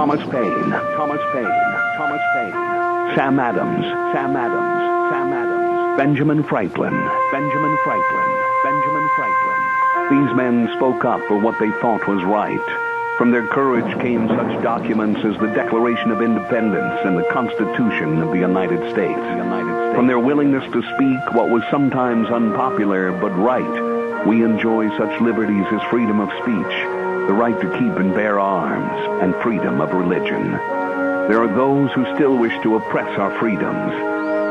Thomas Paine, Thomas Paine, Thomas Paine, Sam Adams, Sam Adams, Sam Adams, Benjamin Franklin, Benjamin Franklin, Benjamin Franklin. These men spoke up for what they thought was right. From their courage came such documents as the Declaration of Independence and the Constitution of the United States. From their willingness to speak what was sometimes unpopular but right, we enjoy such liberties as freedom of speech, the right to keep and bear arms, and freedom of religion. There are those who still wish to oppress our freedoms,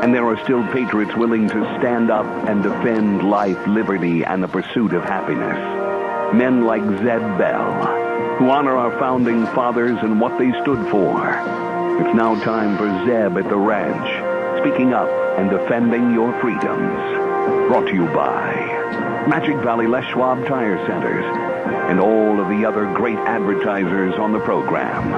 and there are still patriots willing to stand up and defend life, liberty, and the pursuit of happiness. Men like Zeb Bell, who honor our founding fathers and what they stood for. It's now time for Zeb at the Ranch, speaking up and defending your freedoms. Brought to you by Magic Valley Les Schwab Tire Centers and all of the other great advertisers on the program.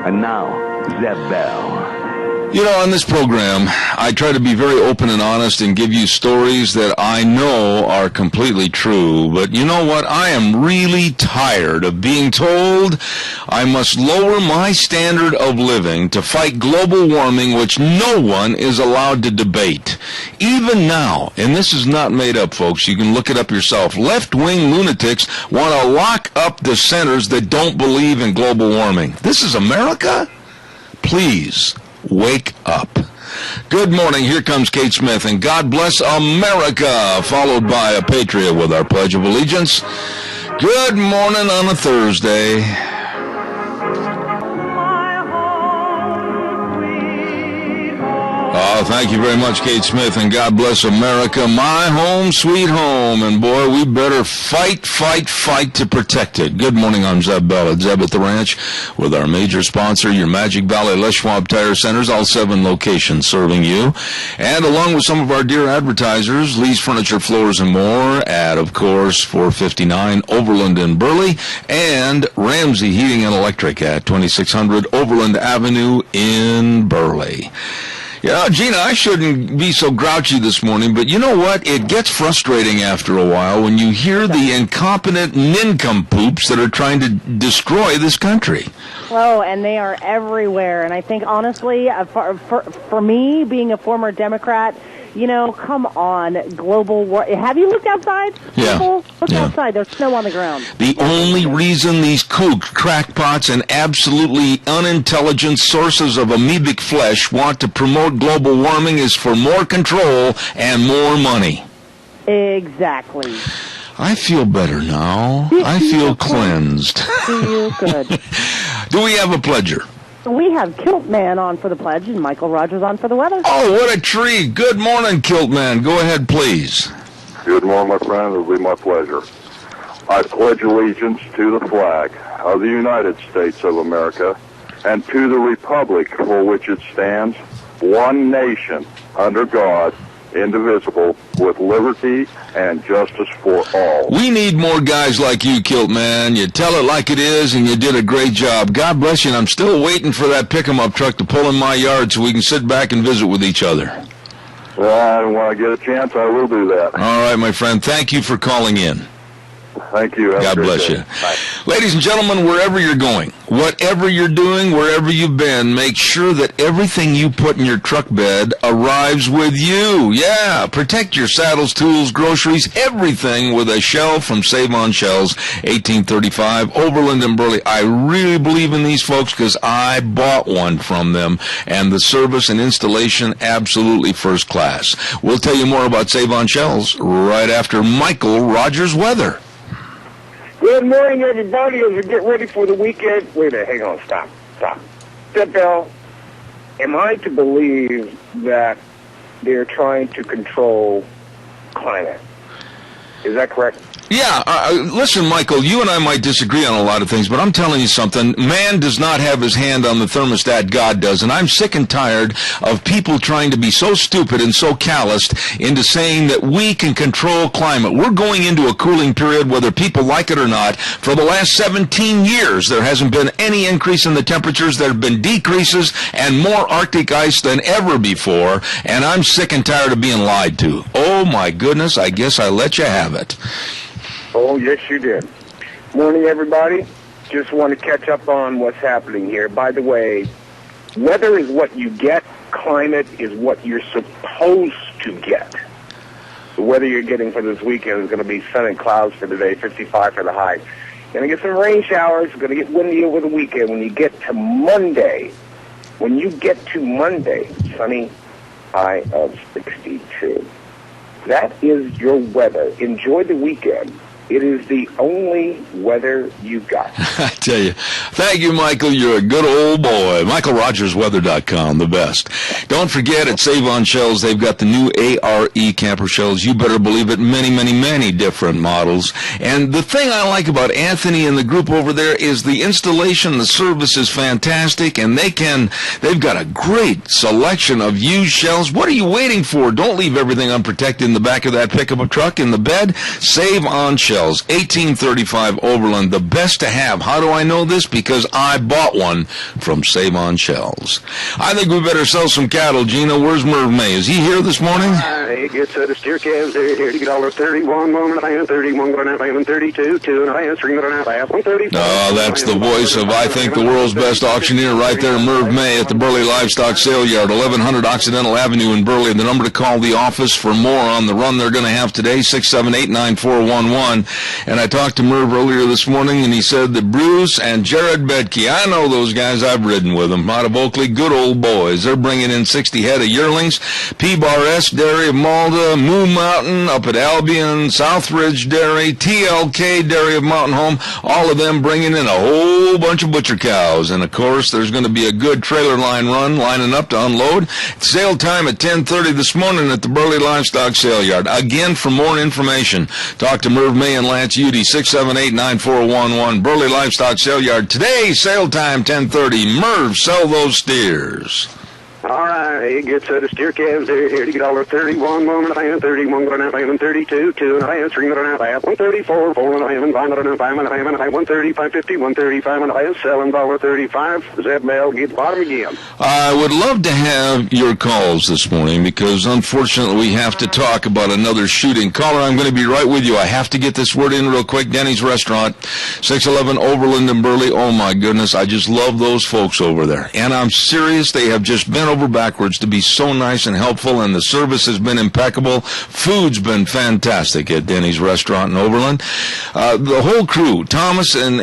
And now, Zeb Bell. You know, on this program, I try to be very open and honest and give you stories that I know are completely true. But you know what? I am really tired of being told I must lower my standard of living to fight global warming, which no one is allowed to debate. Even now, and this is not made up, folks, you can look it up yourself, left-wing lunatics want to lock up dissenters that don't believe in global warming. This is America? Please. Wake up. Good morning. Here comes Kate Smith, and God bless America, followed by a patriot with our Pledge of Allegiance. Good morning on a Thursday. Oh, thank you very much, Kate Smith, and God bless America, my home, sweet home. And boy, we better fight to protect it. Good morning, I'm Zeb Bell at Zeb at the Ranch with our major sponsor, your Magic Valley Les Schwab Tire Centers, all 7 locations serving you. And along with some of our dear advertisers, Lee's Furniture, Floors, and More at, of course, 459 Overland in Burley, and Ramsey Heating and Electric at 2600 Overland Avenue in Burley. Yeah, Gina, I shouldn't be so grouchy this morning, but you know what? It gets frustrating after a while when you hear the incompetent nincompoops that are trying to destroy this country. Oh, and they are everywhere. And I think, honestly, for me, being a former Democrat, you know, come on, global war. Have you looked outside? Yeah. People? Look outside. There's snow on the ground. The only reason these kook, crackpots, and absolutely unintelligent sources of amoebic flesh want to promote global warming is for more control and more money. Exactly. I feel better now. I feel cleansed. Feel good. Do we have a pledger? We have Kilt Man on for the pledge and Michael Rogers on for the weather. Oh, what a treat. Good morning, Kilt Man. Go ahead, please. Good morning, my friend. It'll be my pleasure. I pledge allegiance to the flag of the United States of America and to the republic for which it stands, one nation, under God, indivisible, with liberty and justice for all. We need more guys like you, Kilt Man. You tell it like it is, and you did a great job. God bless you, and I'm still waiting for that pick-em-up truck to pull in my yard so we can sit back and visit with each other. And when I get a chance, I will do that. All right, my friend. Thank you for calling in. Thank you. God bless you. Bye. Ladies and gentlemen, wherever you're going, whatever you're doing, wherever you've been, make sure that everything you put in your truck bed arrives with you. Yeah, protect your saddles, tools, groceries, everything with a shell from Save On Shells, 1835, Overland and Burley. I really believe in these folks because I bought one from them, and the service and installation absolutely first class. We'll tell you more about Save On Shells right after Michael Rogers' weather. Good morning, everybody, as we get ready for the weekend. Wait a minute, hang on, stop. Zeb Bell, am I to believe that they're trying to control climate? Is that correct? Yeah, listen, Michael, you and I might disagree on a lot of things, but I'm telling you something. Man does not have his hand on the thermostat, God does, and I'm sick and tired of people trying to be so stupid and so calloused into saying that we can control climate. We're going into a cooling period, whether people like it or not. For the last 17 years, there hasn't been any increase in the temperatures. There have been decreases and more Arctic ice than ever before, and I'm sick and tired of being lied to. Oh, my goodness, I guess I let you have it. Oh, yes, you did. Morning, everybody. Just want to catch up on what's happening here. By the way, weather is what you get. Climate is what you're supposed to get. The weather you're getting for this weekend is going to be sun and clouds for today, 55 for the high. Going to get some rain showers. Going to get windy over the weekend. When you get to Monday, sunny, high of 62. That is your weather. Enjoy the weekend. It is the only weather you got. I tell you. Thank you, Michael. You're a good old boy. MichaelRogersWeather.com, the best. Don't forget, at Save On Shells, they've got the new ARE camper shells. You better believe it, many, many, many different models. And the thing I like about Anthony and the group over there is the installation, the service is fantastic, and they've got a great selection of used shells. What are you waiting for? Don't leave everything unprotected in the back of that pickup truck, in the bed. Save On Shells. 1835 Overland, the best to have. How do I know this? Because I bought one from Save On Shells. I think we better sell some cattle. Gina, where's Merv May? Is he here this morning? He gets the steer calves there, $31, 1.5, 31, 1.5, 32, 2.5, 3.5, 130. Oh, that's the voice of, I think, the world's best auctioneer right there, Merv May, at the Burley Livestock Sale Yard, 1100 Occidental Avenue in Burley. The number to call the office for more on the run they're going to have today, 678-9411. And I talked to Merv earlier this morning, and he said that Bruce and Jared Bedke, I know those guys, I've ridden with them, out of Oakley, good old boys. They're bringing in 60 head of yearlings. P-Bar S Dairy of Malta, Moon Mountain up at Albion, Southridge Dairy, TLK Dairy of Mountain Home, all of them bringing in a whole bunch of butcher cows. And, of course, there's going to be a good trailer line run lining up to unload. Sale time at 10:30 this morning at the Burley Livestock Sale Yard. Again, for more information, talk to Merv May and Lance Udy, 678-9411, Burley Livestock Sale Yard. Today, sale time, 10:30. Merv, sell those steers. All right, he gets the steer calves there, $31, 1.5, 31, 1.5, 32, 2.5, 3.5, 134, 4.5, 5.5, 130, 550, 135, and I selling $1.35. Zeb Mel, get the bottom again. I would love to have your calls this morning because, unfortunately, we have to talk about another shooting. Caller, I'm going to be right with you. I have to get this word in real quick. Denny's Restaurant, 611 Overland and Burley. Oh, my goodness, I just love those folks over there. And I'm serious. They have just been over backwards to be so nice and helpful, and the service has been impeccable. Food's been fantastic at Denny's Restaurant in Overland. The whole crew, Thomas and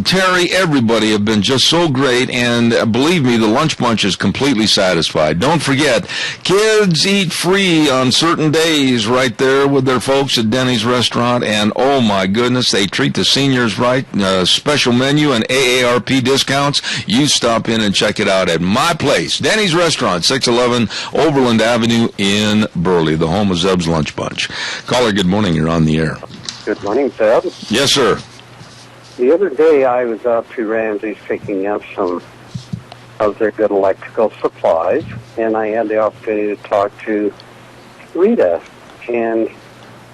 Terry, everybody have been just so great, and believe me, the lunch bunch is completely satisfied. Don't forget, kids eat free on certain days right there with their folks at Denny's Restaurant, and oh my goodness, they treat the seniors right. Special menu and AARP discounts. You stop in and check it out at my place, Denny's Restaurant, 611 Overland Avenue in Burley, the home of Zeb's Lunch Bunch. Caller, good morning. You're on the air. Good morning, Zeb. Yes, sir. The other day I was out to Ramsey's picking up some of their good electrical supplies, and I had the opportunity to talk to Rita. And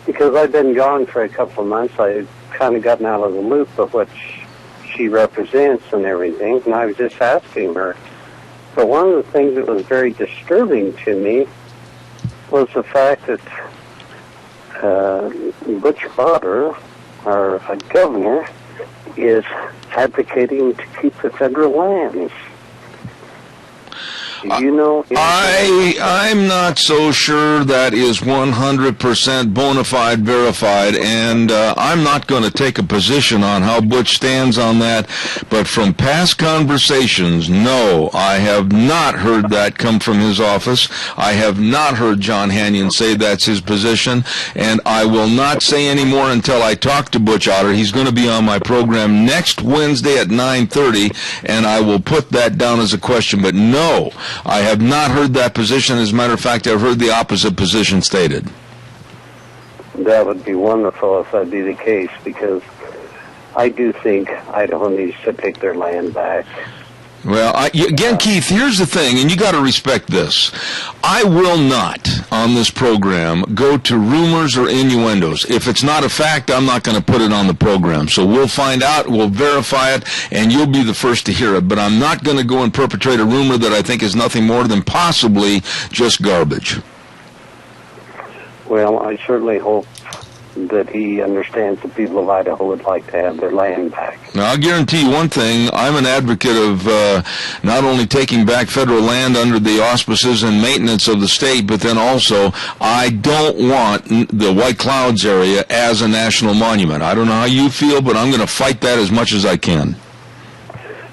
because I've been gone for a couple of months, I've kind of gotten out of the loop of what she represents and everything, and I was just asking her. But one of the things that was very disturbing to me was the fact that Butch Barter, our governor, is advocating to keep the federal lands. Do you know? I'm not so sure that is 100% bona fide verified, and I'm not going to take a position on how Butch stands on that, but from past conversations, no, I have not heard that come from his office. I have not heard John Hanyon say that's his position, and I will not say any more until I talk to Butch Otter. He's going to be on my program next Wednesday at 9:30, and I will put that down as a question, but no, I have not heard that position. As a matter of fact, I've heard the opposite position stated. That would be wonderful if that be the case, because I do think Idaho needs to take their land back. Well, again, Keith, here's the thing, and you got to respect this. I will not, on this program, go to rumors or innuendos. If it's not a fact, I'm not going to put it on the program. So we'll find out, we'll verify it, and you'll be the first to hear it. But I'm not going to go and perpetrate a rumor that I think is nothing more than possibly just garbage. Well, I certainly hope that he understands the people of Idaho would like to have their land back. Now, I'll guarantee you one thing. I'm an advocate of not only taking back federal land under the auspices and maintenance of the state, but then also I don't want the White Clouds area as a national monument. I don't know how you feel, but I'm going to fight that as much as I can.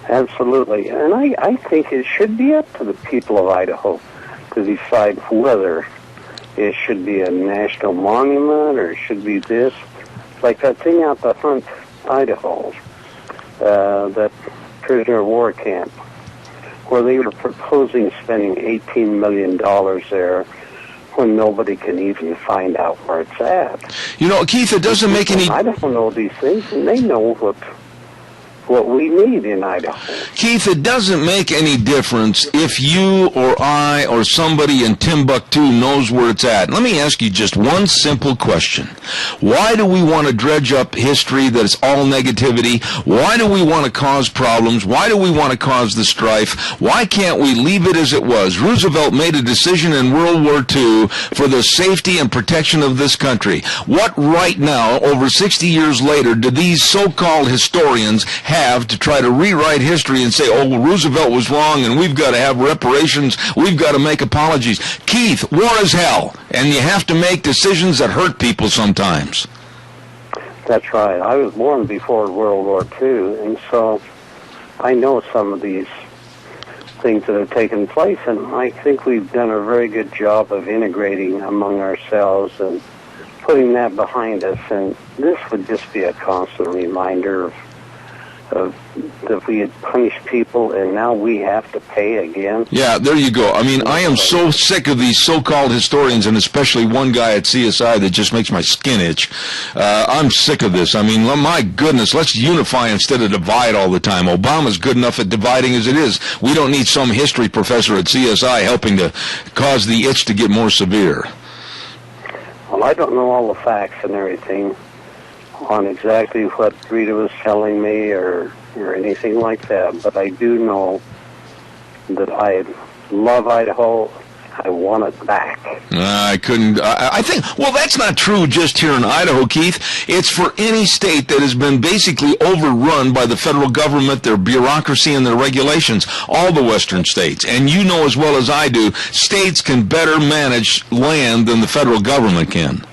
Absolutely. And I think it should be up to the people of Idaho to decide whether it should be a national monument or it should be this. Like that thing out the Hunt, Idaho, that prisoner of war camp, where they were proposing spending $18 million there when nobody can even find out where it's at. You know, Keith, it doesn't make any... I don't know these things, and they know what we need in Idaho. Keith, it doesn't make any difference if you or I or somebody in Timbuktu knows where it's at. Let me ask you just one simple question. Why do we want to dredge up history that is all negativity? Why do we want to cause problems? Why do we want to cause the strife? Why can't we leave it as it was? Roosevelt made a decision in World War II for the safety and protection of this country. What right now, over 60 years later, do these so-called historians have to try to rewrite history and say, oh, well, Roosevelt was wrong and we've got to have reparations, we've got to make apologies? Keith, war is hell, and you have to make decisions that hurt people sometimes. That's right. I was born before World War II, and so I know some of these things that have taken place, and I think we've done a very good job of integrating among ourselves and putting that behind us, and this would just be a constant reminder of that we had punished people and now we have to pay again. Yeah, there you go. I mean, I am so sick of these so-called historians, and especially one guy at CSI that just makes my skin itch. I'm sick of this. I mean, my goodness, let's unify instead of divide all the time. Obama's good enough at dividing as it is. We don't need some history professor at CSI helping to cause the itch to get more severe. Well, I don't know all the facts and everything on exactly what Rita was telling me or anything like that, but I do know that I love Idaho. I want it back. I think, well, that's not true just here in Idaho, Keith. It's for any state that has been basically overrun by the federal government, their bureaucracy, and their regulations, all the western states. And you know as well as I do, states can better manage land than the federal government can.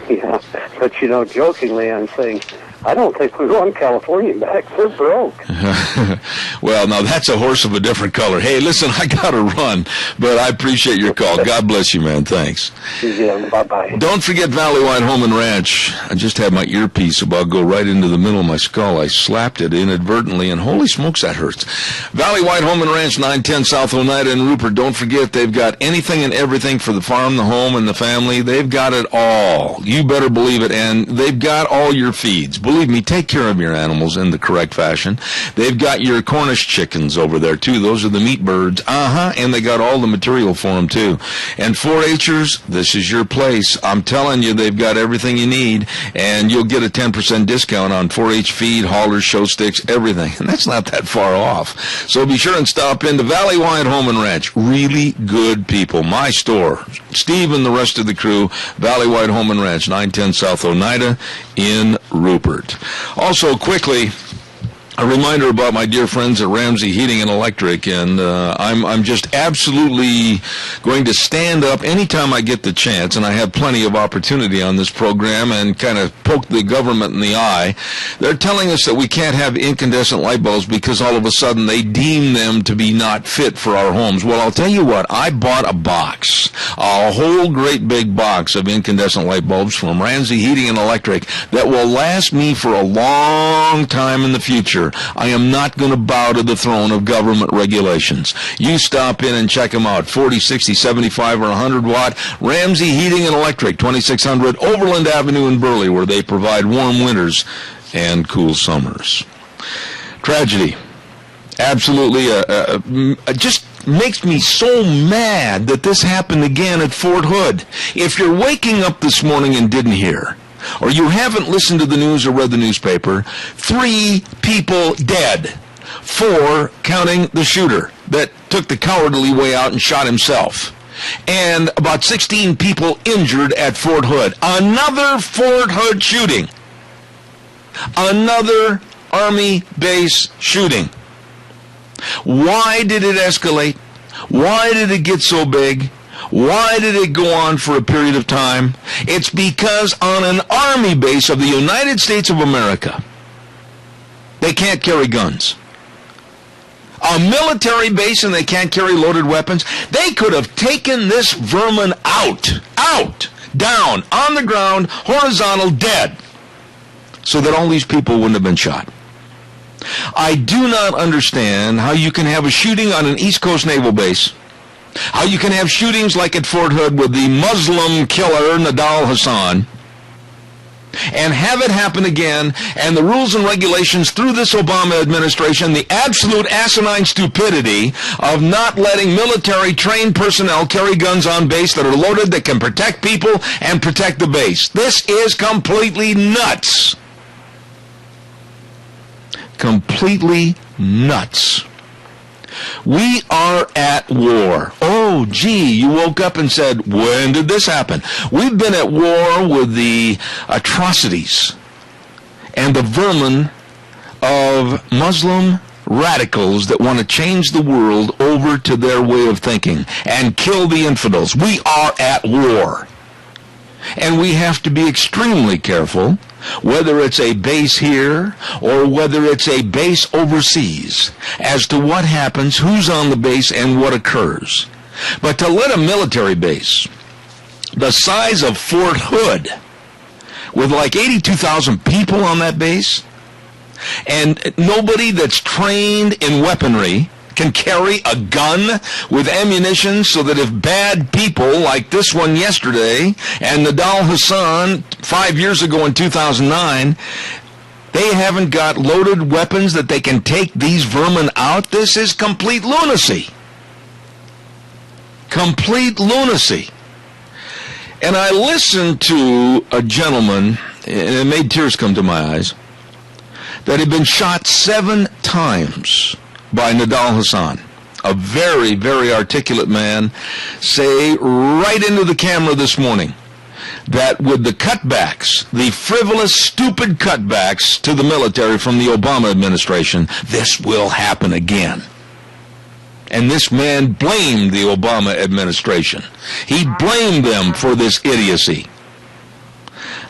Yeah, but you know, jokingly, I'm saying, I don't think we want California back. They're broke. Well, now that's a horse of a different color. Hey, listen, I got to run, but I appreciate your call. God bless you, man. Thanks. Yeah, bye-bye. Don't forget Valley White Home and Ranch. I just had my earpiece about go right into the middle of my skull. I slapped it inadvertently, and holy smokes, that hurts. Valley White Home and Ranch, 910 South Oneida in Rupert. Don't forget, they've got anything and everything for the farm, the home, and the family. They've got it all. You better believe it, and they've got all your feeds. Believe me, take care of your animals in the correct fashion. They've got your Cornish chickens over there, too. Those are the meat birds. And they got all the material for them, too. And 4-H'ers, this is your place. I'm telling you, they've got everything you need, and you'll get a 10% discount on 4-H feed, haulers, show sticks, everything. And that's not that far off. So be sure and stop into Valley White Home and Ranch. Really good people. My store. Steve and the rest of the crew, Valley White Home and Ranch, 910 South Oneida in Rupert. Also, quickly, a reminder about my dear friends at Ramsey Heating and Electric, and I'm just absolutely going to stand up anytime I get the chance, and I have plenty of opportunity on this program, and kind of poke the government in the eye. They're telling us that we can't have incandescent light bulbs because all of a sudden they deem them to be not fit for our homes. Well, I'll tell you what, I bought a whole great big box of incandescent light bulbs from Ramsey Heating and Electric that will last me for a long time in the future. I am not going to bow to the throne of government regulations. You stop in and check them out. 40, 60, 75, or 100 watt. Ramsey Heating and Electric, 2600 Overland Avenue in Burley, where they provide warm winters and cool summers. Tragedy. Absolutely. Just makes me so mad that this happened again at Fort Hood. If you're waking up this morning and didn't hear, or you haven't listened to the news or read the newspaper, 3 people dead, 4 counting the shooter that took the cowardly way out and shot himself. and about 16 people injured at Fort Hood. Another Fort Hood shooting. Another Army base shooting. Why did it escalate? Why did it get so big? Why did it go on for a period of time? It's because on an Army base of the United States of America, they can't carry guns. A military base and they can't carry loaded weapons. They could have taken this vermin out, down, on the ground, horizontal, dead, so that all these people wouldn't have been shot. I do not understand how you can have a shooting on an East Coast naval base, how you can have shootings like at Fort Hood with the Muslim killer Nidal Hassan, and have it happen again, and the rules and regulations through this Obama administration, the absolute asinine stupidity of not letting military trained personnel carry guns on base that are loaded, that can protect people and protect the base. This is completely nuts. Completely nuts. We are at war. Oh, gee, you woke up and said, when did this happen? We've been at war with the atrocities and the vermin of Muslim radicals that want to change the world over to their way of thinking and kill the infidels. We are at war. And we have to be extremely careful, whether it's a base here or whether it's a base overseas, as to what happens, who's on the base, and what occurs. But to let a military base the size of Fort Hood, with like 82,000 people on that base, and nobody that's trained in weaponry can carry a gun with ammunition, so that if bad people like this one yesterday and Nidal Hassan 5 years ago in 2009, they haven't got loaded weapons that they can take these vermin out. This is complete lunacy. Complete lunacy. And I listened to a gentleman, and it made tears come to my eyes, that had been shot 7 times by Nidal Hassan, a very, very articulate man, say right into the camera this morning that with the cutbacks, the frivolous, stupid cutbacks to the military from the Obama administration, this will happen again. And this man blamed the Obama administration. He blamed them for this idiocy.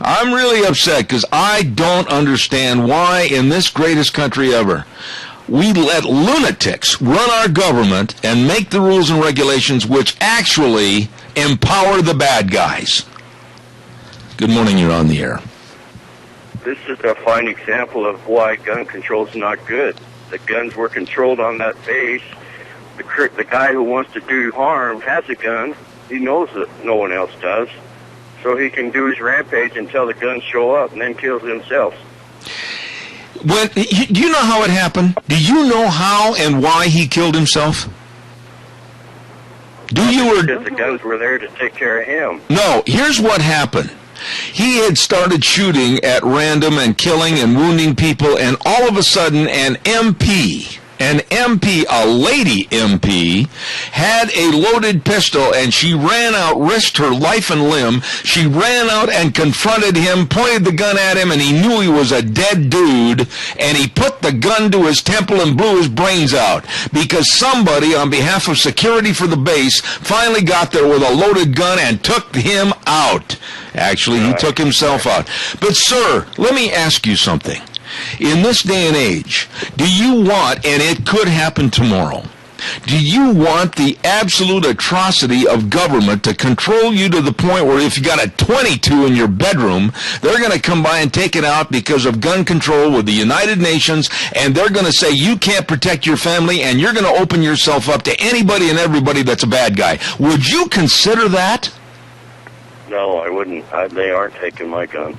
I'm really upset because I don't understand why in this greatest country ever we let lunatics run our government and make the rules and regulations which actually empower the bad guys. Good morning, you're on the air. This is a fine example of why gun control is not good. The guns were controlled on that base. The guy who wants to do harm has a gun. He knows that no one else does. So he can do his rampage until the guns show up and then kills himself. Do you know how it happened? Do you know how and why he killed himself? Because the guns were there to take care of him. No, here's what happened. He had started shooting at random and killing and wounding people, and all of a sudden an MP, a lady MP, had a loaded pistol, and she ran out, risked her life and limb. She ran out and confronted him, pointed the gun at him, and he knew he was a dead dude, and he put the gun to his temple and blew his brains out, because somebody, on behalf of security for the base, finally got there with a loaded gun and took him out. Actually, he took himself out. But, sir, let me ask you something. In this day and age, do you want, and it could happen tomorrow, do you want the absolute atrocity of government to control you to the point where if you got a .22 in your bedroom, they're going to come by and take it out because of gun control with the United Nations, and they're going to say you can't protect your family, and you're going to open yourself up to anybody and everybody that's a bad guy? Would you consider that? No, I wouldn't. They aren't taking my guns.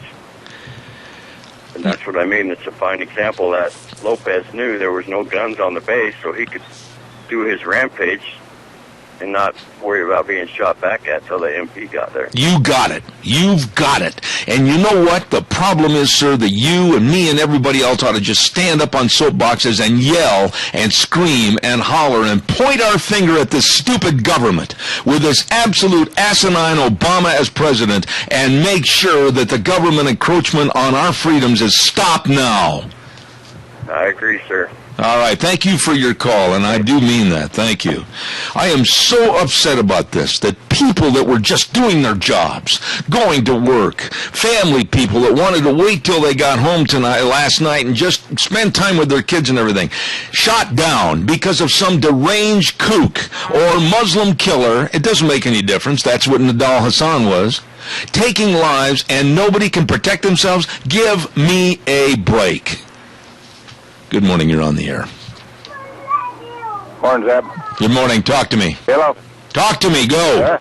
And that's what I mean. It's a fine example that Lopez knew there was no guns on the base, so he could do his rampage and not worry about being shot back at till the MP got there. You got it. You've got it. And you know what? The problem is, sir, that you and me and everybody else ought to just stand up on soapboxes and yell and scream and holler and point our finger at this stupid government with this absolute asinine Obama as president and make sure that the government encroachment on our freedoms is stopped now. I agree, sir. All right, thank you for your call, and I do mean that. Thank you. I am so upset about this, that people that were just doing their jobs, going to work, family people that wanted to wait till they got home last night and just spend time with their kids and everything, shot down because of some deranged kook or Muslim killer. It doesn't make any difference. That's what Nidal Hassan was. Taking lives, and nobody can protect themselves. Give me a break. Good morning, you're on the air. Morning, Zeb. Good morning, talk to me. Hello. Talk to me, go. Yeah.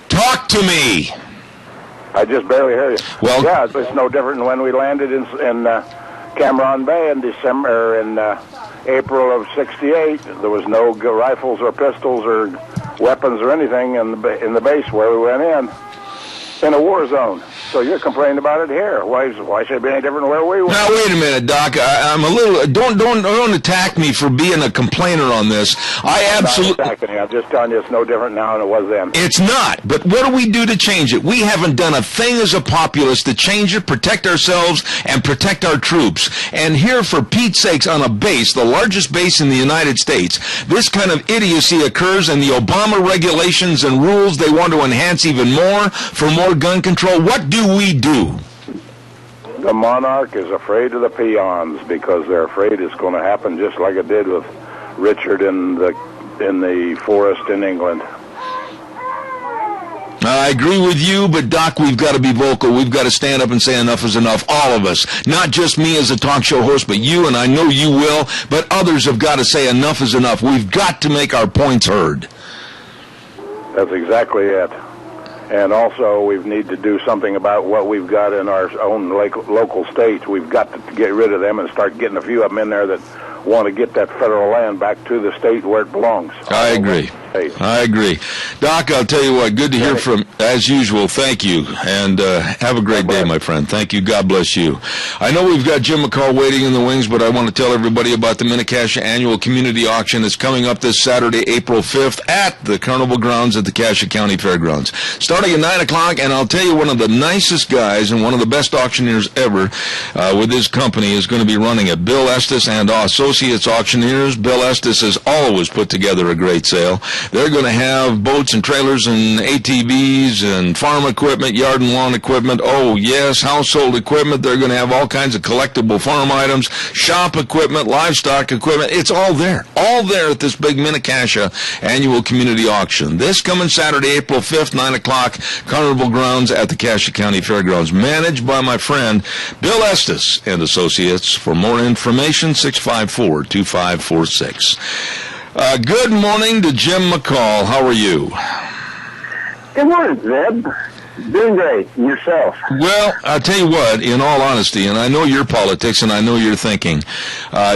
Talk to me. I just barely hear you. Well, yeah, it's no different than when we landed in Cameron Bay in April of '68. There was no rifles or pistols or weapons or anything in the base where we went in a war zone. So you're complaining about it here. Why should it be any different where we were? Now wait a minute, Doc. I'm a little. Don't attack me for being a complainer on this. I'm not attacking you. I'm just telling you it's no different now than it was then. It's not. But what do we do to change it? We haven't done a thing as a populace to change it, protect ourselves, and protect our troops. And here, for Pete's sakes, on a base, the largest base in the United States, this kind of idiocy occurs, and the Obama regulations and rules they want to enhance even more for more gun control. What do we do? The monarch is afraid of the peons because they're afraid it's going to happen just like it did with Richard in the forest in England. I agree with you, but Doc, we've got to be vocal. We've got to stand up and say enough is enough, all of us. Not just me as a talk show host, but you, and I know you will, but others have got to say enough is enough. We've got to make our points heard. That's exactly it. And also, we need to do something about what we've got in our own local states. We've got to get rid of them and start getting a few of them in there that want to get that federal land back to the state where it belongs. I agree. I agree. Doc, I'll tell you what, good to hear from, as usual. Thank you, and have a great day, my friend. Thank you. God bless you. I know we've got Jim McCall waiting in the wings, but I want to tell everybody about the Mini-Cassia Annual Community Auction. It's coming up this Saturday, April 5th, at the Carnival Grounds at the Cassia County Fairgrounds. Starting at 9 o'clock, and I'll tell you, one of the nicest guys and one of the best auctioneers ever with his company is going to be running it. Bill Estes and Associates Auctioneers. Bill Estes has always put together a great sale. They're going to have boats and trailers and ATVs and farm equipment, yard and lawn equipment. Oh, yes, household equipment. They're going to have all kinds of collectible farm items, shop equipment, livestock equipment. It's all there. All there at this big Mini-Cassia Annual Community Auction. This coming Saturday, April 5th, 9 o'clock, Carnival Grounds at the Cassia County Fairgrounds. Managed by my friend Bill Estes and Associates. For more information, 654-2546. Good morning to Jim McCall. How are you? Good morning, Zeb. Doing great. And yourself? Well, I'll tell you what, in all honesty, and I know your politics and I know your thinking,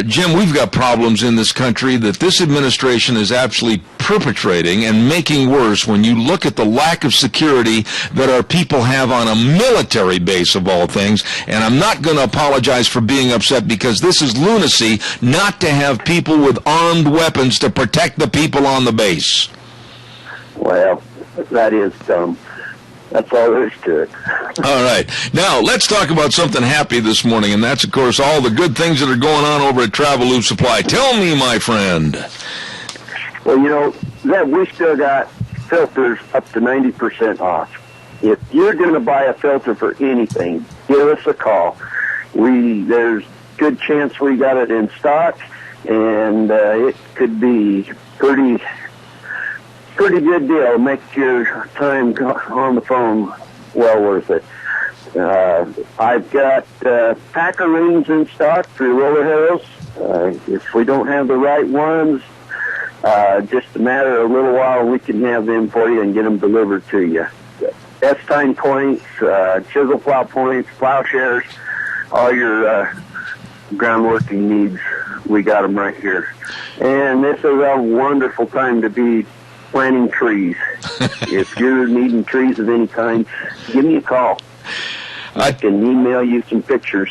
Jim, we've got problems in this country that this administration is actually perpetrating and making worse when you look at the lack of security that our people have on a military base of all things. And I'm not going to apologize for being upset because this is lunacy not to have people with armed weapons to protect the people on the base. Well, that is dumb. That's all there is to it. All right. Now, let's talk about something happy this morning, and that's, of course, all the good things that are going on over at Travel Loop Supply. Tell me, my friend. Well, you know, Zeb, we still got filters up to 90% off. If you're going to buy a filter for anything, give us a call. There's good chance we got it in stock, and it could be pretty good deal. Make your time on the phone well worth it. I've got Packer rings in stock through Roller Hills. If we don't have the right ones, just a matter of a little while, we can have them for you and get them delivered to you. S-Time points, chisel plow points, plowshares, all your groundworking needs, we got them right here. And this is a wonderful time to be planting trees. If you're needing trees of any kind, give me a call. I can email you some pictures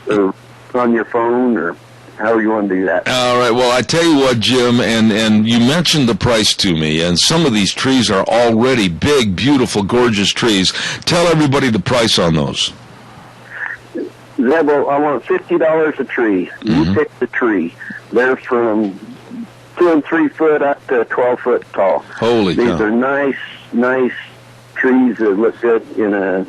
or on your phone or however you want to do that. All right. Well, I tell you what, Jim, and you mentioned the price to me, and some of these trees are already big, beautiful, gorgeous trees. Tell everybody the price on those. Zeb, I want $50 a tree. You pick the tree. They're from 2 and 3 foot up to 12 foot tall. Holy cow. These are nice trees that look good in a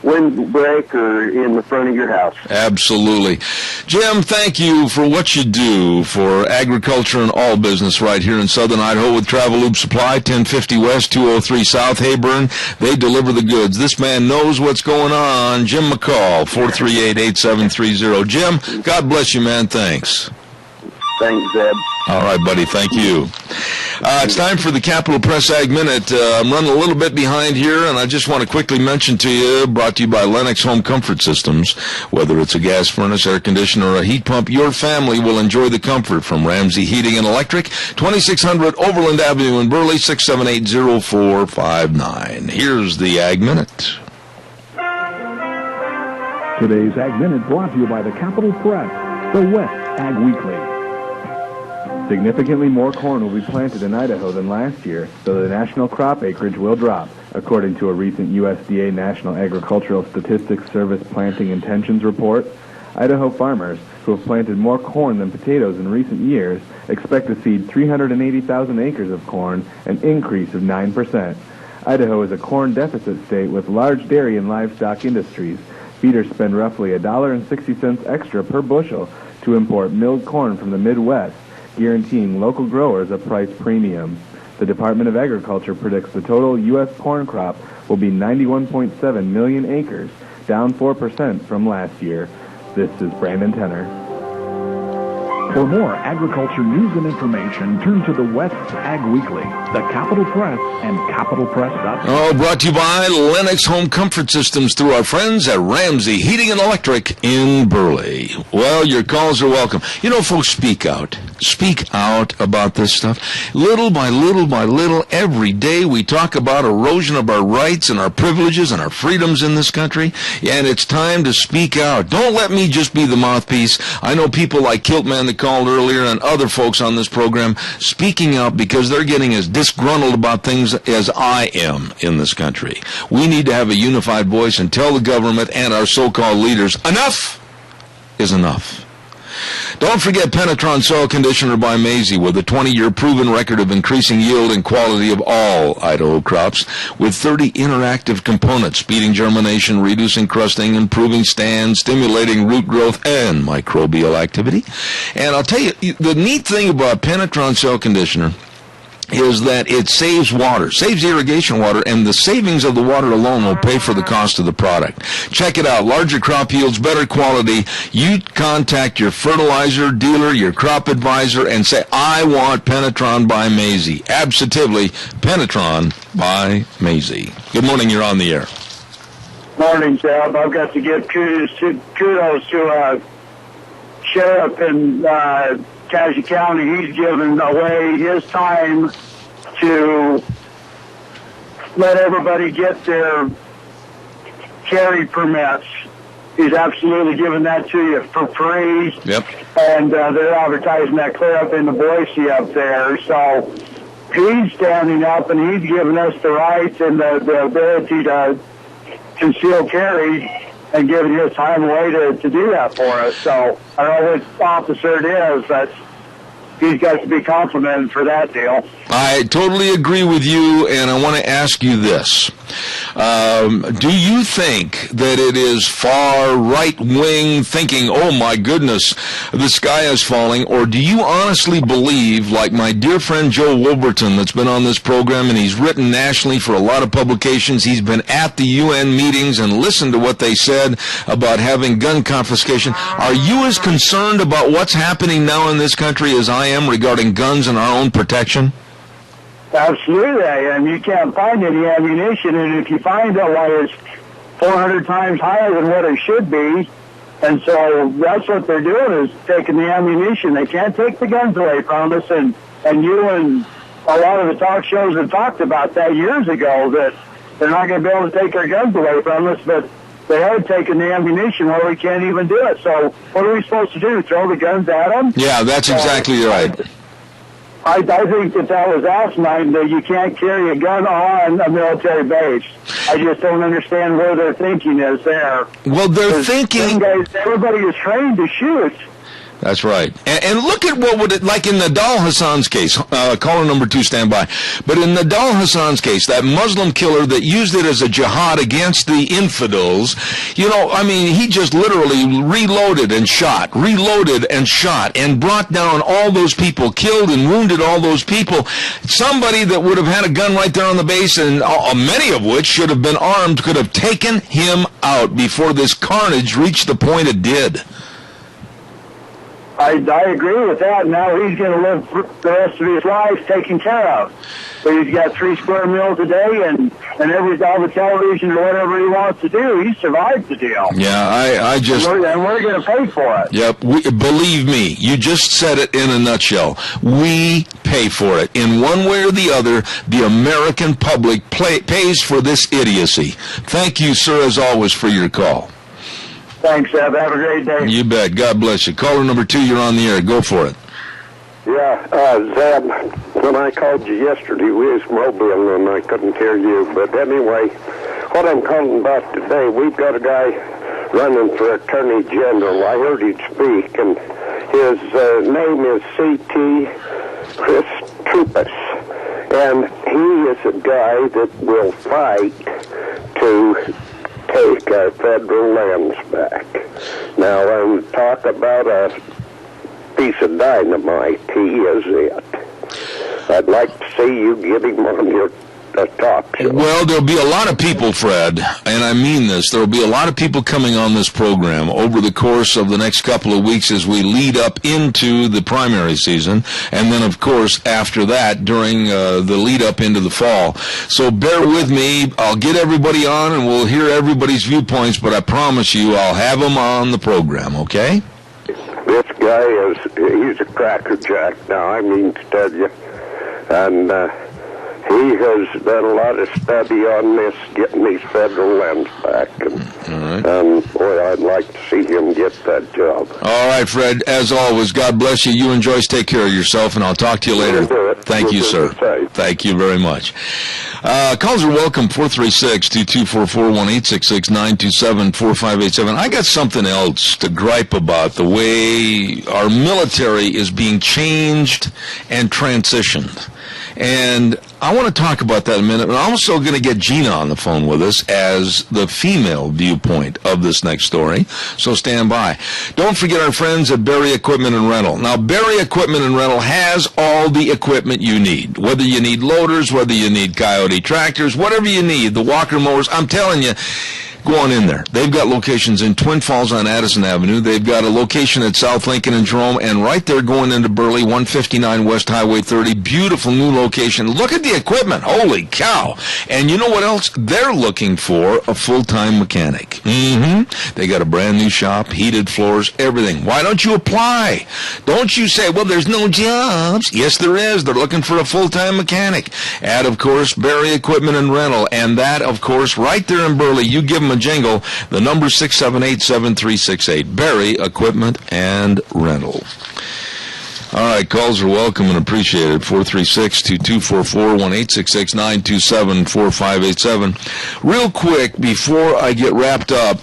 windbreak or in the front of your house. Absolutely. Jim, thank you for what you do for agriculture and all business right here in southern Idaho with Travel Loop Supply, 1050 West, 203 South, Hayburn. They deliver the goods. This man knows what's going on. Jim McCall, 438-8730. Jim, God bless you, man. Thanks. Thanks, Zeb. All right, buddy. Thank you. It's time for the Capital Press Ag Minute. I'm running a little bit behind here, and I just want to quickly mention to you, brought to you by Lennox Home Comfort Systems. Whether it's a gas furnace, air conditioner, or a heat pump, your family will enjoy the comfort from Ramsey Heating and Electric, 2600 Overland Avenue in Burley, 678-0459. Here's the Ag Minute. Today's Ag Minute brought to you by the Capital Press, the West Ag Weekly. Significantly more corn will be planted in Idaho than last year, so the national crop acreage will drop, according to a recent USDA National Agricultural Statistics Service Planting Intentions Report. Idaho farmers, who have planted more corn than potatoes in recent years, expect to seed 380,000 acres of corn, an increase of 9%. Idaho is a corn deficit state with large dairy and livestock industries. Feeders spend roughly $1.60 extra per bushel to import milled corn from the Midwest, guaranteeing local growers a price premium. The Department of Agriculture predicts the total U.S. corn crop will be 91.7 million acres, down 4% from last year. This is Brandon Tenner. For more agriculture news and information, turn to the West Ag Weekly, the Capital Press, and capitalpress.com. Oh, brought to you by Lennox Home Comfort Systems through our friends at Ramsey Heating and Electric in Burley. Well, your calls are welcome. You know, folks, speak out. Speak out about this stuff. Little by little by little, every day we talk about erosion of our rights and our privileges and our freedoms in this country, and it's time to speak out. Don't let me just be the mouthpiece. I know people like Kiltman that called earlier and other folks on this program speaking out because they're getting as disgruntled about things as I am in this country. We need to have a unified voice and tell the government and our so-called leaders, enough is enough. Don't forget Penetron Soil Conditioner by Maisie, with a 20-year proven record of increasing yield and quality of all Idaho crops, with 30 interactive components, speeding germination, reducing crusting, improving stand, stimulating root growth, and microbial activity. And I'll tell you, the neat thing about Penetron Soil Conditioner is that it saves water, saves irrigation water, and the savings of the water alone will pay for the cost of the product. Check it out. Larger crop yields, better quality. You contact your fertilizer dealer, your crop advisor, and say, I want Penetron by Maisie. Absolutely, Penetron by Maisie. Good morning. You're on the air. Morning, Sal. I've got to give kudos to Sheriff in Cassia County. He's given away his time to let everybody get their carry permits. He's absolutely giving that to you for free. Yep. And they're advertising that clear up in the Boise up there. So he's standing up and he's giving us the rights and the ability to conceal carry and giving his time away to do that for us. So I don't know which officer it is, but he's got to be complimented for that deal. I totally agree with you, and I want to ask you this. Do you think that it is far right-wing thinking, oh my goodness, the sky is falling, or do you honestly believe, like my dear friend Joe Wolverton that's been on this program, and he's written nationally for a lot of publications, he's been at the UN meetings and listened to what they said about having gun confiscation. Are you as concerned about what's happening now in this country as I am regarding guns and our own protection? Absolutely, and you can't find any ammunition, and if you find it, why it's 400 times higher than what it should be, and so that's what they're doing is taking the ammunition. They can't take the guns away from us, and you and a lot of the talk shows have talked about that years ago, that they're not going to be able to take our guns away from us, but they have taken the ammunition where we can't even do it. So what are we supposed to do, throw the guns at them? Yeah, that's exactly right. I think that was asinine, that you can't carry a gun on a military base. I just don't understand where their thinking is there. Well, they're thinking... Everybody is trained to shoot. That's right. And look at what would it, like in Nadal Hassan's case, caller number 2, stand by. But in Nadal Hassan's case, that Muslim killer that used it as a jihad against the infidels, he just literally reloaded and shot, and brought down all those people, killed and wounded all those people. Somebody that would have had a gun right there on the base, and many of which should have been armed, could have taken him out before this carnage reached the point it did. I agree with that. Now he's going to live the rest of his life taken care of. So he's got 3 square meals a day and all the television or whatever he wants to do. He survived the deal. Yeah, I just... And we're going to pay for it. Yep. Believe me, you just said it in a nutshell. We pay for it. In one way or the other, the American public pays for this idiocy. Thank you, sir, as always, for your call. Thanks, Zeb. Have a great day. You bet. God bless you. Caller number 2, you're on the air. Go for it. Yeah, Zeb, when I called you yesterday, we was mobile and I couldn't hear you. But anyway, what I'm calling about today, we've got a guy running for Attorney General. I heard him speak, and his name is C.T. Chris Trupus. And he is a guy that will fight to take our federal lands back. Now, talk about a piece of dynamite. He is it. I'd like to see you get him on your talk show. Well, there'll be a lot of people, Fred, and I mean this. There'll be a lot of people coming on this program over the course of the next couple of weeks as we lead up into the primary season, and then, of course, after that, during the lead up into the fall. So bear with me. I'll get everybody on, and we'll hear everybody's viewpoints, but I promise you I'll have them on the program, okay? This guy he's a crackerjack now, I mean to tell you. And he has done a lot of study on this, getting these federal lands back. And boy, I'd like to see him get that job. All right, Fred, as always, God bless you. You and Joyce take care of yourself, and I'll talk to you later. Thank you, sir. Thank you very much. Calls are welcome, 436-2244, 1-866-927-4587. I got something else to gripe about, the way our military is being changed and transitioned. And I want to talk about that in a minute. And I'm also going to get Gina on the phone with us as the female viewpoint of this next story. So stand by. Don't forget our friends at Berry Equipment and Rental. Now, Berry Equipment and Rental has all the equipment you need. Whether you need loaders, whether you need Coyote tractors, whatever you need, the Walker mowers, I'm telling you, go on in there. They've got locations in Twin Falls on Addison Avenue. They've got a location at South Lincoln and Jerome, and right there going into Burley, 159 West Highway 30. Beautiful new location. Look at the equipment. Holy cow. And you know what else? They're looking for a full-time mechanic. They got a brand new shop, heated floors, everything. Why don't you apply? Don't you say, well, there's no jobs. Yes, there is. They're looking for a full-time mechanic. Add, of course, Berry Equipment and Rental. And that, of course, right there in Burley, you give them a jingle. The number 678-7368. Berry Equipment and Rental. All right, calls are welcome and appreciated. 436-2244, 1-866-927-4587. Real quick, before I get wrapped up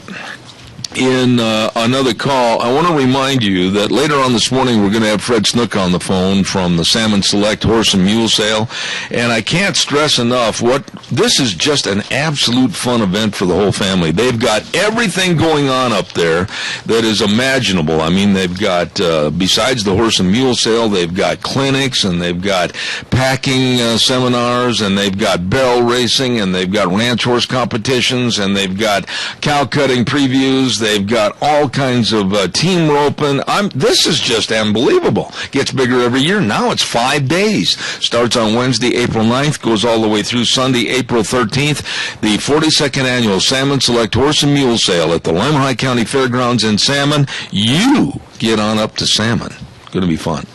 in another call, I want to remind you that later on this morning we're going to have Fred Snook on the phone from the Salmon Select Horse and Mule Sale, and I can't stress enough this is just an absolute fun event for the whole family. They've got everything going on up there that is imaginable. I mean, they've got, besides the Horse and Mule Sale, they've got clinics, and they've got packing seminars, and they've got barrel racing, and they've got ranch horse competitions, and they've got cow cutting previews. They've got all kinds of team roping. This is just unbelievable. Gets bigger every year. Now it's 5 days. Starts on Wednesday, April 9th, goes all the way through Sunday, April 13th. The 42nd Annual Salmon Select Horse and Mule Sale at the Lemhi County Fairgrounds in Salmon. You get on up to Salmon. Going to be fun.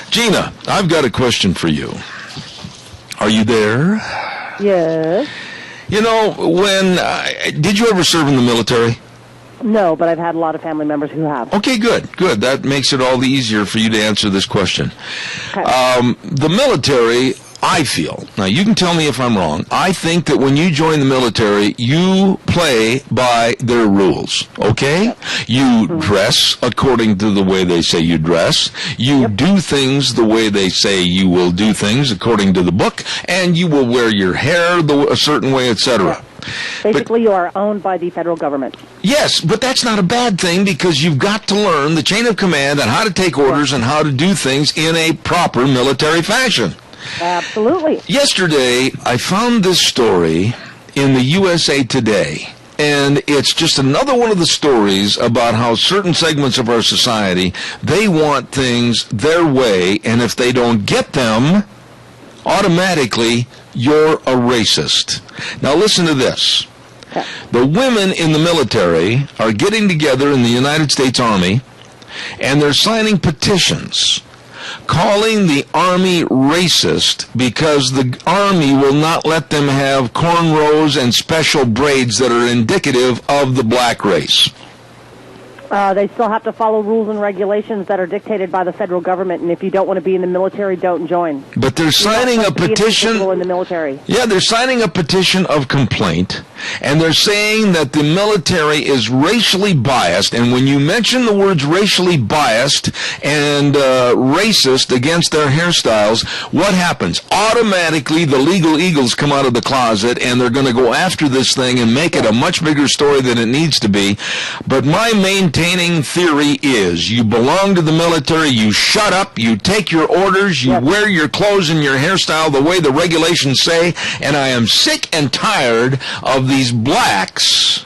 Gina, I've got a question for you. Are you there? Yes. You know, did you ever serve in the military? No, but I've had a lot of family members who have. Okay, good. That makes it all the easier for you to answer this question. Okay. The military, I feel, now you can tell me if I'm wrong, I think that when you join the military, you play by their rules, okay? Yep. You dress according to the way they say you dress. You do things the way they say you will do things according to the book, and you will wear your hair a certain way, etc. Yep. Basically, you are owned by the federal government. Yes, but that's not a bad thing because you've got to learn the chain of command and how to take orders and how to do things in a proper military fashion. Absolutely. Yesterday, I found this story in the USA Today, and it's just another one of the stories about how certain segments of our society, they want things their way, and if they don't get them, automatically you're a racist. Now listen to this. Okay. The women in the military are getting together in the United States Army, and they're signing petitions calling the Army racist because the Army will not let them have cornrows and special braids that are indicative of the black race. They still have to follow rules and regulations that are dictated by the federal government, and if you don't want to be in the military, don't join. But they're signing a petition in the military. Yeah, they're signing a petition of complaint, and they're saying that the military is racially biased, and when you mention the words racially biased and racist against their hairstyles, what happens? Automatically, the legal eagles come out of the closet, and they're going to go after this thing and make it a much bigger story than it needs to be. But my maintaining theory is you belong to the military, you shut up, you take your orders, you wear your clothes and your hairstyle the way the regulations say, and I am sick and tired of these blacks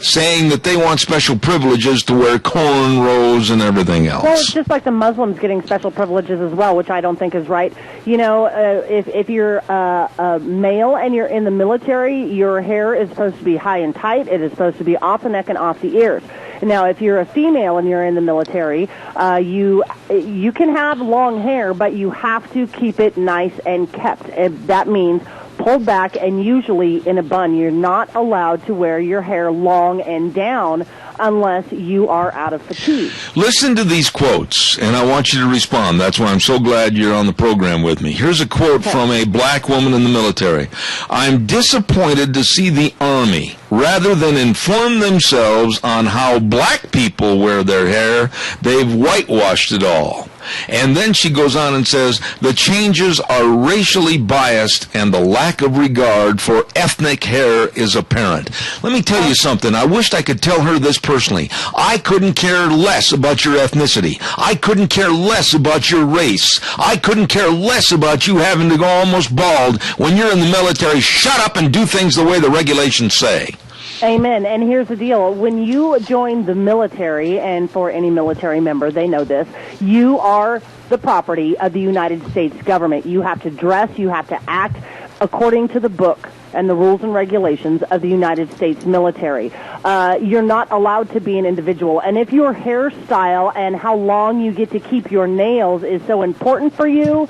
saying that they want special privileges to wear cornrows and everything else. Well, it's just like the Muslims getting special privileges as well, which I don't think is right. You know, if you're a male and you're in the military, your hair is supposed to be high and tight. It is supposed to be off the neck and off the ears. Now, if you're a female and you're in the military, you can have long hair, but you have to keep it nice and kept. And that means pulled back and usually in a bun. You're not allowed to wear your hair long and down unless you are out of fatigue. Listen to these quotes, and I want you to respond. That's why I'm so glad you're on the program with me. Here's a quote from a black woman in the military. I'm disappointed to see the Army, rather than inform themselves on how black people wear their hair, they've whitewashed it all. And then she goes on and says, the changes are racially biased and the lack of regard for ethnic hair is apparent. Let me tell you something. I wished I could tell her this personally. I couldn't care less about your ethnicity. I couldn't care less about your race. I couldn't care less about you having to go almost bald when you're in the military. Shut up and do things the way the regulations say. Amen. And here's the deal. When you join the military, and for any military member, they know this, you are the property of the United States government. You have to dress, you have to act according to the book and the rules and regulations of the United States military. You're not allowed to be an individual. And if your hairstyle and how long you get to keep your nails is so important for you,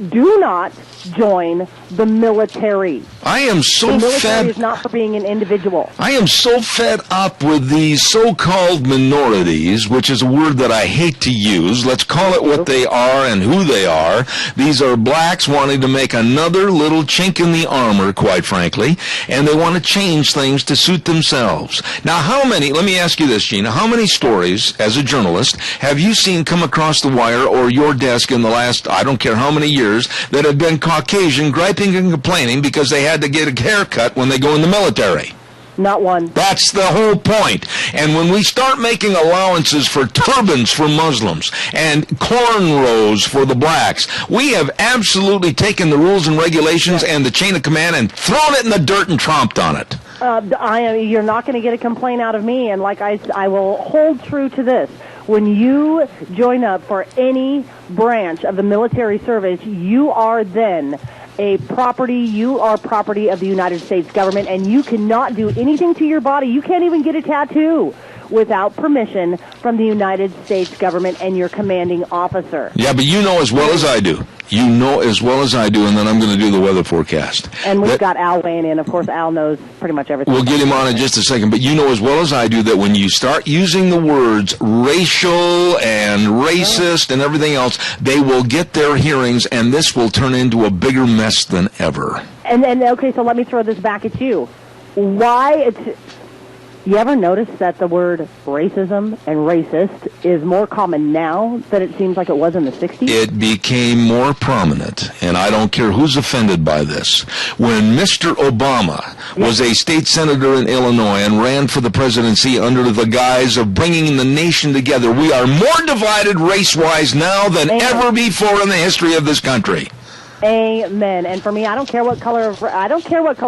do not join the military. I am so fed. The military fed. is not for being an individual. I am so fed up with these so-called minorities, which is a word that I hate to use. Let's call it what they are and who they are. These are blacks wanting to make another little chink in the armor, quite frankly, and they want to change things to suit themselves. Now, let me ask you this, Gina, how many stories, as a journalist, have you seen come across the wire or your desk in the last, I don't care how many years, that have been Caucasian griping and complaining because they had to get a haircut when they go in the military? Not one. That's the whole point. And when we start making allowances for turbans for Muslims and cornrows for the blacks, we have absolutely taken the rules and regulations and the chain of command and thrown it in the dirt and tromped on it. You're not going to get a complaint out of me, and like I will hold true to this. When you join up for any branch of the military service, you are then you are property of the United States government, and you cannot do anything to your body. You can't even get a tattoo without permission from the United States government and your commanding officer. Yeah, but you know as well as I do. you know as well as I do, and then I'm going to do the weather forecast. And we've got Al weighing in. Of course, Al knows pretty much everything. We'll get him on in just a second, but you know as well as I do that when you start using the words racial and racist and everything else, they will get their hearings, and this will turn into a bigger mess than ever. And okay, so let me throw this back at you. You ever notice that the word racism and racist is more common now than it seems like it was in the 60s? It became more prominent, and I don't care who's offended by this. When Mr. Obama was a state senator in Illinois and ran for the presidency under the guise of bringing the nation together, we are more divided race-wise now than ever before in the history of this country. Amen. And for me, I don't care what color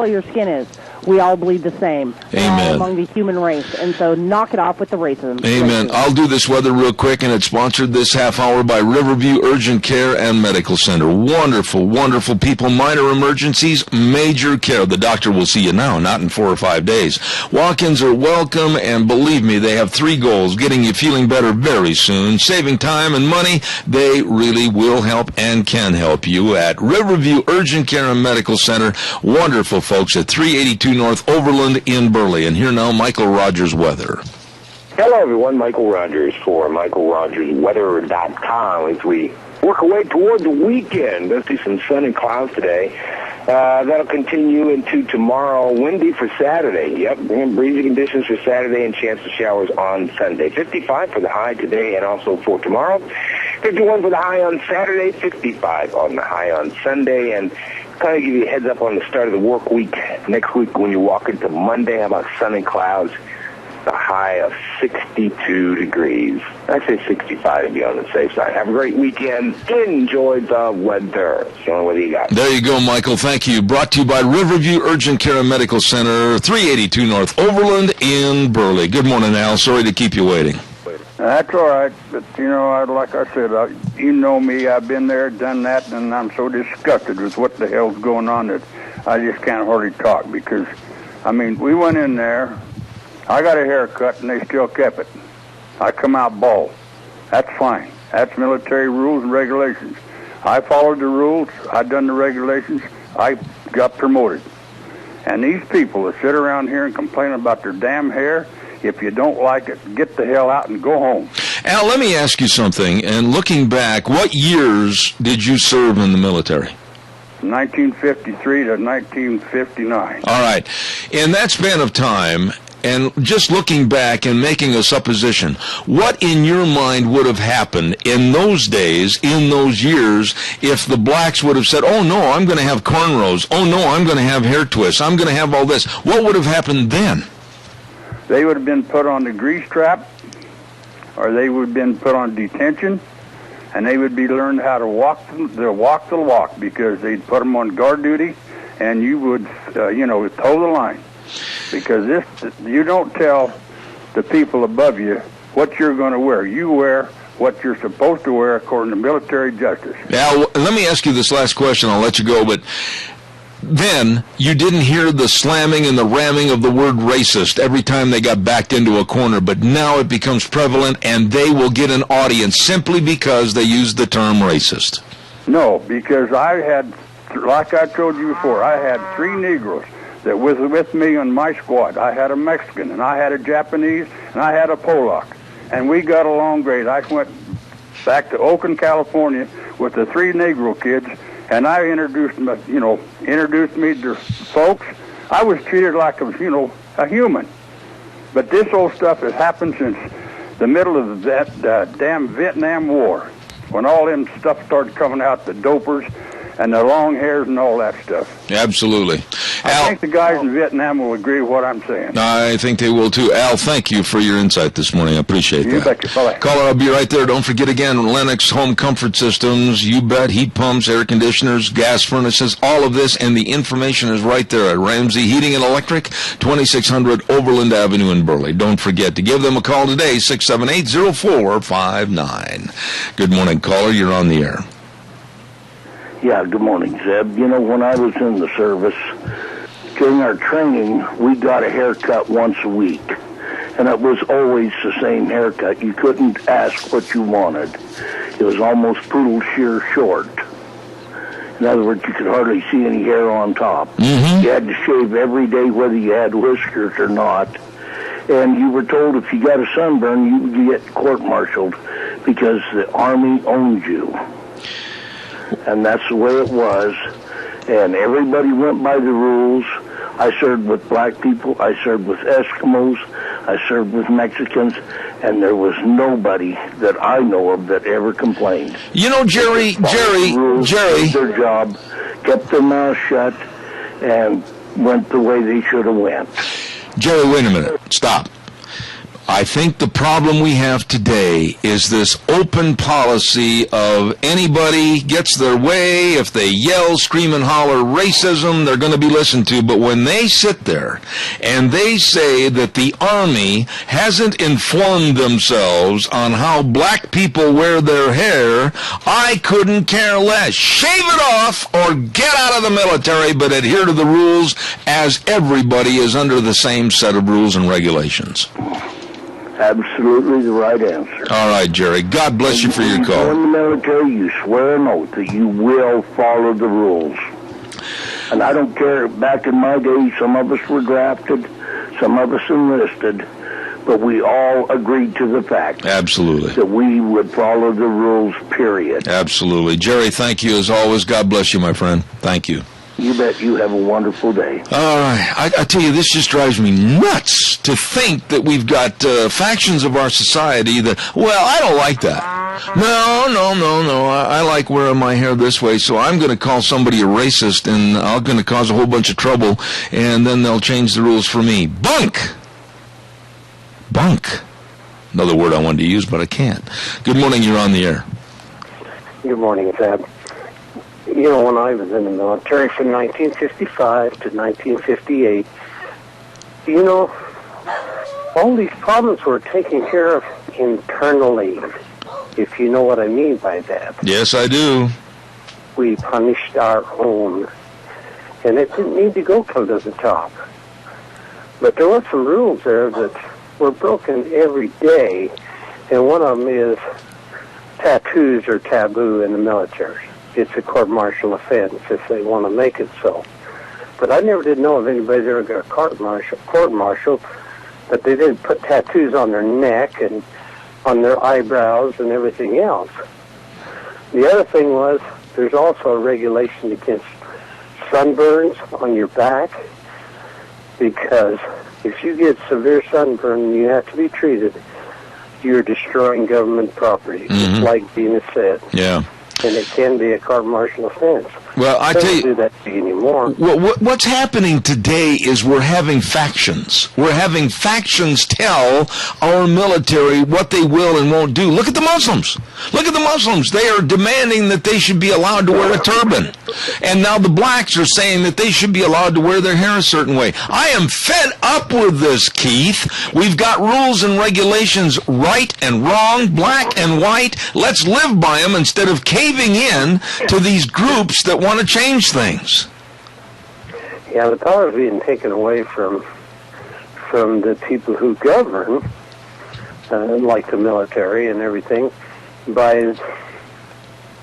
your skin is. We all bleed the same. Amen. Among the human race. And so knock it off with the racism. Amen. I'll do this weather real quick, and it's sponsored this half hour by Riverview Urgent Care and Medical Center. Wonderful, wonderful people. Minor emergencies, major care. The doctor will see you now, not in 4 or 5 days. Walk-ins are welcome, and believe me, they have 3 goals: getting you feeling better very soon, saving time and money. They really will help and can help you at Riverview Urgent Care and Medical Center. Wonderful folks at 382 North Overland in Burley. And here now, Michael Rogers weather. Hello, everyone. Michael Rogers for MichaelRogersWeather.com as we work our way toward the weekend. Let's see some sun and clouds today. That'll continue into tomorrow. Windy for Saturday. Yep, breezy conditions for Saturday and chance of showers on Sunday. 55 for the high today and also for tomorrow. 51 for the high on Saturday. 55 on the high on Sunday. And kind of give you a heads up on the start of the work week. Next week when you walk into Monday, how about sun and clouds? The high of 62 degrees. I say 65 to be on the safe side. Have a great weekend. Enjoy the weather. It's the only weather you got. There you go, Michael. Thank you. Brought to you by Riverview Urgent Care and Medical Center, 382 North Overland in Burley. Good morning, Al. Sorry to keep you waiting. That's all right, but, like I said, you know me, I've been there, done that, and I'm so disgusted with what the hell's going on that I just can't hardly talk because, we went in there, I got a haircut, and they still kept it. I come out bald. That's fine. That's military rules and regulations. I followed the rules, I done the regulations, I got promoted. And these people that sit around here and complain about their damn hair, if you don't like it, get the hell out and go home. Al, let me ask you something. And looking back, what years did you serve in the military? 1953 to 1959. All right. In that span of time, and just looking back and making a supposition, what in your mind would have happened in those days, in those years, if the blacks would have said, oh, no, I'm going to have cornrows. Oh, no, I'm going to have hair twists. I'm going to have all this. What would have happened then? They would have been put on the grease trap, or they would have been put on detention, and they would be learned how to walk the walk because they'd put them on guard duty, and you would, toe the line. Because you don't tell the people above you what you're going to wear. You wear what you're supposed to wear according to military justice. Al, let me ask you this last question. I'll let you go, but then you didn't hear the slamming and the ramming of the word racist every time they got backed into a corner, but now it becomes prevalent and they will get an audience simply because they use the term racist. No, because I had, like I told you before, I had 3 Negroes that was with me on my squad. I had a Mexican, and I had a Japanese, and I had a Polak. And we got along great. I went back to Oakland, California with the 3 Negro kids, and I introduced me to folks. I was treated like a human. But this old stuff has happened since the middle of that damn Vietnam War, when all them stuff started coming out, the dopers and the long hairs and all that stuff. Absolutely. I think the guys in Vietnam will agree with what I'm saying. I think they will too. Al, thank you for your insight this morning. I appreciate that. You bet. Bye-bye. Caller, I'll be right there. Don't forget again, Lennox Home Comfort Systems, you bet, heat pumps, air conditioners, gas furnaces, all of this, and the information is right there at Ramsey Heating and Electric, 2600 Overland Avenue in Burley. Don't forget to give them a call today, 678-0459. Good morning, caller. You're on the air. Yeah, good morning, Zeb. When I was in the service, during our training, we got a haircut once a week. And it was always the same haircut. You couldn't ask what you wanted. It was almost poodle shear short. In other words, you could hardly see any hair on top. Mm-hmm. You had to shave every day whether you had whiskers or not. And you were told if you got a sunburn, you would get court-martialed because the Army owned you. And that's the way it was. And everybody went by the rules. I served with black people. I served with Eskimos. I served with Mexicans. And there was nobody that I know of that ever complained. You know, Jerry, Did their job, kept their mouth shut, and went the way they should have went. Jerry, wait a minute. Stop. I think the problem we have today is this open policy of anybody gets their way. If they yell, scream, and holler racism, they're going to be listened to. But when they sit there and they say that the Army hasn't informed themselves on how black people wear their hair, I couldn't care less. Shave it off or get out of the military, but adhere to the rules as everybody is under the same set of rules and regulations. Absolutely the right answer. All right, Jerry. God bless you for your call. In the military, you swear an oath that you will follow the rules. And I don't care, back in my day, some of us were drafted, some of us enlisted, but we all agreed to the fact. Absolutely. That we would follow the rules, period. Absolutely. Jerry, thank you as always. God bless you, my friend. Thank you. You bet. You have a wonderful day. All right. I tell you, this just drives me nuts to think that we've got factions of our society that, well, I don't like that. No. I like wearing my hair this way, so I'm going to call somebody a racist, and I'm going to cause a whole bunch of trouble, and then they'll change the rules for me. Bunk! Another word I wanted to use, but I can't. Good morning. You're on the air. Good morning, Zeb. You know, when I was in the military from 1955 to 1958, you know, all these problems were taken care of internally, if you know what I mean by that. Yes, I do. We punished our own, and it didn't need to go to the top. But there were some rules there that were broken every day, and one of them is tattoos are taboo in the military. It's a court-martial offense if they want to make it so. But I never did know of anybody that ever got court-martial, but they didn't put tattoos on their neck and on their eyebrows and everything else. The other thing was there's also a regulation against sunburns on your back, because if you get severe sunburn and you have to be treated, you're destroying government property, just like Dina said. Yeah. And it can be a court-martial offense. Well, I tell you, do that anymore. What's happening today is we're having factions. We're having factions tell our military what they will and won't do. Look at the Muslims. Look at the Muslims. They are demanding that they should be allowed to wear a turban. And now the blacks are saying that they should be allowed to wear their hair a certain way. I am fed up with this, Keith. We've got rules and regulations, right and wrong, black and white. Let's live by them instead of caving in to these groups that want to change things. Yeah, the power is being taken away from the people who govern, like the military and everything, by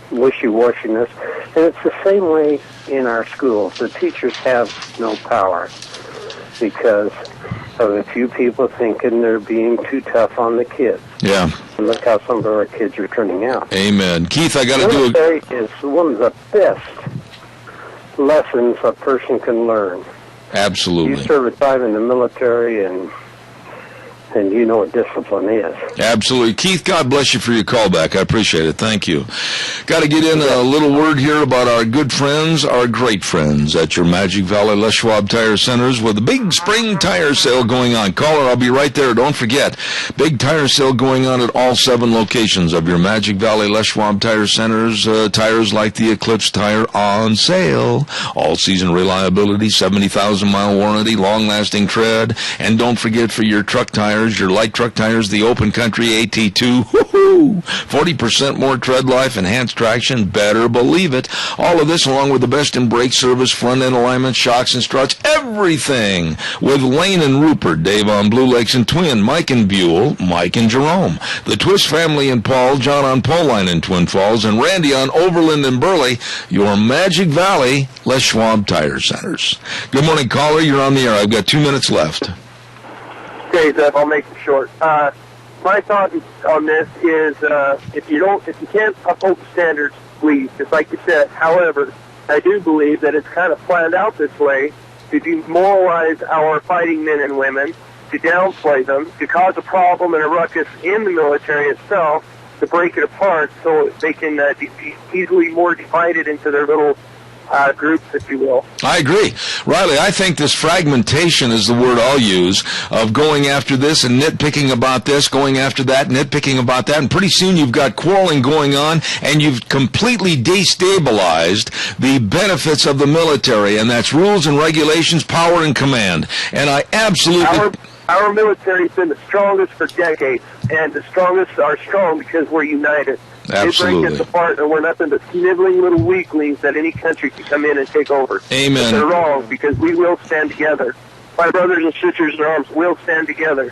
wishy-washiness. And it's the same way in our schools. The teachers have no power because of a few people thinking they're being too tough on the kids. Yeah. And look how some of our kids are turning out. Amen. Keith, I got to do a... Military is one of the best lessons a person can learn. Absolutely. You serve a time in the military, and you know what discipline is. Absolutely. Keith, God bless you for your call back. I appreciate it. Thank you. Got to get in a little word here about our good friends, our great friends at your Magic Valley Les Schwab Tire Centers with a big spring tire sale going on. Caller, I'll be right there. Don't forget, big tire sale going on at all 7 locations of your Magic Valley Les Schwab Tire Centers. Tires like the Eclipse tire on sale. All-season reliability, 70,000-mile warranty, long-lasting tread. And don't forget, for your truck tires, tires, your light truck tires, the Open Country AT2. Woohoo! 40% more tread life, enhanced traction, better believe it. All of this along with the best in brake service, front end alignment, shocks and struts, everything. With Lane and Rupert, Dave on Blue Lakes and Twin, Mike and Buell, Mike and Jerome, the Twist family and Paul, John on Pauline in Twin Falls, and Randy on Overland and Burley, your Magic Valley Les Schwab Tire Centers. Good morning, caller. You're on the air. I've got 2 minutes left. Okay, Zev, I'll make it short. My thought on this is if you can't uphold the standards, please, just like you said. However, I do believe that it's kind of planned out this way to demoralize our fighting men and women, to downplay them, to cause a problem and a ruckus in the military itself, to break it apart so they can be easily more divided into their little groups, if you will. I agree. Riley, I think this fragmentation is the word I'll use, of going after this and nitpicking about this, going after that, nitpicking about that, and pretty soon you've got quarreling going on, and you've completely destabilized the benefits of the military, and that's rules and regulations, power and command. And I absolutely... Our military has been the strongest for decades, and the strongest are strong because we're united. Absolutely. They break us apart, and we're nothing but sniveling little weaklings that any country can come in and take over. Amen. But they're wrong, because we will stand together. My brothers and sisters in arms will stand together.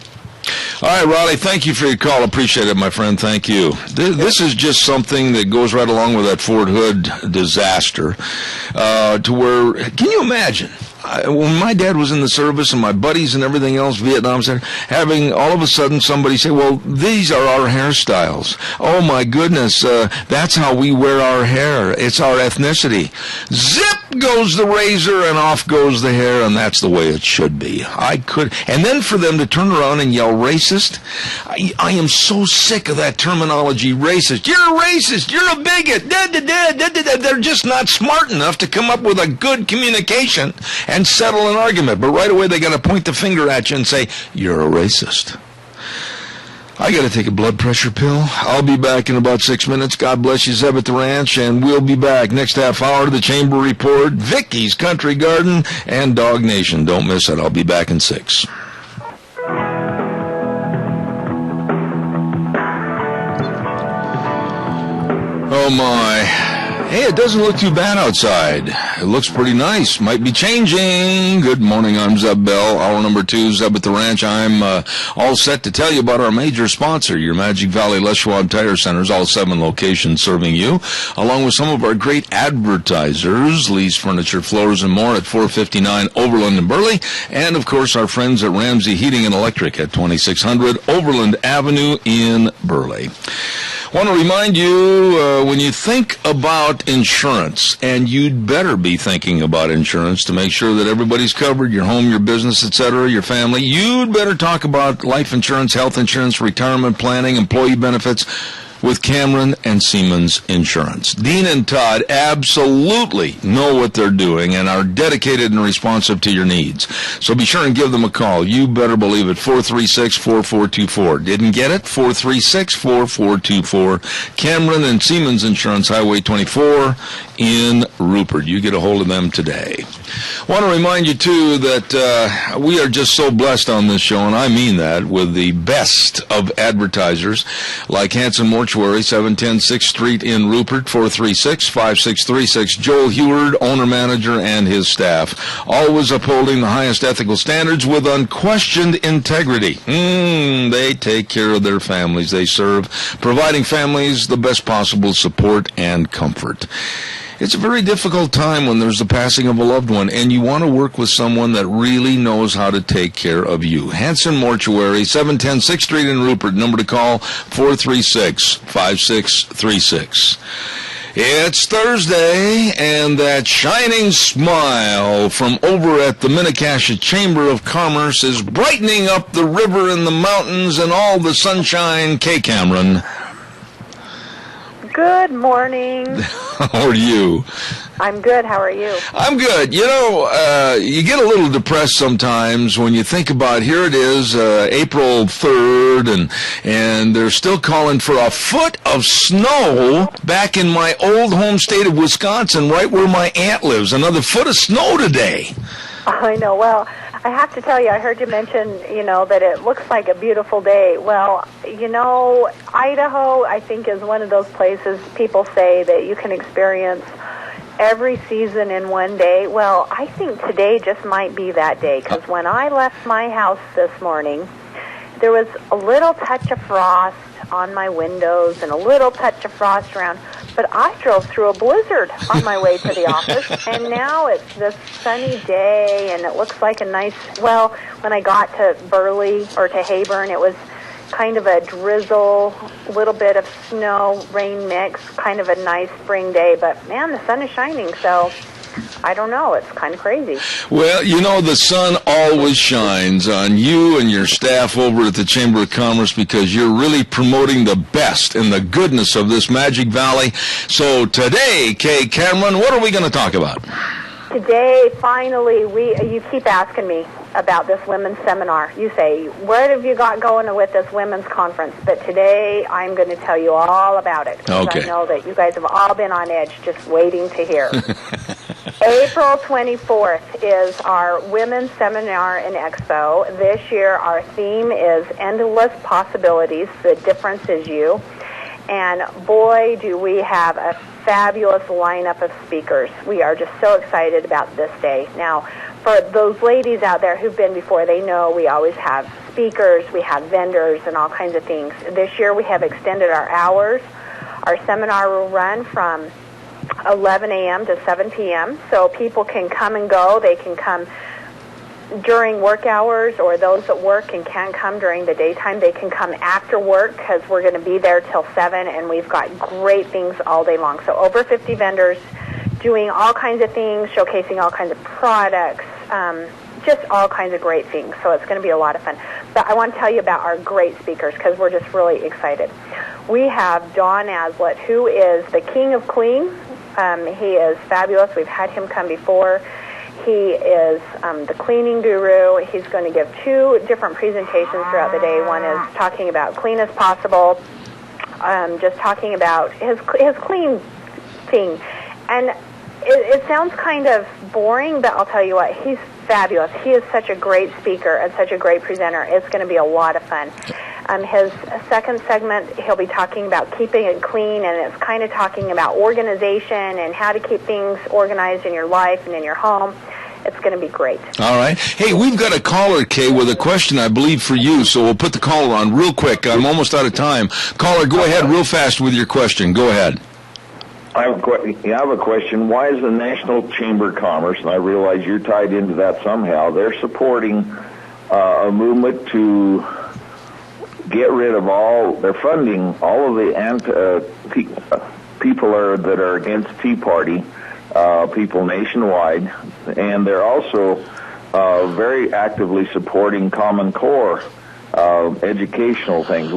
All right, Riley, thank you for your call. Appreciate it, my friend. Thank you. This is just something that goes right along with that Fort Hood disaster, to where, can you imagine? When my dad was in the service and my buddies and everything else, Vietnam, having all of a sudden somebody say, well, these are our hairstyles. Oh, my goodness, that's how we wear our hair. It's our ethnicity. Zip goes the razor and off goes the hair, and that's the way it should be. And then for them to turn around and yell racist, I am so sick of that terminology, racist. You're a racist. You're a bigot. They're just not smart enough to come up with a good communication and settle an argument. But right away they got to point the finger at you and say, you're a racist. I got to take a blood pressure pill. I'll be back in about 6 minutes. God bless you, Zeb at the Ranch, and we'll be back next half hour to the Chamber Report, Vicky's Country Garden, and Dog Nation. Don't miss it. I'll be back in 6. Oh, my. Hey, it doesn't look too bad outside. It looks pretty nice. Might be changing. Good morning, I'm Zeb Bell. Hour number 2, Zeb at the Ranch. I'm all set to tell you about our major sponsor, your Magic Valley Les Schwab Tire Centers, all 7 locations serving you, along with some of our great advertisers, Lee's Furniture, Floors, and more at 459 Overland and Burley, and, of course, our friends at Ramsey Heating and Electric at 2600 Overland Avenue in Burley. I want to remind you, when you think about insurance, and you'd better be thinking about insurance to make sure that everybody's covered, your home, your business, etc., your family, you'd better talk about life insurance, health insurance, retirement planning, employee benefits, with Cameron and Siemens Insurance. Dean and Todd absolutely know what they're doing and are dedicated and responsive to your needs. So be sure and give them a call. You better believe it. 436-4424. Didn't get it? 436-4424. Cameron and Siemens Insurance, Highway 24 in Rupert. You get a hold of them today. I want to remind you, too, that we are just so blessed on this show, and I mean that, with the best of advertisers like Hanson Mortuary, 710 6th Street in Rupert, 436-5636. Joel Heward, owner-manager, and his staff, always upholding the highest ethical standards with unquestioned integrity. They take care of their families they serve, providing families the best possible support and comfort. It's a very difficult time when there's the passing of a loved one, and you want to work with someone that really knows how to take care of you. Hanson Mortuary, 710 6th Street in Rupert. Number to call, 436-5636. It's Thursday, and that shining smile from over at the Minnecasia Chamber of Commerce is brightening up the river and the mountains and all the sunshine. Kay Cameron. Good morning. How are you? I'm good. How are you? I'm good. You know, you get a little depressed sometimes when you think about, here it is, April 3rd, and they're still calling for a foot of snow back in my old home state of Wisconsin, right where my aunt lives. Another foot of snow today. I know. Well, I have to tell you, I heard you mention, that it looks like a beautiful day. Well, Idaho, I think, is one of those places people say that you can experience every season in one day. Well, I think today just might be that day, because when I left my house this morning, there was a little touch of frost on my windows and a little touch of frost around, but I drove through a blizzard on my way to the office, and now it's this sunny day, and it looks like a nice, when I got to Burley or to Hayburn, it was kind of a drizzle, a little bit of snow, rain mix, kind of a nice spring day, but man, the sun is shining, so I don't know. It's kind of crazy. Well, the sun always shines on you and your staff over at the Chamber of Commerce, because you're really promoting the best and the goodness of this Magic Valley. So today, Kay Cameron, what are we going to talk about? Today, finally, you keep asking me about this women's seminar. You say, what have you got going with this women's conference? But today, I'm going to tell you all about it. Okay. I know that you guys have all been on edge just waiting to hear. April 24th is our Women's Seminar and Expo. This year, our theme is Endless Possibilities. The difference is you. And boy, do we have a fabulous lineup of speakers. We are just so excited about this day. Now, for those ladies out there who've been before, they know we always have speakers, we have vendors, and all kinds of things. This year, we have extended our hours. Our seminar will run from 11 a.m. to 7 p.m., so people can come and go. They can come during work hours, or those that work and can't come during the daytime, they can come after work, because we're going to be there till 7, and we've got great things all day long. So over 50 vendors doing all kinds of things, showcasing all kinds of products, just all kinds of great things. So it's going to be a lot of fun. But I want to tell you about our great speakers, because we're just really excited. We have Don Aslett, who is the king of clean. He is fabulous. We've had him come before. He is the cleaning guru. He's going to give 2 different presentations throughout the day. One is talking about clean as possible, just talking about his clean thing. And it sounds kind of boring, but I'll tell you what, he's fabulous. He is such a great speaker and such a great presenter. It's going to be a lot of fun. His second segment, he'll be talking about keeping it clean, and it's kind of talking about organization and how to keep things organized in your life and in your home. It's going to be great. All right. Hey, we've got a caller, Kay, with a question, I believe, for you, so we'll put the caller on real quick. I'm almost out of time. Caller, go ahead real fast with your question. Go ahead. I have a question. Why is the National Chamber of Commerce, and I realize you're tied into that somehow, they're supporting a movement to get rid of they're funding all of the people that are against Tea Party, people nationwide, and they're also very actively supporting Common Core educational things.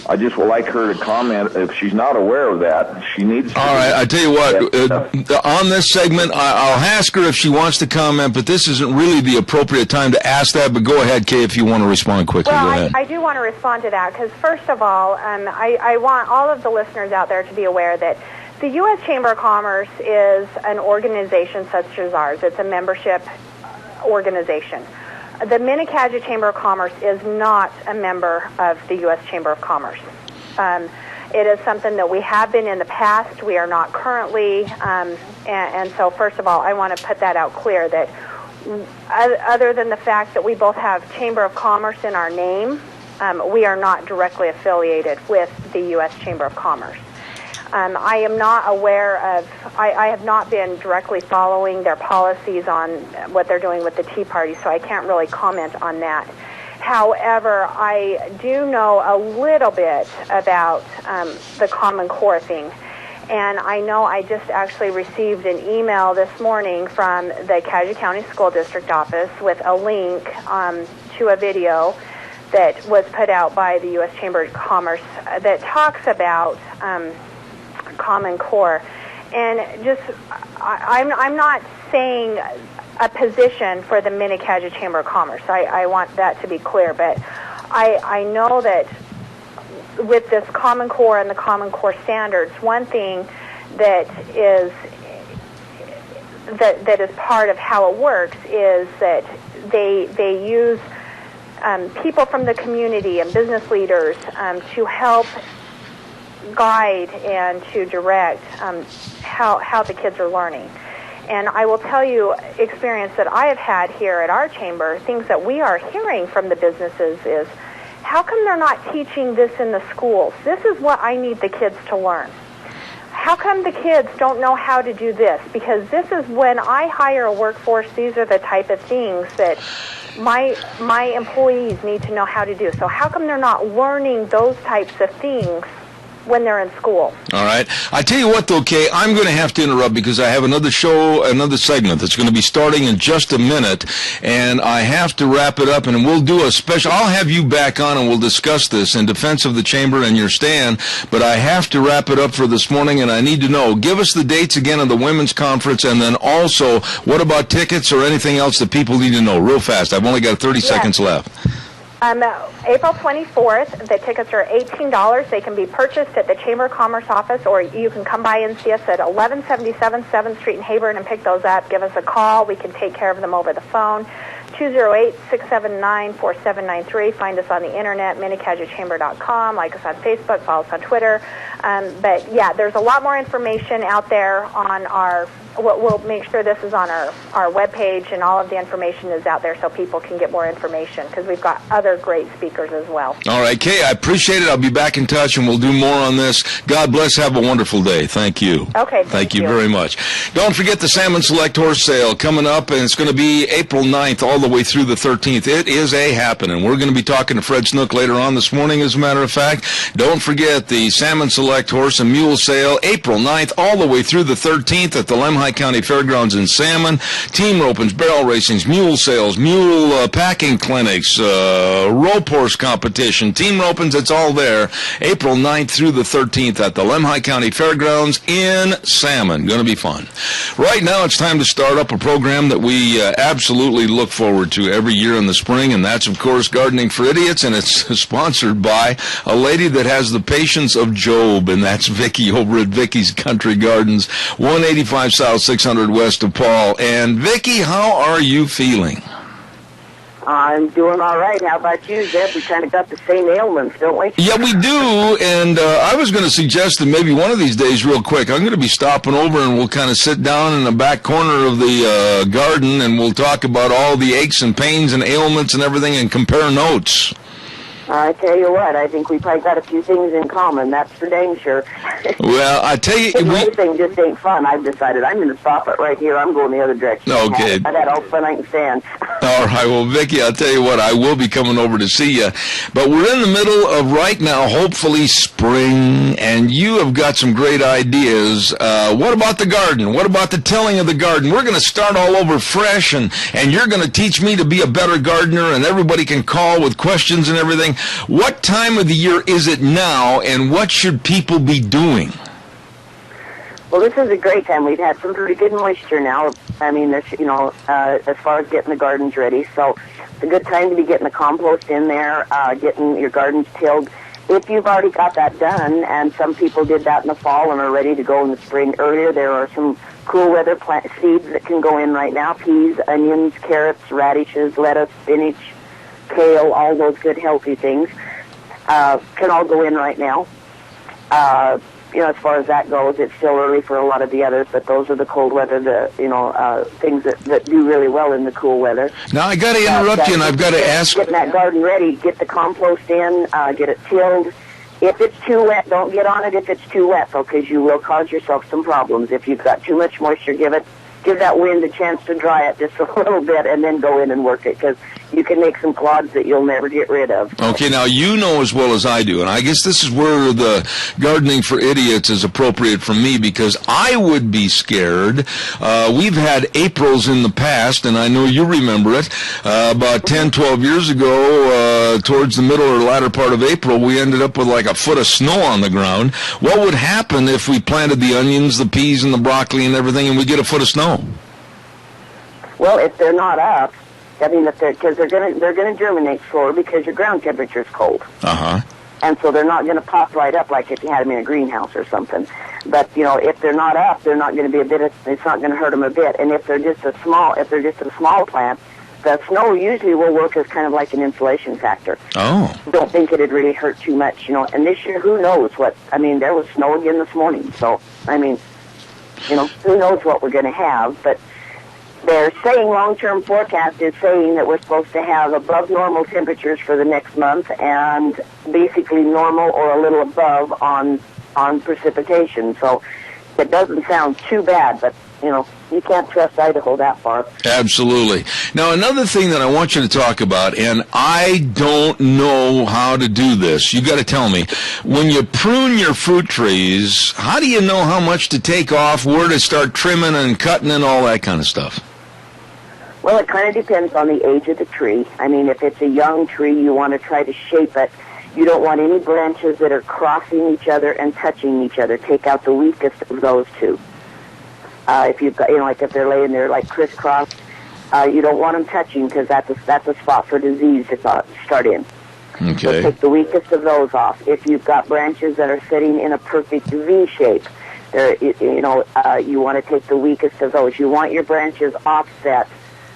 I just would like her to comment. If she's not aware of that, she needs to. All right, I tell you what, on this segment, I'll ask her if she wants to comment, but this isn't really the appropriate time to ask that, but go ahead, Kay, if you want to respond quickly. Well, go ahead. I do want to respond to that, because first of all, I want all of the listeners out there to be aware that the U.S. Chamber of Commerce is an organization such as ours. It's a membership organization. The Minnecaja Chamber of Commerce is not a member of the U.S. Chamber of Commerce. It is something that we have been in the past. We are not currently. And so, first of all, I want to put that out clear, that other than the fact that we both have Chamber of Commerce in our name, we are not directly affiliated with the U.S. Chamber of Commerce. I am not aware of, I have not been directly following their policies on what they're doing with the Tea Party, so I can't really comment on that. However, I do know a little bit about the Common Core thing. And I know I just actually received an email this morning from the Cassia County School District office with a link to a video that was put out by the U.S. Chamber of Commerce that talks about Common Core. And just, I'm not saying a position for the Minnecaja Chamber of Commerce. I want that to be clear. But I know that with this Common Core and the Common Core standards, one thing that is that is part of how it works is that they use people from the community and business leaders to help guide and to direct how the kids are learning. And I will tell you, experience that I have had here at our chamber, things that we are hearing from the businesses is, how come they're not teaching this in the schools? This is what I need the kids to learn. How come the kids don't know how to do this? Because this is when I hire a workforce, these are the type of things that my employees need to know how to do. So how come they're not learning those types of things when they're in school? All right. I tell you what, though, Kay, I'm going to have to interrupt because I have another show, another segment that's going to be starting in just a minute, and I have to wrap it up, and we'll do a special. I'll have you back on, and we'll discuss this in defense of the chamber and your stand, but I have to wrap it up for this morning, and I need to know, give us the dates again of the women's conference, and then also, what about tickets or anything else that people need to know real fast? I've only got 30 seconds left. April 24th, the tickets are $18. They can be purchased at the Chamber of Commerce office, or you can come by and see us at 1177 7th Street in Hayburn and pick those up. Give us a call. We can take care of them over the phone. 208-679-4793. Find us on the internet, minicadgechamber.com. Like us on Facebook. Follow us on Twitter. But, yeah, there's a lot more information out there on our... We'll make sure this is on our webpage, and all of the information is out there so people can get more information, because we've got other great speakers as well. All right, Kay, I appreciate it. I'll be back in touch, and we'll do more on this. God bless. Have a wonderful day. Thank you. Okay, thank you very much. Don't forget the Salmon Select Horse Sale coming up, and it's going to be April 9th all the way through the 13th. It is a happening. We're going to be talking to Fred Snook later on this morning, as a matter of fact. Don't forget the Salmon Select Horse and Mule Sale, April 9th all the way through the 13th at the Lemhi County Fairgrounds in Salmon. Team ropings, barrel racings, mule sales, mule packing clinics, rope horse competition, team ropings, it's all there. April 9th through the 13th at the Lemhi County Fairgrounds in Salmon. Going to be fun. Right now it's time to start up a program that we absolutely look forward to every year in the spring, and that's, of course, Gardening for Idiots, and it's sponsored by a lady that has the patience of Job, and that's Vicki over at Vicky's Country Gardens, 185 South 600 west of Paul. And Vicki, how are you feeling? I'm doing all right. How about you, Zeb? We kind of got the same ailments, don't we? Yeah, we do. And I was going to suggest that maybe one of these days, real quick, I'm going to be stopping over and we'll kind of sit down in the back corner of the garden and we'll talk about all the aches and pains and ailments and everything and compare notes. I tell you what, I think we probably got a few things in common. That's for dang sure. Well, I tell you... The thing just ain't fun. I've decided I'm going to stop it right here. I'm going the other direction. Okay. I've had all the fun I can stand. All right. Well, Vicki, I'll tell you what, I will be coming over to see you. But we're in the middle of, right now, hopefully spring, and you have got some great ideas. What about the garden? What about the tilling of the garden? We're going to start all over fresh, and you're going to teach me to be a better gardener, and everybody can call with questions and everything. What time of the year is it now, and what should people be doing? Well, this is a great time. We've had some pretty good moisture now. I mean, there's, as far as getting the gardens ready. So it's a good time to be getting the compost in there, getting your gardens tilled. If you've already got that done, and some people did that in the fall and are ready to go in the spring earlier, there are some cool weather plant seeds that can go in right now. Peas, onions, carrots, radishes, lettuce, spinach, kale, all those good healthy things can all go in right now. As far as that goes, it's still early for a lot of the others, but those are the cold weather, things that do really well in the cool weather. Now, I got to interrupt you, and I've got to ask... Getting that garden ready, get the compost in, get it tilled. If it's too wet, don't get on it if it's too wet, because you will cause yourself some problems. If you've got too much moisture, give that wind a chance to dry it just a little bit, and then go in and work it, because you can make some clods that you'll never get rid of. Okay, now you know as well as I do, and I guess this is where the Gardening for Idiots is appropriate for me, because I would be scared. We've had Aprils in the past, and I know you remember it. About 10, 12 years ago, towards the middle or latter part of April, we ended up with like a foot of snow on the ground. What would happen if we planted the onions, the peas, and the broccoli and everything, and we get a foot of snow? Well, if they're not up, because they're going to germinate slower because your ground temperature is cold. Uh-huh. And so they're not going to pop right up like if you had them in a greenhouse or something. But, you know, if they're not up, they're not going to be it's not going to hurt them a bit. And if they're just a small plant, the snow usually will work as kind of like an insulation factor. Oh. Don't think it'd really hurt too much, you know. And this year, who knows what, I mean, there was snow again this morning. So, I mean, you know, who knows what we're going to have. But they're saying long-term forecast is saying that we're supposed to have above normal temperatures for the next month and basically normal or a little above on precipitation. So it doesn't sound too bad, but, you know, you can't trust Idaho that far. Absolutely. Now, another thing that I want you to talk about, and I don't know how to do this. You got to tell me. When you prune your fruit trees, how do you know how much to take off, where to start trimming and cutting and all that kind of stuff? Well, it kind of depends on the age of the tree. I mean, if it's a young tree, you want to try to shape it. You don't want any branches that are crossing each other and touching each other. Take out the weakest of those two. If you've got, you know, like if they're laying there like crisscross, you don't want them touching because that's a spot for disease to start in. Okay. So take the weakest of those off. If you've got branches that are sitting in a perfect V shape, you want to take the weakest of those. You want your branches offset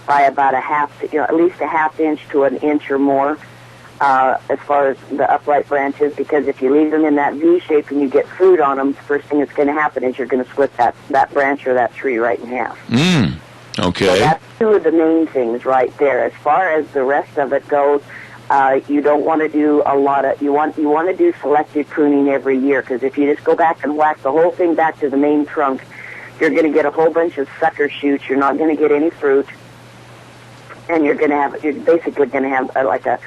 by about at least a half inch to an inch or more. As far as the upright branches, because if you leave them in that V shape and you get fruit on them, the first thing that's going to happen is you're going to split that branch or that tree right in half. Okay. So that's two of the main things right there. As far as the rest of it goes, you don't want to do a lot of, you want to do selective pruning every year, because if you just go back and whack the whole thing back to the main trunk, you're going to get a whole bunch of sucker shoots. You're not going to get any fruit, and you're basically going to have like a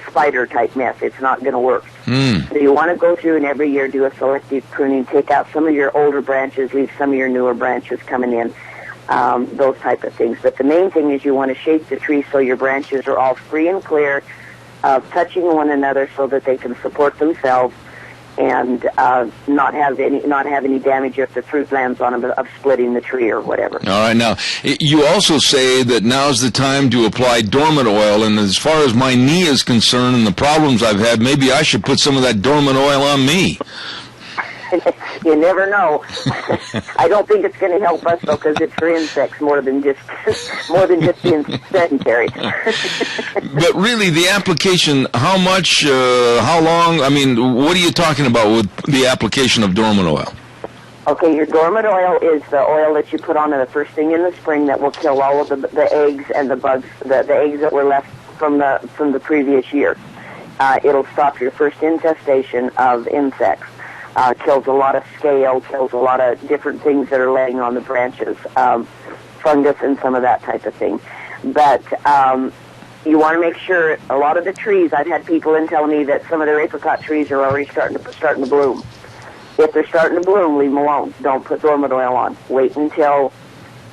spider type mess. It's not going to work. So you want to go through and every year do a selective pruning, take out some of your older branches, leave some of your newer branches coming in, those type of things. But the main thing is you want to shape the tree so your branches are all free and clear of touching one another so that they can support themselves and not have any damage if the fruit lands on them of splitting the tree or whatever. All right. Now, you also say that now's the time to apply dormant oil, and as far as my knee is concerned and the problems I've had, maybe I should put some of that dormant oil on me. You never know. I don't think it's going to help us though, because it's for insects more than just being sedentary. But really, the application, how much, how long? I mean, what are you talking about with the application of dormant oil? Okay, your dormant oil is the oil that you put on the first thing in the spring that will kill all of the eggs and the bugs, the eggs that were left from the previous year. It'll stop your first infestation of insects. Kills a lot of scale, kills a lot of different things that are laying on the branches, fungus and some of that type of thing. But you want to make sure, a lot of the trees, I've had people in telling me that some of their apricot trees are already starting to bloom. If they're starting to bloom, leave them alone. Don't put dormant oil on. Wait until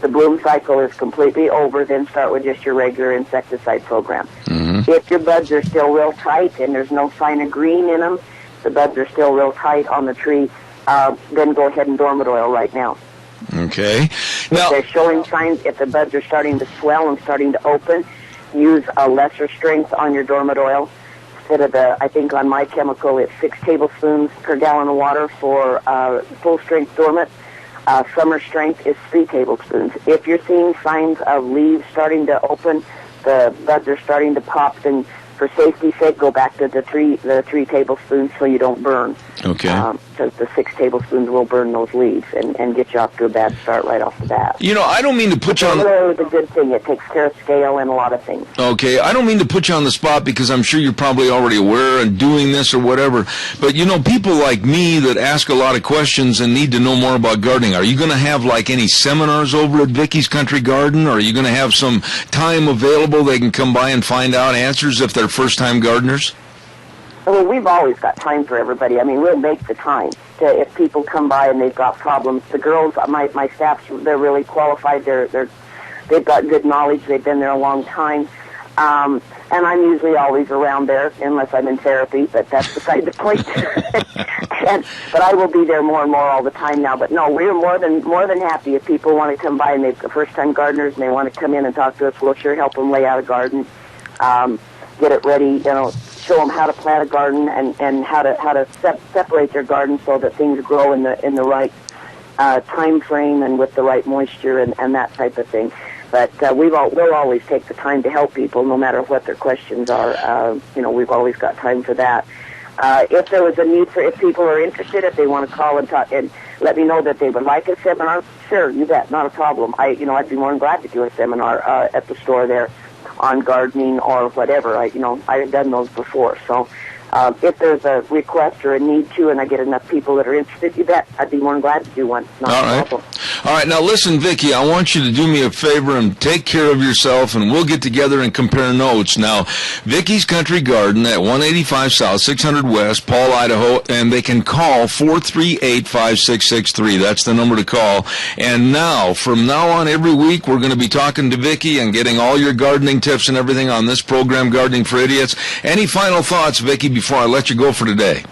the bloom cycle is completely over, then start with just your regular insecticide program. Mm-hmm. If your buds are still real tight and there's no sign of green in them, the buds are still real tight on the tree, then go ahead and dormant oil right now. Okay. Now, if they're showing signs, if the buds are starting to swell and starting to open, use a lesser strength on your dormant oil. Instead of I think on my chemical, it's 6 tablespoons per gallon of water for full strength dormant. Summer strength is 3 tablespoons. If you're seeing signs of leaves starting to open, the buds are starting to pop, then for safety's sake, go back to the 3 tablespoons so you don't burn. Okay. Because the 6 tablespoons will burn those leaves and get you off to a bad start right off the bat. You know, I don't mean to put you on... It's a good thing. It takes care of scale and a lot of things. Okay, I don't mean to put you on the spot because I'm sure you're probably already aware and doing this or whatever. But, you know, people like me that ask a lot of questions and need to know more about gardening, are you going to have, like, any seminars over at Vicky's Country Garden? Or are you going to have some time available they can come by and find out answers if they're first-time gardeners? Well, we've always got time for everybody. I mean, we'll make the time. If people come by and they've got problems, the girls, my staff, they're really qualified. They've got good knowledge. They've been there a long time. And I'm usually always around there, unless I'm in therapy, but that's beside the point. But I will be there more and more all the time now. But no, we're more than happy if people want to come by and they're first-time gardeners and they want to come in and talk to us. We'll sure help them lay out a garden, get it ready, show them how to plant a garden and how to separate their garden so that things grow in the right time frame and with the right moisture and that type of thing. But we'll always take the time to help people, no matter what their questions are. We've always got time for that. If there was a need for, if people are interested, if they want to call and talk and let me know that they would like a seminar, sure, you bet, not a problem. I'd be more than glad to do a seminar at the store there on gardening or whatever. I've done those before. So if there's a request or a need to, and I get enough people that are interested, you bet, I'd be more than glad to do one. Not a problem. All right, now listen, Vicki, I want you to do me a favor and take care of yourself, and we'll get together and compare notes. Now, Vicki's Country Garden at 185 South, 600 West, Paul, Idaho, and they can call 438-5663. That's the number to call. And now, from now on, every week, we're going to be talking to Vicki and getting all your gardening tips and everything on this program, Gardening for Idiots. Any final thoughts, Vicki, before I let you go for today?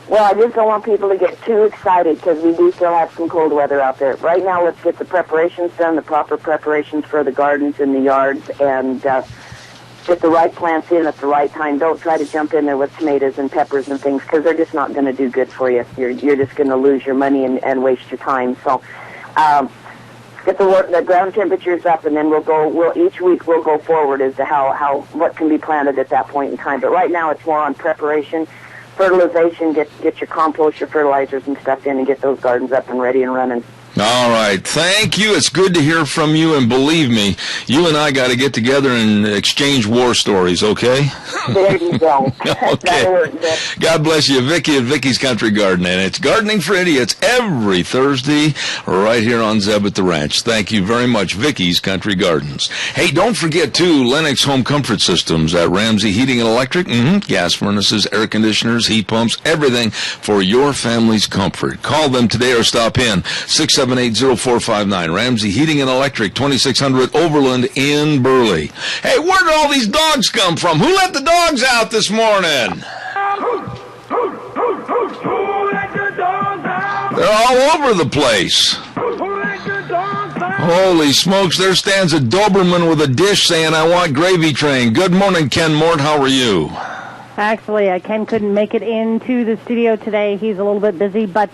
Well, I just don't want people to get too excited because we do still have some cold weather out there. Right now, let's get the preparations done, the proper preparations for the gardens and the yards, and get the right plants in at the right time. Don't try to jump in there with tomatoes and peppers and things because they're just not going to do good for you. You're just going to lose your money and waste your time. So get the ground temperatures up, and then each week we'll go forward as to what can be planted at that point in time. But right now, it's more on preparation. Fertilization, get your compost, your fertilizers and stuff in and get those gardens up and ready and running. All right. Thank you. It's good to hear from you, and believe me, you and I got to get together and exchange war stories, okay? There you go. Okay. God bless you, Vicki at Vicki's Country Garden, and it's Gardening for Idiots every Thursday right here on Zeb at the Ranch. Thank you very much, Vicki's Country Gardens. Hey, don't forget, too, Lennox Home Comfort Systems at Ramsey Heating and Electric. Gas furnaces, air conditioners, heat pumps, everything for your family's comfort. Call them today or stop in. 678-0459. Ramsey Heating and Electric, 2600 Overland in Burley. Hey, where did all these dogs come from? Who let the dogs out this morning? They're all over the place. Holy smokes, there stands a Doberman with a dish saying, I want gravy train. Good morning, Ken Mort. How are you? Actually, Ken couldn't make it into the studio today. He's a little bit busy, but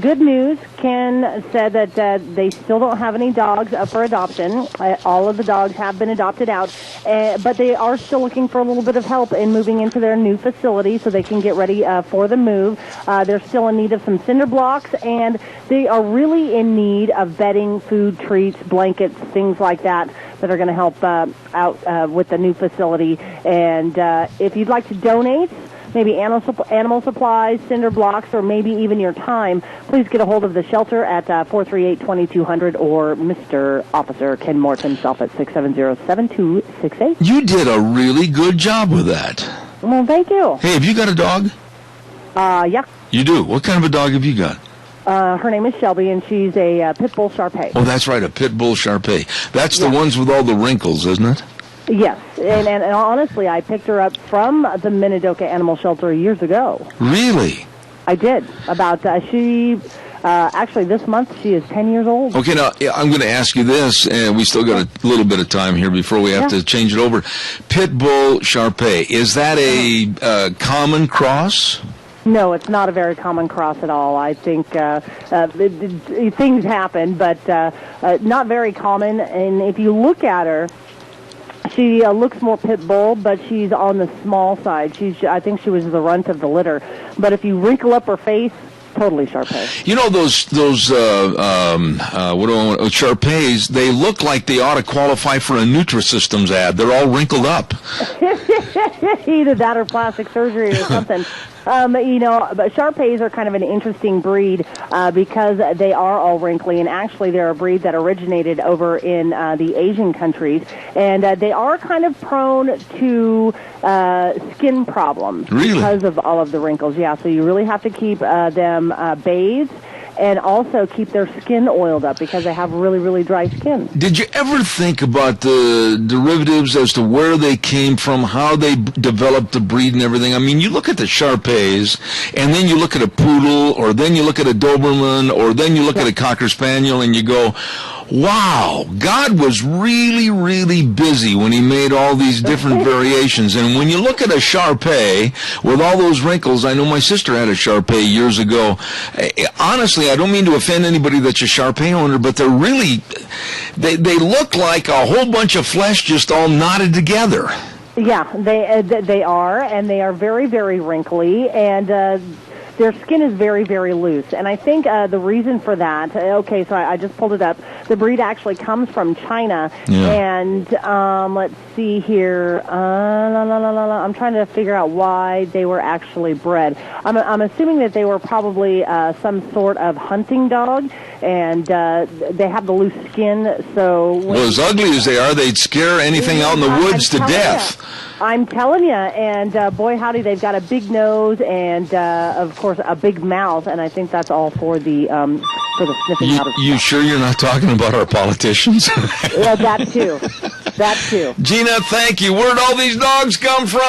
good news. Ken said that they still don't have any dogs up for adoption. All of the dogs have been adopted out, but they are still looking for a little bit of help in moving into their new facility so they can get ready for the move. They're still in need of some cinder blocks, and they are really in need of bedding, food, treats, blankets, things like that are going to help out with the new facility. And if you'd like to donate, maybe animal supplies, cinder blocks, or maybe even your time, please get a hold of the shelter at 438-2200 or Mr. Officer Ken Mort himself at 670-7268. You did a really good job with that. Well, thank you. Hey, have you got a dog? Yeah. You do? What kind of a dog have you got? Her name is Shelby, and she's a Pit Bull Shar-Pei. Oh, that's right, a Pit Bull Shar-Pei. That's the ones with all the wrinkles, isn't it? Yes, and honestly, I picked her up from the Minidoka Animal Shelter years ago. Really? I did. Actually, this month she is 10 years old. Okay, now, I'm going to ask you this, and we still got a little bit of time here before we have to change it over. Pit Bull Shar-Pei, is that a common cross? No, it's not a very common cross at all. I think things happen, but not very common. And if you look at her, she looks more pit bull, but she's on the small side. I think she was the runt of the litter. But if you wrinkle up her face, totally Shar-Pei. You know those Shar-Peis, they look like they ought to qualify for a Nutrisystems ad. They're all wrinkled up. Either that or plastic surgery or something. But Shar-Peis are kind of an interesting breed because they are all wrinkly, and actually they're a breed that originated over in the Asian countries, and they are kind of prone to skin problems because of all of the wrinkles. Yeah, so you really have to keep them bathed and also keep their skin oiled up because they have really, really dry skin. Did you ever think about the derivatives as to where they came from, how they developed the breed and everything? I mean, you look at the Shar-Peis, and then you look at a Poodle, or then you look at a Doberman, or then you look at a Cocker Spaniel, and you go, wow, God was really, really busy when he made all these different variations. And when you look at a Shar-Pei with all those wrinkles, I know my sister had a Shar-Pei years ago. Honestly, I don't mean to offend anybody that's a Shar-Pei owner, but they're really, they look like a whole bunch of flesh just all knotted together. Yeah, they are, and they are very, very wrinkly, and their skin is very, very loose. And I think the reason for that, okay, so I just pulled it up. The breed actually comes from China. Yeah. And let's see here. I'm trying to figure out why they were actually bred. I'm assuming that they were probably some sort of hunting dog, and they have the loose skin. So well, as ugly as they are, they'd scare anything out in the woods to death. I'm telling you, and boy, howdy, they've got a big nose and, of course, a big mouth, and I think that's all for the sniffing out of stuff. You sure you're not talking about our politicians? Yeah, that too. That too. Gina, thank you. Where'd all these dogs come from?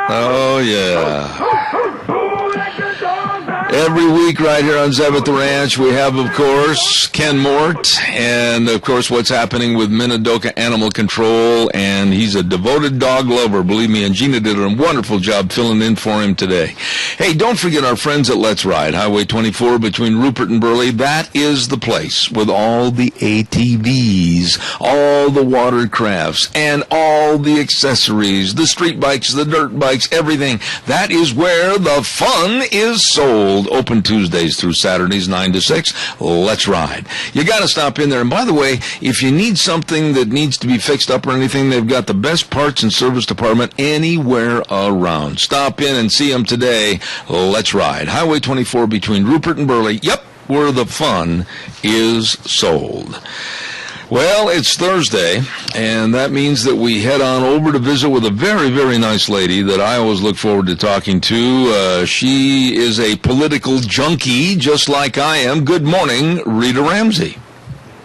Oh, yeah. Every week right here on Zeb at the Ranch, we have, of course, Ken Mort, and, of course, what's happening with Minidoka Animal Control, and he's a devoted dog lover, believe me, and Gina did a wonderful job filling in for him today. Hey, don't forget our friends at Let's Ride, Highway 24 between Rupert and Burley. That is the place with all the ATVs, all the watercrafts, and all the accessories, the street bikes, the dirt bikes, everything. That is where the fun is sold. Open Tuesdays through Saturdays, 9 to 6. Let's Ride. You got to stop in there. And by the way, if you need something that needs to be fixed up or anything, they've got the best parts and service department anywhere around. Stop in and see them today. Let's Ride. Highway 24 between Rupert and Burley. Yep, where the fun is sold. Well, it's Thursday, and that means that we head on over to visit with a very, very nice lady that I always look forward to talking to. She is a political junkie, just like I am. Good morning, Rita Ramsey.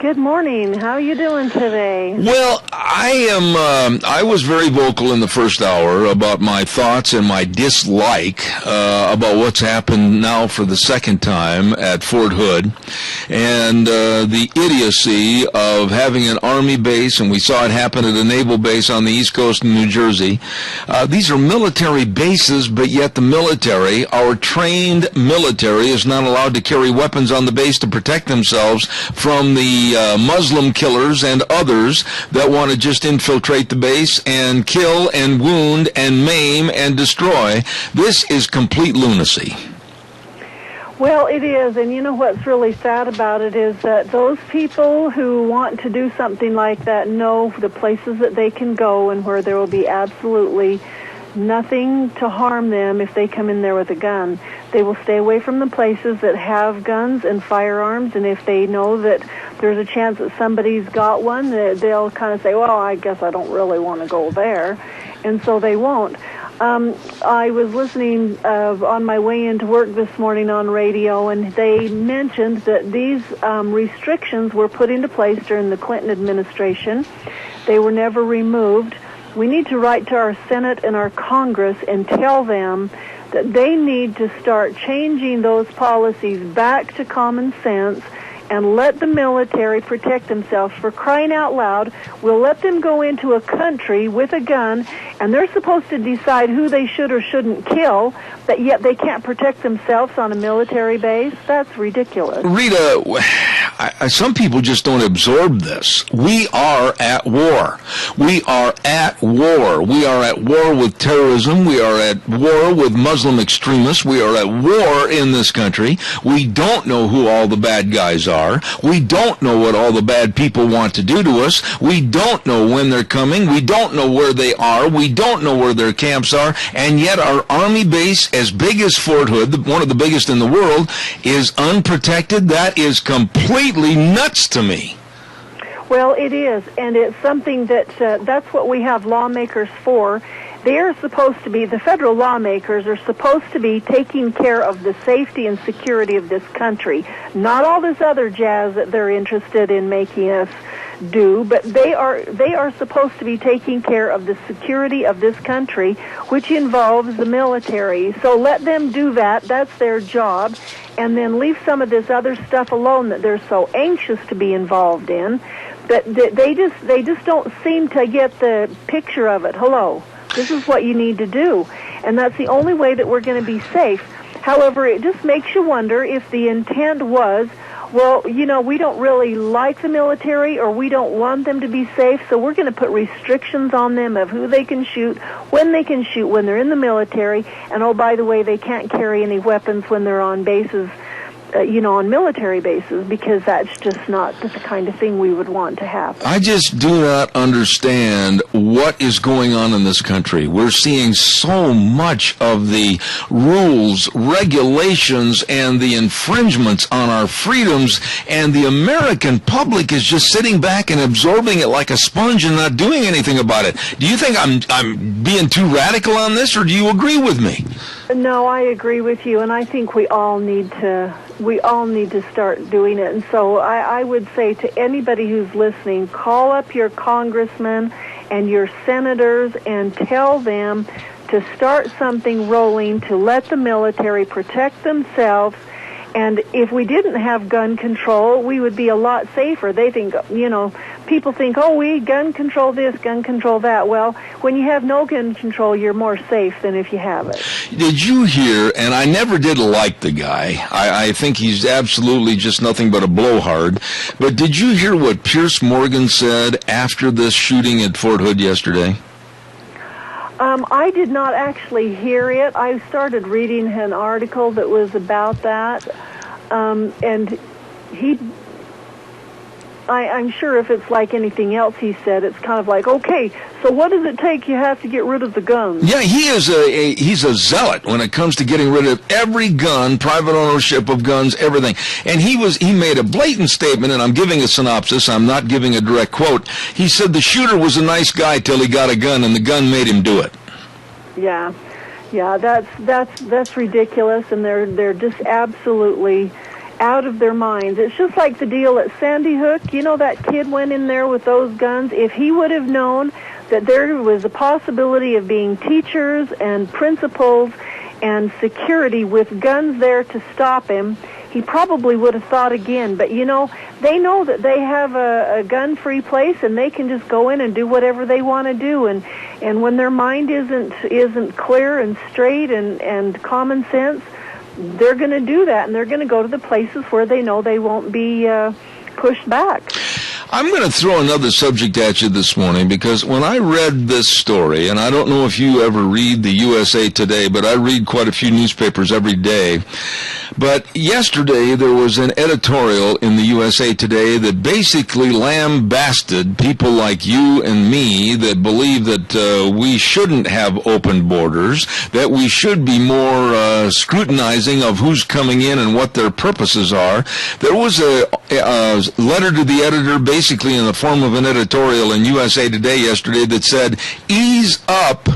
Good morning. How are you doing today? Well, I was very vocal in the first hour about my thoughts and my dislike about what's happened now for the second time at Fort Hood, and the idiocy of having an Army base, and we saw it happen at a naval base on the East Coast in New Jersey. These are military bases, but yet the military, our trained military, is not allowed to carry weapons on the base to protect themselves from the Muslim killers and others that want to just infiltrate the base and kill and wound and maim and destroy. This is complete lunacy. Well, it is, and you know what's really sad about it is that those people who want to do something like that know the places that they can go and where there will be absolutely nothing to harm them if they come in there with a gun. They will stay away from the places that have guns and firearms, and if they know that there's a chance that somebody's got one, they'll kind of say, well, I guess I don't really want to go there, and so they won't. I was listening on my way into work this morning on radio, and they mentioned that these restrictions were put into place during the Clinton administration. They were never removed. We need to write to our Senate and our Congress and tell them that they need to start changing those policies back to common sense and let the military protect themselves. For crying out loud, we'll let them go into a country with a gun, and they're supposed to decide who they should or shouldn't kill, but yet they can't protect themselves on a military base? That's ridiculous. Rita, some people just don't absorb this. We are at war. We are at war. We are at war with terrorism. We are at war with Muslim extremists. We are at war in this country. We don't know who all the bad guys are. We don't know what all the bad people want to do to us. We don't know when they're coming. We don't know where they are. We don't know where their camps are. And yet our Army base, as big as Fort Hood, one of the biggest in the world, is unprotected. That is completely nuts to me. Well, it is, and it's something that that's what we have lawmakers for. They're supposed to be, the federal lawmakers are supposed to be taking care of the safety and security of this country, not all this other jazz that they're interested in making us do, but they are supposed to be taking care of the security of this country, which involves the military. So let them do that. That's their job. And then leave some of this other stuff alone that they're so anxious to be involved in. That they just don't seem to get the picture of it. Hello, this is what you need to do. And that's the only way that we're going to be safe. However, it just makes you wonder if the intent was, well, you know, we don't really like the military or we don't want them to be safe, so we're going to put restrictions on them of who they can shoot when they're in the military, and oh, by the way, they can't carry any weapons when they're on bases, on military bases, because that's just not the kind of thing we would want to happen. I just do not understand what is going on in this country. We're seeing so much of the rules, regulations, and the infringements on our freedoms, and the American public is just sitting back and absorbing it like a sponge and not doing anything about it. Do you think I'm being too radical on this, or do you agree with me? No, I agree with you, and I think we all need to start doing it. And so I would say to anybody who's listening, call up your congressmen and your senators and tell them to start something rolling to let the military protect themselves. And if we didn't have gun control, we would be a lot safer. They think, people think, oh, we gun control this, gun control that. Well, when you have no gun control, you're more safe than if you have it. Did you hear, and I never did like the guy, I think he's absolutely just nothing but a blowhard, but did you hear what Pierce Morgan said after this shooting at Fort Hood yesterday? I did not actually hear it. I started reading an article that was about that, and I'm sure if it's like anything else he said, it's kind of like, okay, so what does it take? You have to get rid of the guns. Yeah, he's a zealot when it comes to getting rid of every gun, private ownership of guns, everything. And he made a blatant statement, and I'm giving a synopsis, I'm not giving a direct quote. He said the shooter was a nice guy till he got a gun, and the gun made him do it. Yeah, that's ridiculous, and they're just absolutely out of their minds. It's just like the deal at Sandy Hook. That kid went in there with those guns. If he would have known that there was a possibility of being teachers and principals and security with guns there to stop him, he probably would have thought again. But they know that they have a gun-free place, and they can just go in and do whatever they want to do. And when their mind isn't clear and straight and common sense, they're going to do that, and they're going to go to the places where they know they won't be pushed back. I'm going to throw another subject at you this morning, because when I read this story, and I don't know if you ever read the USA Today, but I read quite a few newspapers every day. But yesterday there was an editorial in the USA Today that basically lambasted people like you and me that believe that we shouldn't have open borders, that we should be more scrutinizing of who's coming in and what their purposes are. There was a letter to the editor basically in the form of an editorial in USA Today yesterday that said, ease up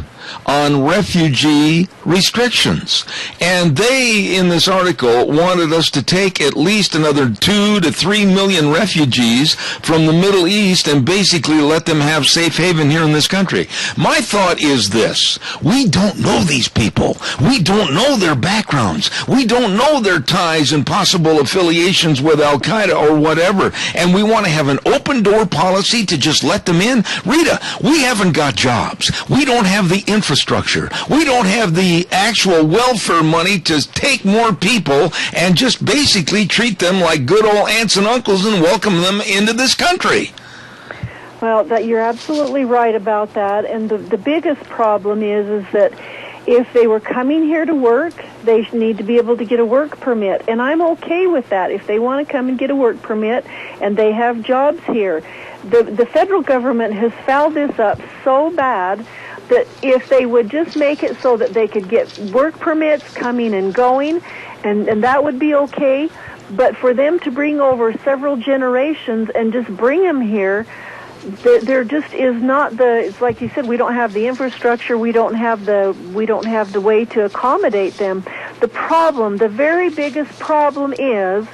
on refugee restrictions. And they, in this article, wanted us to take at least another 2 to 3 million refugees from the Middle East and basically let them have safe haven here in this country. My thought is this: we don't know these people. We don't know their backgrounds. We don't know their ties and possible affiliations with Al-Qaeda or whatever. And we want to have an open door policy to just let them in. Rita, we haven't got jobs. We don't have the infrastructure. We don't have the actual welfare money to take more people and just basically treat them like good old aunts and uncles and welcome them into this country. Well, you're absolutely right about that. And the biggest problem is that if they were coming here to work, they need to be able to get a work permit. And I'm okay with that. If they want to come and get a work permit and they have jobs here. The federal government has fouled this up so bad that if they would just make it so that they could get work permits coming and going, and that would be okay. But for them to bring over several generations and just bring them here, there just is not it's like you said, we don't have the infrastructure, we don't have the way to accommodate them. The very biggest problem is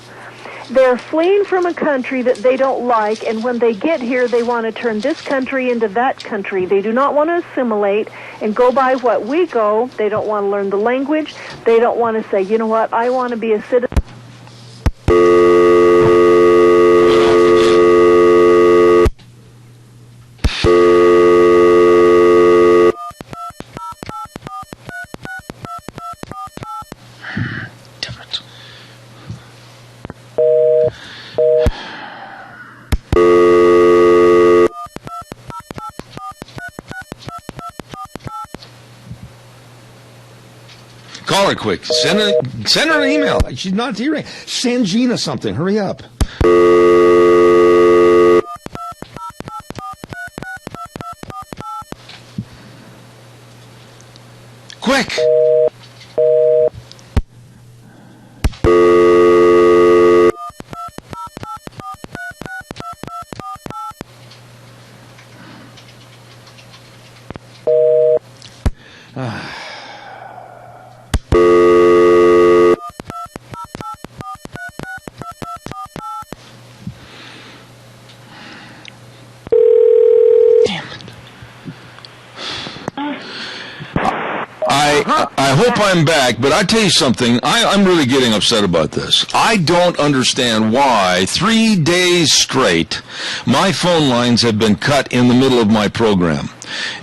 They're fleeing from a country that they don't like, and when they get here, they want to turn this country into that country. They do not want to assimilate and go by what we go. They don't want to learn the language. They don't want to say, you know what, I want to be a citizen. Call her quick. Send her an email. She's not hearing. Send Gina something. Hurry up. Quick. I hope I'm back, but I tell you something, I'm really getting upset about this. I don't understand why 3 days straight my phone lines have been cut in the middle of my program.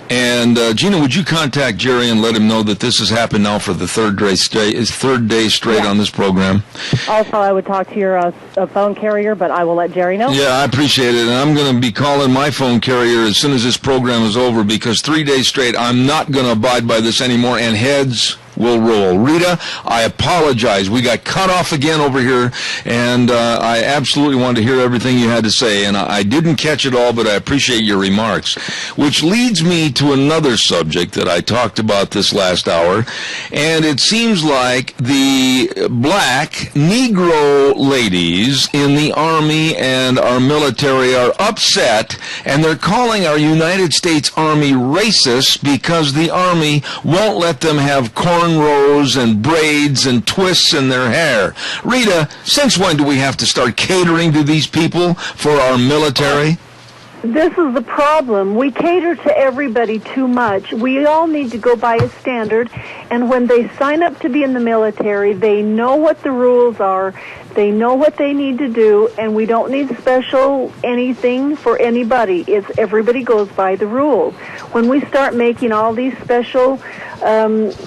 And Gina, would you contact Jerry and let him know that this has happened now for the third day straight on this program? Also, I would talk to your phone carrier, but I will let Jerry know. Yeah, I appreciate it. And I'm going to be calling my phone carrier as soon as this program is over, because 3 days straight, I'm not going to abide by this anymore, and heads will roll. Rita, I apologize. We got cut off again over here, and I absolutely wanted to hear everything you had to say, and I didn't catch it all, but I appreciate your remarks, which leads me to another subject that I talked about this last hour, and it seems like the black Negro ladies in the Army and our military are upset, and they're calling our United States Army racist because the Army won't let them have cornrows and braids and twists in their hair. Rita, since when do we have to start catering to these people for our military? This is the problem. We cater to everybody too much. We all need to go by a standard, and when they sign up to be in the military, they know what the rules are, they know what they need to do, and we don't need special anything for anybody. It's everybody goes by the rules. When we start making all these special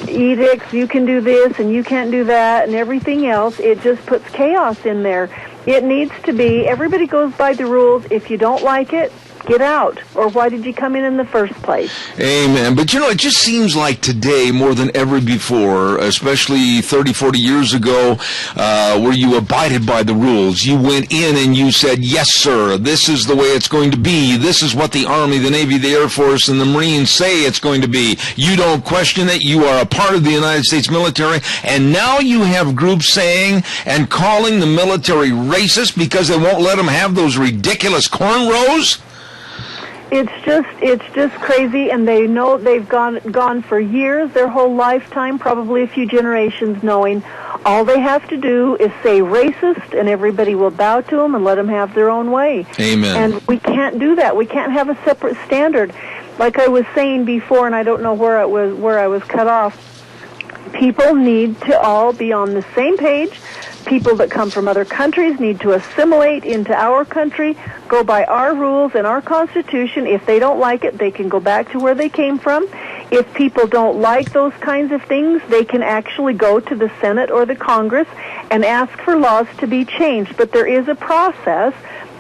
edicts, you can do this and you can't do that and everything else, it just puts chaos in there. It needs to be, everybody goes by the rules. If you don't like it, get out. Or why did you come in the first place? Amen. But, it just seems like today more than ever before, especially 30, 40 years ago, where you abided by the rules. You went in and you said, yes, sir, this is the way it's going to be. This is what the Army, the Navy, the Air Force, and the Marines say it's going to be. You don't question it. You are a part of the United States military. And now you have groups saying and calling the military racist because they won't let them have those ridiculous cornrows? It's just crazy, and they know they've gone for years, their whole lifetime, probably a few generations, knowing all they have to do is say racist, and everybody will bow to them and let them have their own way. Amen. And we can't do that. We can't have a separate standard. Like I was saying before, and I don't know where I was cut off. People need to all be on the same page. People that come from other countries need to assimilate into our country, go by our rules and our Constitution. If they don't like it, they can go back to where they came from. If people don't like those kinds of things, they can actually go to the Senate or the Congress and ask for laws to be changed. But there is a process,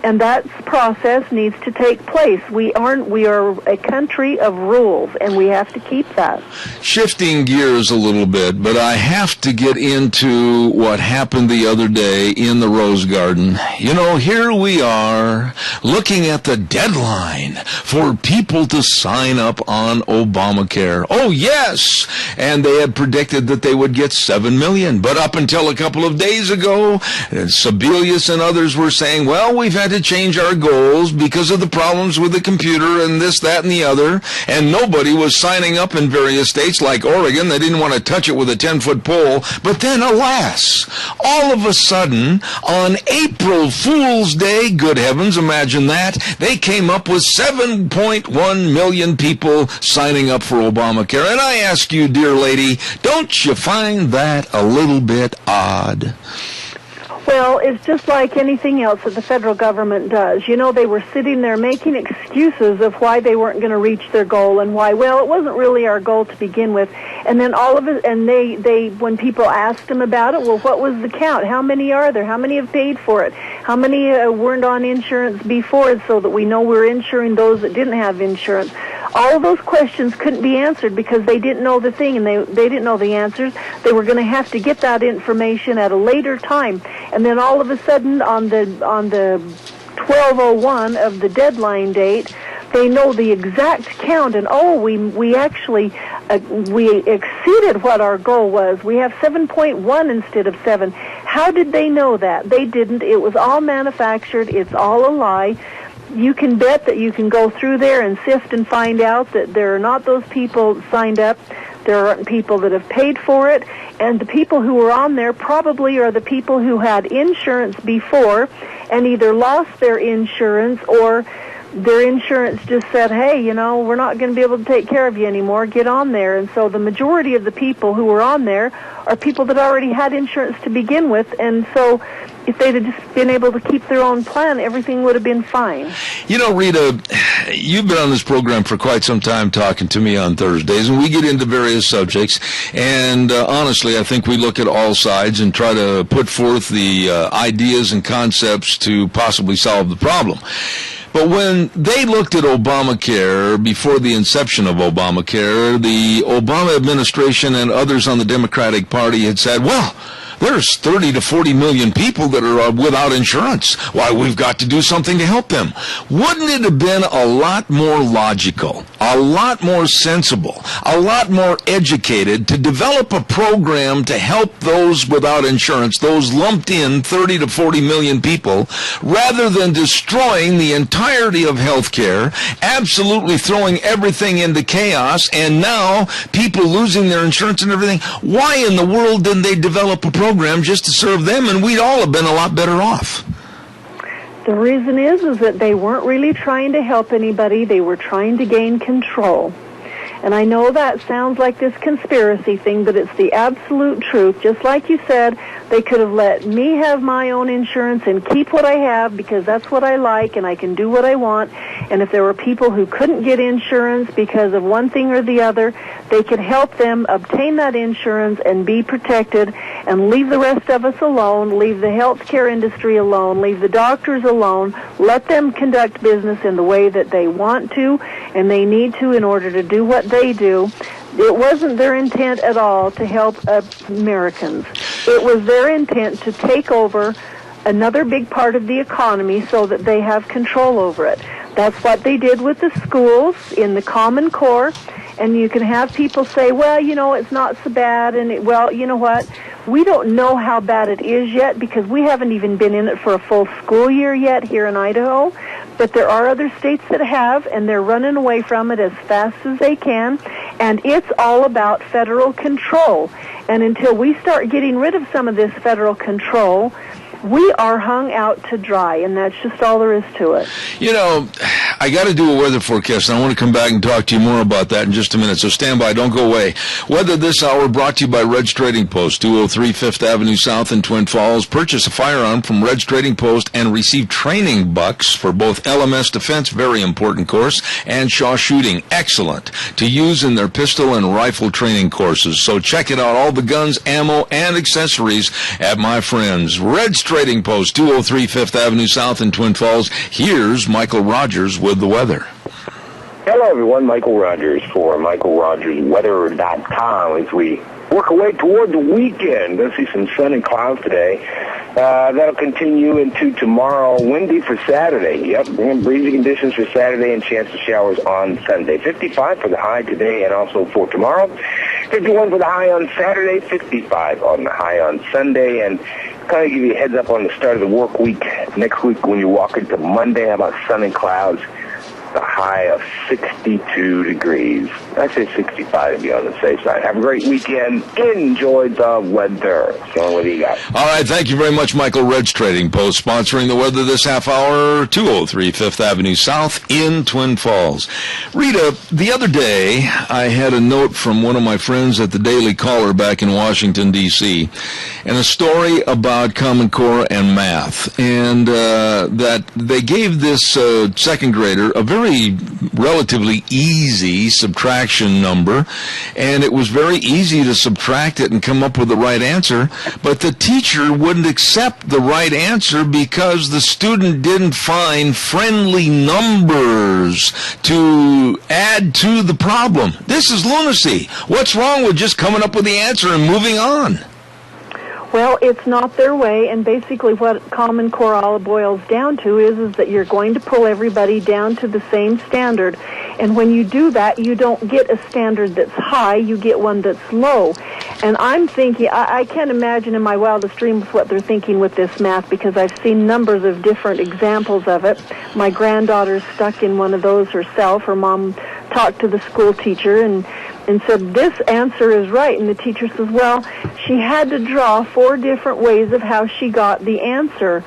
and that process needs to take place. We are a country of rules, and we have to keep that. Shifting gears a little bit, but I have to get into what happened the other day in the Rose Garden. Here we are looking at the deadline for people to sign up on Obamacare. Oh, yes! And they had predicted that they would get 7 million. But up until a couple of days ago, Sebelius and others were saying, well, we've had to change our goals because of the problems with the computer and this, that, and the other. And nobody was signing up in various states like Oregon. They didn't want to touch it with a 10-foot pole. But then, alas, all of a sudden, on April Fool's Day, good heavens, imagine that, they came up with 7.1 million people signing up for Obamacare. And I ask you, dear lady, don't you find that a little bit odd? Well, it's just like anything else that the federal government does. You know, they were sitting there making excuses of why they weren't going to reach their goal and why, well, it wasn't really our goal to begin with. And then all of it, and they when people asked them about it, well, what was the count? How many are there? How many have paid for it? How many weren't on insurance before, so that we know we're insuring those that didn't have insurance? All of those questions couldn't be answered because they didn't know the thing, and they didn't know the answers. They were going to have to get that information at a later time. And then all of a sudden, on the 12:01 of the deadline date, they know the exact count, and we actually we exceeded what our goal was. We have 7.1 instead of 7. How did they know that? They didn't. It was all manufactured. It's all a lie. You can bet that you can go through there and sift and find out that there are not those people signed up. There aren't people that have paid for it. And the people who were on there probably are the people who had insurance before and either lost their insurance or their insurance just said, hey, you know, we're not going to be able to take care of you anymore. Get on there. And so the majority of the people who were on there are people that already had insurance to begin with. And so if they'd have just been able to keep their own plan, everything would have been fine. You know, Rita, you've been on this program for quite some time talking to me on Thursdays, and we get into various subjects. And honestly, I think we look at all sides and try to put forth the ideas and concepts to possibly solve the problem. But when they looked at Obamacare before the inception of Obamacare, the Obama administration and others on the Democratic Party had said, well, there's 30 to 40 million people that are without insurance. Why, we've got to do something to help them. Wouldn't it have been a lot more logical, a lot more sensible, a lot more educated to develop a program to help those without insurance, those lumped in 30 to 40 million people, rather than destroying the entirety of health care, absolutely throwing everything into chaos, and now people losing their insurance and everything? Why in the world didn't they develop a program just to serve them, and we'd all have been a lot better off? The reason is that they weren't really trying to help anybody. They were trying to gain control. And I know that sounds like this conspiracy thing, but it's the absolute truth. Just like you said, they could have let me have my own insurance and keep what I have because that's what I like and I can do what I want. And if there were people who couldn't get insurance because of one thing or the other, they could help them obtain that insurance and be protected and leave the rest of us alone, leave the healthcare industry alone, leave the doctors alone, let them conduct business in the way that they want to and they need to in order to do what they do. It wasn't their intent at all to help Americans. It was their intent to take over another big part of the economy so that they have control over it. That's what they did with the schools in the Common Core. And you can have people say, well, you know, it's not so bad. And, well, you know what? We don't know how bad it is yet because we haven't even been in it for a full school year yet here in Idaho. But there are other states that have, and they're running away from it as fast as they can. And it's all about federal control. And until we start getting rid of some of this federal control, we are hung out to dry, and that's just all there is to it. You know, I got to do a weather forecast, and I want to come back and talk to you more about that in just a minute, so stand by, don't go away. Weather this hour brought to you by Red's Trading Post, 203 5th Avenue South in Twin Falls. Purchase a firearm from Red's Trading Post and receive training bucks for both LMS Defense, very important course, and Shaw Shooting, excellent, to use in their pistol and rifle training courses. So check it out, all the guns, ammo, and accessories at my friends Red's Trading Post, 203 5th Avenue South in Twin Falls. Here's Michael Rogers with the weather. Hello, everyone. Michael Rogers for MichaelRogersWeather.com as we work our way toward the weekend. Let's see some sun and clouds today. That'll continue into tomorrow. Windy for Saturday. Yep, breezy conditions for Saturday and chance of showers on Sunday. 55 for the high today and also for tomorrow. 51 for the high on Saturday, 55 on the high on Sunday, and kind of give you a heads up on the start of the work week. Next week when you walk into Monday, how about sun and clouds? The high of 62 degrees. I say 65 to be on the safe side. Have a great weekend. Enjoy the weather. So what do you got? All right, thank you very much, Michael. Reds Trading Post sponsoring the weather this half hour, 203 Fifth Avenue South in Twin Falls. Rita, the other day I had a note from one of my friends at the Daily Caller back in Washington, D.C., and a story about Common Core and math, and that they gave this second grader a very relatively easy subtraction number, and it was very easy to subtract it and come up with the right answer, but the teacher wouldn't accept the right answer because the student didn't find friendly numbers to add to the problem. This is lunacy. What's wrong with just coming up with the answer and moving on? Well, it's not their way, and basically what Common Core all boils down to is that you're going to pull everybody down to the same standard, and when you do that, you don't get a standard that's high, you get one that's low. And I'm thinking, I can't imagine in my wildest dreams what they're thinking with this math, because I've seen numbers of different examples of it. My granddaughter's stuck in one of those herself. Her mom talked to the school teacher and said, this answer is right. And the teacher says, well, she had to draw 4 different ways of how she got the answer.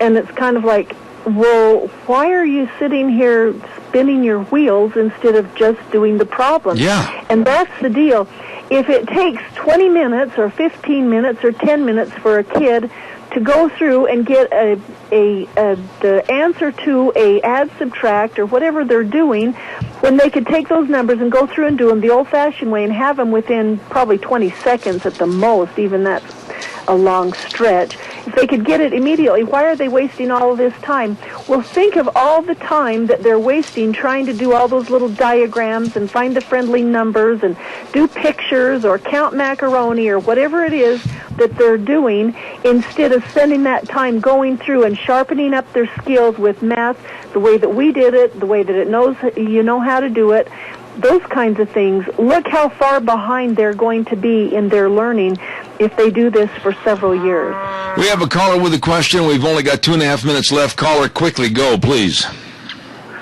And it's kind of like, well, why are you sitting here spinning your wheels instead of just doing the problem? Yeah. And that's the deal. If it takes 20 minutes or 15 minutes or 10 minutes for a kid to go through and get the answer to a add, subtract, or whatever they're doing, when they could take those numbers and go through and do them the old-fashioned way and have them within probably 20 seconds at the most, even that's a long stretch. If they could get it immediately, why are they wasting all of this time? Well, think of all the time that they're wasting trying to do all those little diagrams and find the friendly numbers and do pictures or count macaroni or whatever it is that they're doing, instead of spending that time going through and sharpening up their skills with math the way that we did it, the way that it knows you know how to do it, those kinds of things. Look how far behind they're going to be in their learning if they do this for several years. We have a caller with a question. We've only got 2.5 minutes left. Caller, quickly go, please.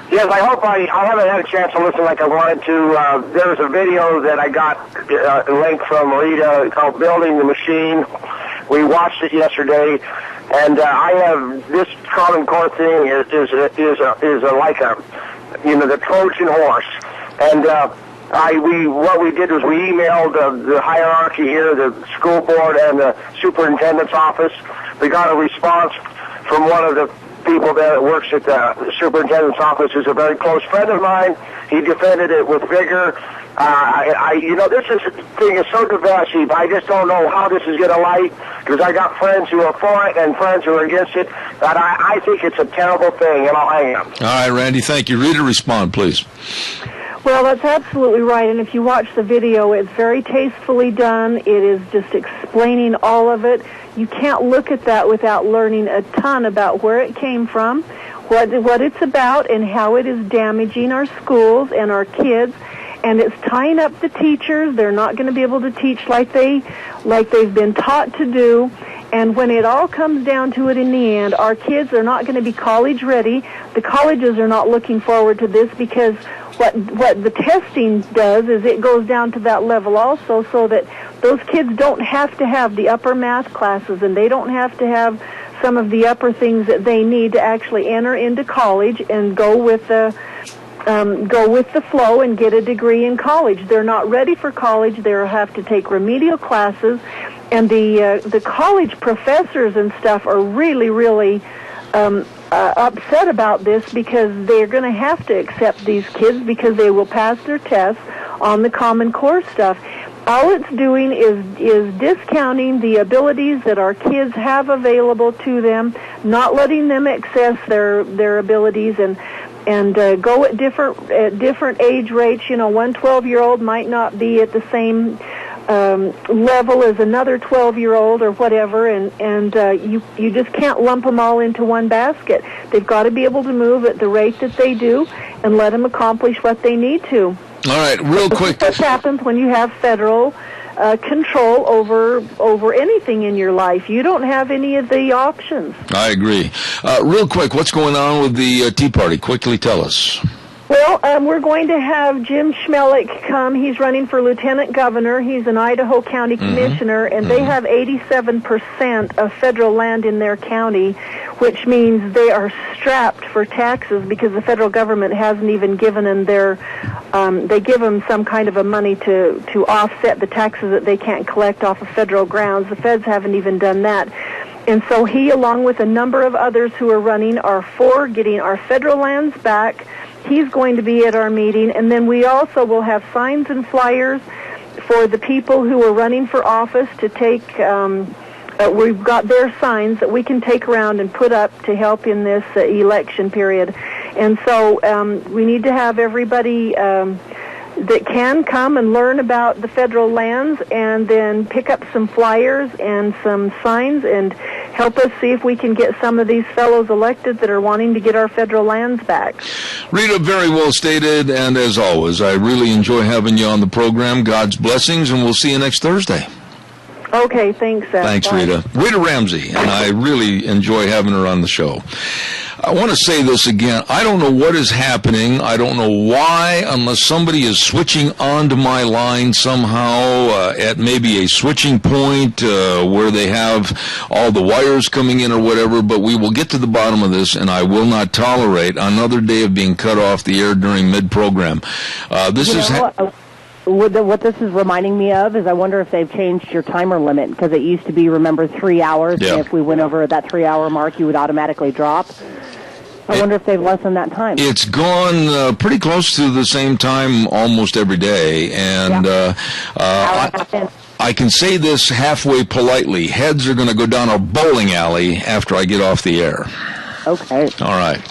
Yes, I hope I haven't had a chance to listen like I wanted to. There was a video that I got a link from Rita called Building the Machine. We watched it yesterday, and I have this Common Core thing is like a, the Trojan horse. And what we did was we emailed the hierarchy here, the school board and the superintendent's office. We got a response from one of the people that works at the superintendent's office, who's a very close friend of mine. He defended it with vigor. This thing is so divisive. I just don't know how this is going to light, because I got friends who are for it and friends who are against it. But I think it's a terrible thing, and I'll hang up. All right, Randy, thank you. Rita, respond, please. Well, that's absolutely right, and if you watch the video, it's very tastefully done. It is just explaining all of it. You can't look at that without learning a ton about where it came from, what it's about, and how it is damaging our schools and our kids. And it's tying up the teachers. They're not going to be able to teach like they've been taught to do. And when it all comes down to it in the end, our kids are not going to be college ready. The colleges are not looking forward to this, because what the testing does is it goes down to that level also, so that those kids don't have to have the upper math classes, and they don't have to have some of the upper things that they need to actually enter into college and go with the flow and get a degree in college. They're not ready for college. They have to take remedial classes, and the college professors and stuff are really, really upset about this, because they're going to have to accept these kids because they will pass their tests on the Common Core stuff. All it's doing is discounting the abilities that our kids have available to them, not letting them access their abilities and go at different age rates. One 12-year-old might not be at the same level as another 12-year-old or whatever, and you just can't lump them all into one basket. They've got to be able to move at the rate that they do and let them accomplish what they need to. All right, real quick. What happens when you have federal control over anything in your life? You don't have any of the options. I agree. Real quick, what's going on with the Tea Party? Quickly tell us. Well, we're going to have Jim Schmelik come. He's running for lieutenant governor. He's an Idaho County commissioner, and they have 87% of federal land in their county, which means they are strapped for taxes because the federal government hasn't even given them their, they give them some kind of a money to offset the taxes that they can't collect off of federal grounds. The feds haven't even done that. And so he, along with a number of others who are running, are for getting our federal lands back. He's going to be at our meeting, and then we also will have signs and flyers for the people who are running for office to take. We've got their signs that we can take around and put up to help in this election period. And so we need to have everybody that can come and learn about the federal lands and then pick up some flyers and some signs and help us see if we can get some of these fellows elected that are wanting to get our federal lands back. Rita, very well stated, and as always, I really enjoy having you on the program. God's blessings, and we'll see you next Thursday. Okay, thanks, Seth. Thanks, Bye. Rita. Rita Ramsey, and I really enjoy having her on the show. I want to say this again. I don't know what is happening. I don't know why, unless somebody is switching onto my line somehow at maybe a switching point where they have all the wires coming in or whatever, but we will get to the bottom of this, and I will not tolerate another day of being cut off the air during mid-program. What this is reminding me of is I wonder if they've changed your timer limit, because it used to be, remember, 3 hours, and if we went over that 3-hour mark, you would automatically drop. I wonder if they've lessened that time. It's gone pretty close to the same time almost every day, and I can say this halfway politely. Heads are going to go down a bowling alley after I get off the air. Okay. All right.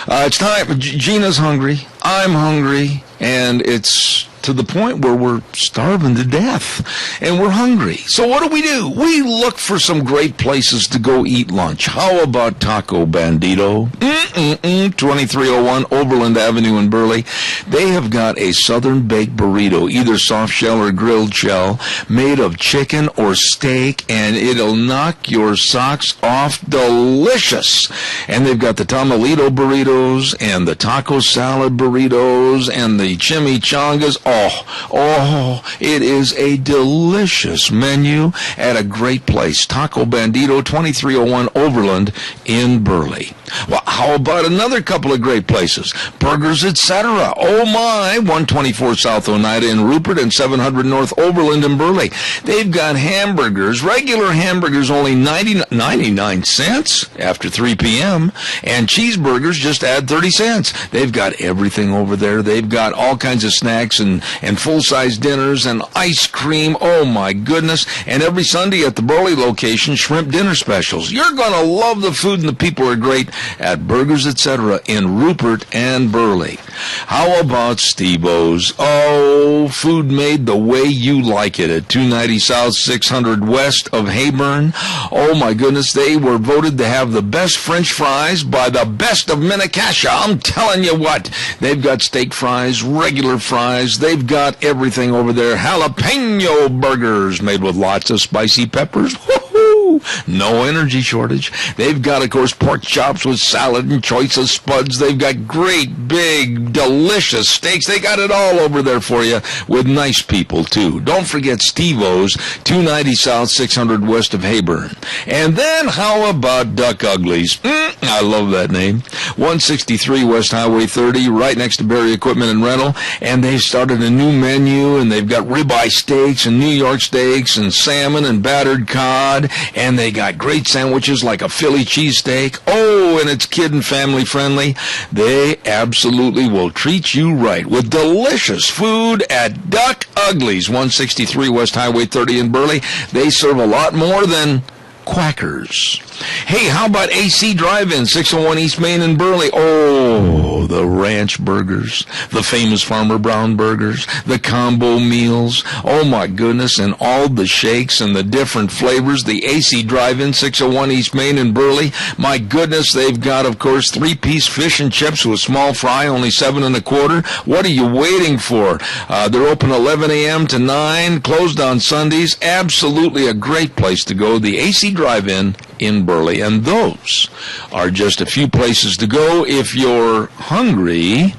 It's time. Gina's hungry. I'm hungry. And it's to the point where we're starving to death. And we're hungry. So what do? We look for some great places to go eat lunch. How about Taco Bandito? 2301 Overland Avenue in Burley. They have got a southern baked burrito, either soft shell or grilled shell, made of chicken or steak, and it'll knock your socks off. Delicious. And they've got the tamalito burritos and the taco salad burritos and the chimichangas. Oh, it is a delicious menu at a great place. Taco Bandito, 2301 Overland in Burley. Well, how about another couple of great places? Burgers, etc. Oh my, 124 South Oneida in Rupert and 700 North Overland in Burley. They've got hamburgers, regular hamburgers only 99 cents after 3 p.m. and cheeseburgers just add 30 cents. They've got everything over there. They've got all kinds of snacks and full-size dinners and ice cream. Oh my goodness. And every Sunday at the Burley location, shrimp dinner specials. You're going to love the food, and the people are great at Burgers, etc. in Rupert and Burley. How about Steve-O's? Oh, food made the way you like it at 290 South, 600 West of Hayburn. Oh my goodness, they were voted to have the best French fries by the best of Minnecasia. I'm telling you what, they've got steak fries, regular fries, they've got everything over there. Jalapeno burgers made with lots of spicy peppers. Woo-hoo! No energy shortage. They've got, of course, pork chops with salad and choice of spuds. They've got great, big, delicious steaks. They got it all over there for you with nice people, too. Don't forget Steve-O's, 290 South, 600 West of Hayburn. And then how about Duck Uglies? I love that name. 163 West Highway 30, right next to Berry Equipment and Rental. And they've started a new menu, and they've got ribeye steaks and New York steaks and salmon and battered cod. And they got great sandwiches like a Philly cheesesteak. Oh, and it's kid and family friendly. They absolutely will treat you right with delicious food at Duck Uglies, 163 West Highway 30 in Burley. They serve a lot more than quackers. Hey, how about AC Drive-In, 601 East Main in Burley? Oh, the ranch burgers, the famous Farmer Brown burgers, the combo meals. Oh, my goodness, and all the shakes and the different flavors. The AC Drive-In, 601 East Main in Burley. My goodness, they've got, of course, 3-piece fish and chips with small fry, only $7.25. What are you waiting for? They're open 11 a.m. to 9, closed on Sundays. Absolutely a great place to go. The AC Drive-In in Burley, and those are just a few places to go if you're hungry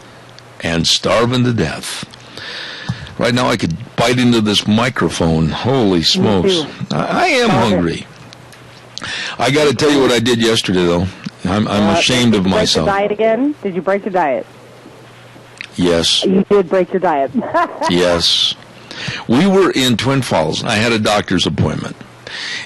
and starving to death. Right now I could bite into this microphone. Holy smokes. I am hungry. I got to tell you what I did yesterday, though. I'm ashamed of myself. Did you break your diet again? Did you break your diet? Yes. You did break your diet. Yes. We were in Twin Falls. I had a doctor's appointment.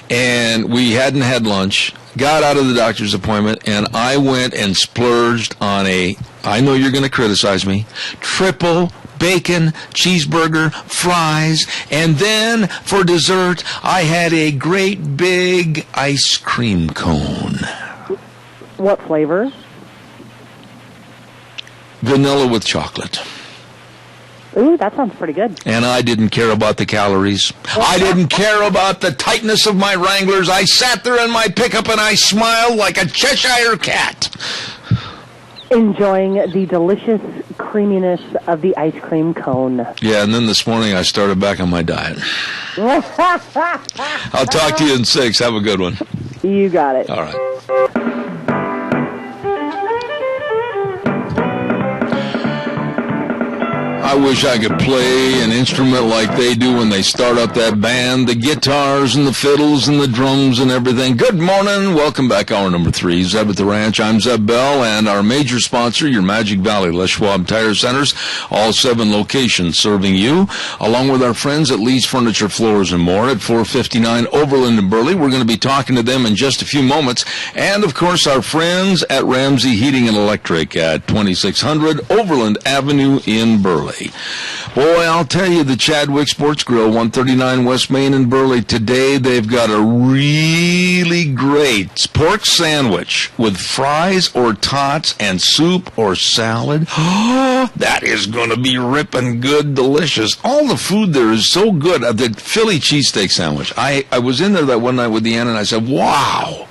And we hadn't had lunch, got out of the doctor's appointment, and I went and splurged on I know you're going to criticize me, triple bacon, cheeseburger, fries, and then for dessert, I had a great big ice cream cone. What flavor? Vanilla with chocolate. Ooh, that sounds pretty good. And I didn't care about the calories. I didn't care about the tightness of my Wranglers. I sat there in my pickup and I smiled like a Cheshire cat. Enjoying the delicious creaminess of the ice cream cone. Yeah, and then this morning I started back on my diet. I'll talk to you in 6. Have a good one. You got it. All right. I wish I could play an instrument like they do when they start up that band, the guitars and the fiddles and the drums and everything. Good morning. Welcome back. Hour number 3. Zeb at the Ranch. I'm Zeb Bell, and our major sponsor, your Magic Valley Les Schwab Tire Centers, all 7 locations serving you, along with our friends at Lee's Furniture, Floors, and More at 459 Overland in Burley. We're going to be talking to them in just a few moments. And, of course, our friends at Ramsey Heating and Electric at 2600 Overland Avenue in Burley. Boy, I'll tell you, the Chadwick Sports Grill, 139 West Main in Burley. Today, they've got a really great pork sandwich with fries or tots and soup or salad. Oh, that is going to be ripping good, delicious. All the food there is so good. The Philly cheesesteak sandwich. I was in there that one night with Deanna, and I said, wow,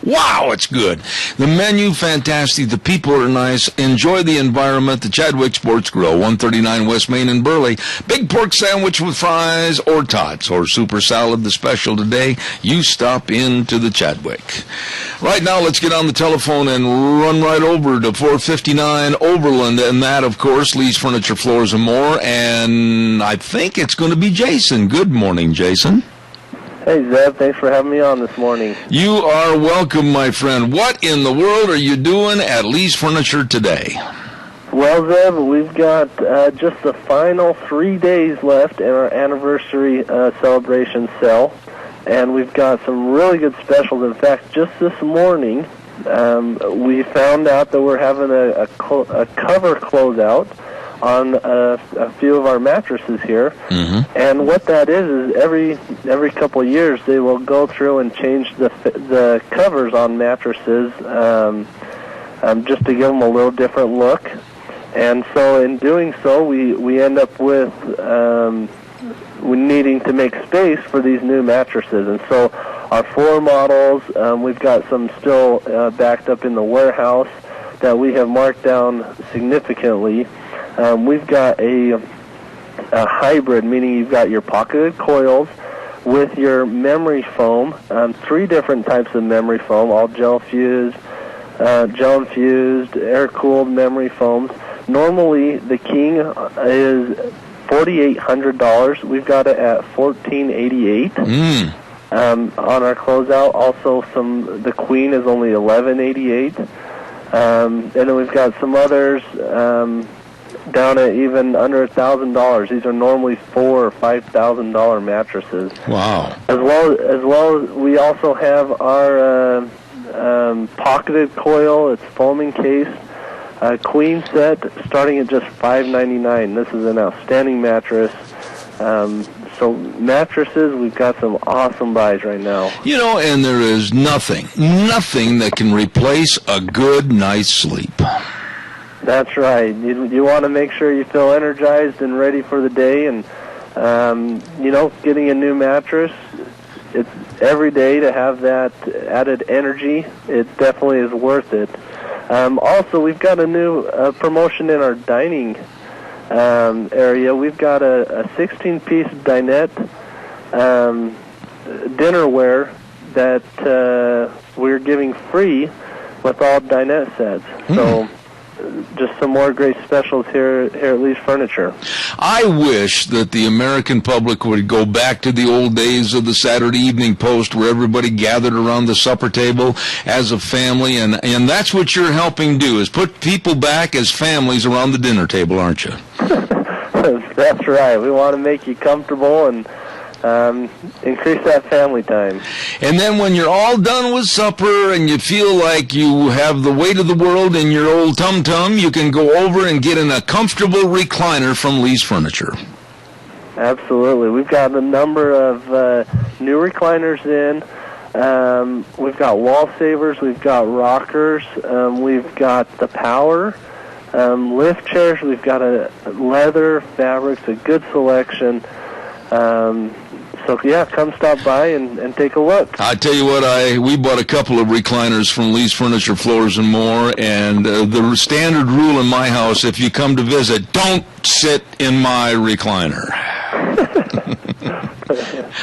it's good. The menu, fantastic. The people are nice. Enjoy the environment. The Chadwick Sports Grill, 139 West Main in Burley. Big pork sandwich with fries or tots or super salad, the special today. You stop into the Chadwick. Right now, let's get on the telephone and run right over to 459 Overland, and that, of course, Lee's Furniture, Floors, and More. And I think it's going to be Jason. Good morning, Jason. Hey, Zeb. Thanks for having me on this morning. You are welcome, my friend. What in the world are you doing at Lee's Furniture today? Well, Zeb, we've got just the final 3 days left in our anniversary celebration sale, and we've got some really good specials. In fact, just this morning, we found out that we're having a cover closeout on a few of our mattresses here. Mm-hmm. And what that is every couple of years they will go through and change the covers on mattresses just to give them a little different look. And so in doing so, we end up with needing to make space for these new mattresses. And so our floor models, we've got some still backed up in the warehouse that we have marked down significantly. We've got a hybrid, meaning you've got your pocketed coils with your memory foam, 3 different types of memory foam, all gel-infused, air-cooled memory foams. Normally, the king is $4,800. We've got it at $1,488 on our closeout. Also, the queen is only $1,188, and then we've got some others down at even under $1,000. These are normally $4,000 or $5,000 mattresses. Wow! As well as we also have our pocketed coil. It's foam encased. Queen set starting at just $599. This is an outstanding mattress. So mattresses, we've got some awesome buys right now. You know, and there is nothing that can replace a good night's sleep. That's right. You want to make sure you feel energized and ready for the day, and getting a new mattress, it's every day to have that added energy. It definitely is worth it. Also, we've got a new promotion in our dining area. We've got a 16-piece dinette dinnerware that we're giving free with all dinette sets. So just some more great specials here at Lee's Furniture. I wish that the American public would go back to the old days of the Saturday Evening Post, where everybody gathered around the supper table as a family, and that's what you're helping do, is put people back as families around the dinner table, aren't you? That's right. We want to make you comfortable and increase that family time. And then when you're all done with supper and you feel like you have the weight of the world in your old tum-tum, you can go over and get in a comfortable recliner from Lee's Furniture. Absolutely. We've got a number of new recliners in. We've got wall savers. We've got rockers. We've got the power. Lift chairs. We've got a leather, fabrics, a good selection. So, yeah, come stop by and take a look. I tell you what, we bought a couple of recliners from Lee's Furniture, Floors and More, and the standard rule in my house, if you come to visit, don't sit in my recliner.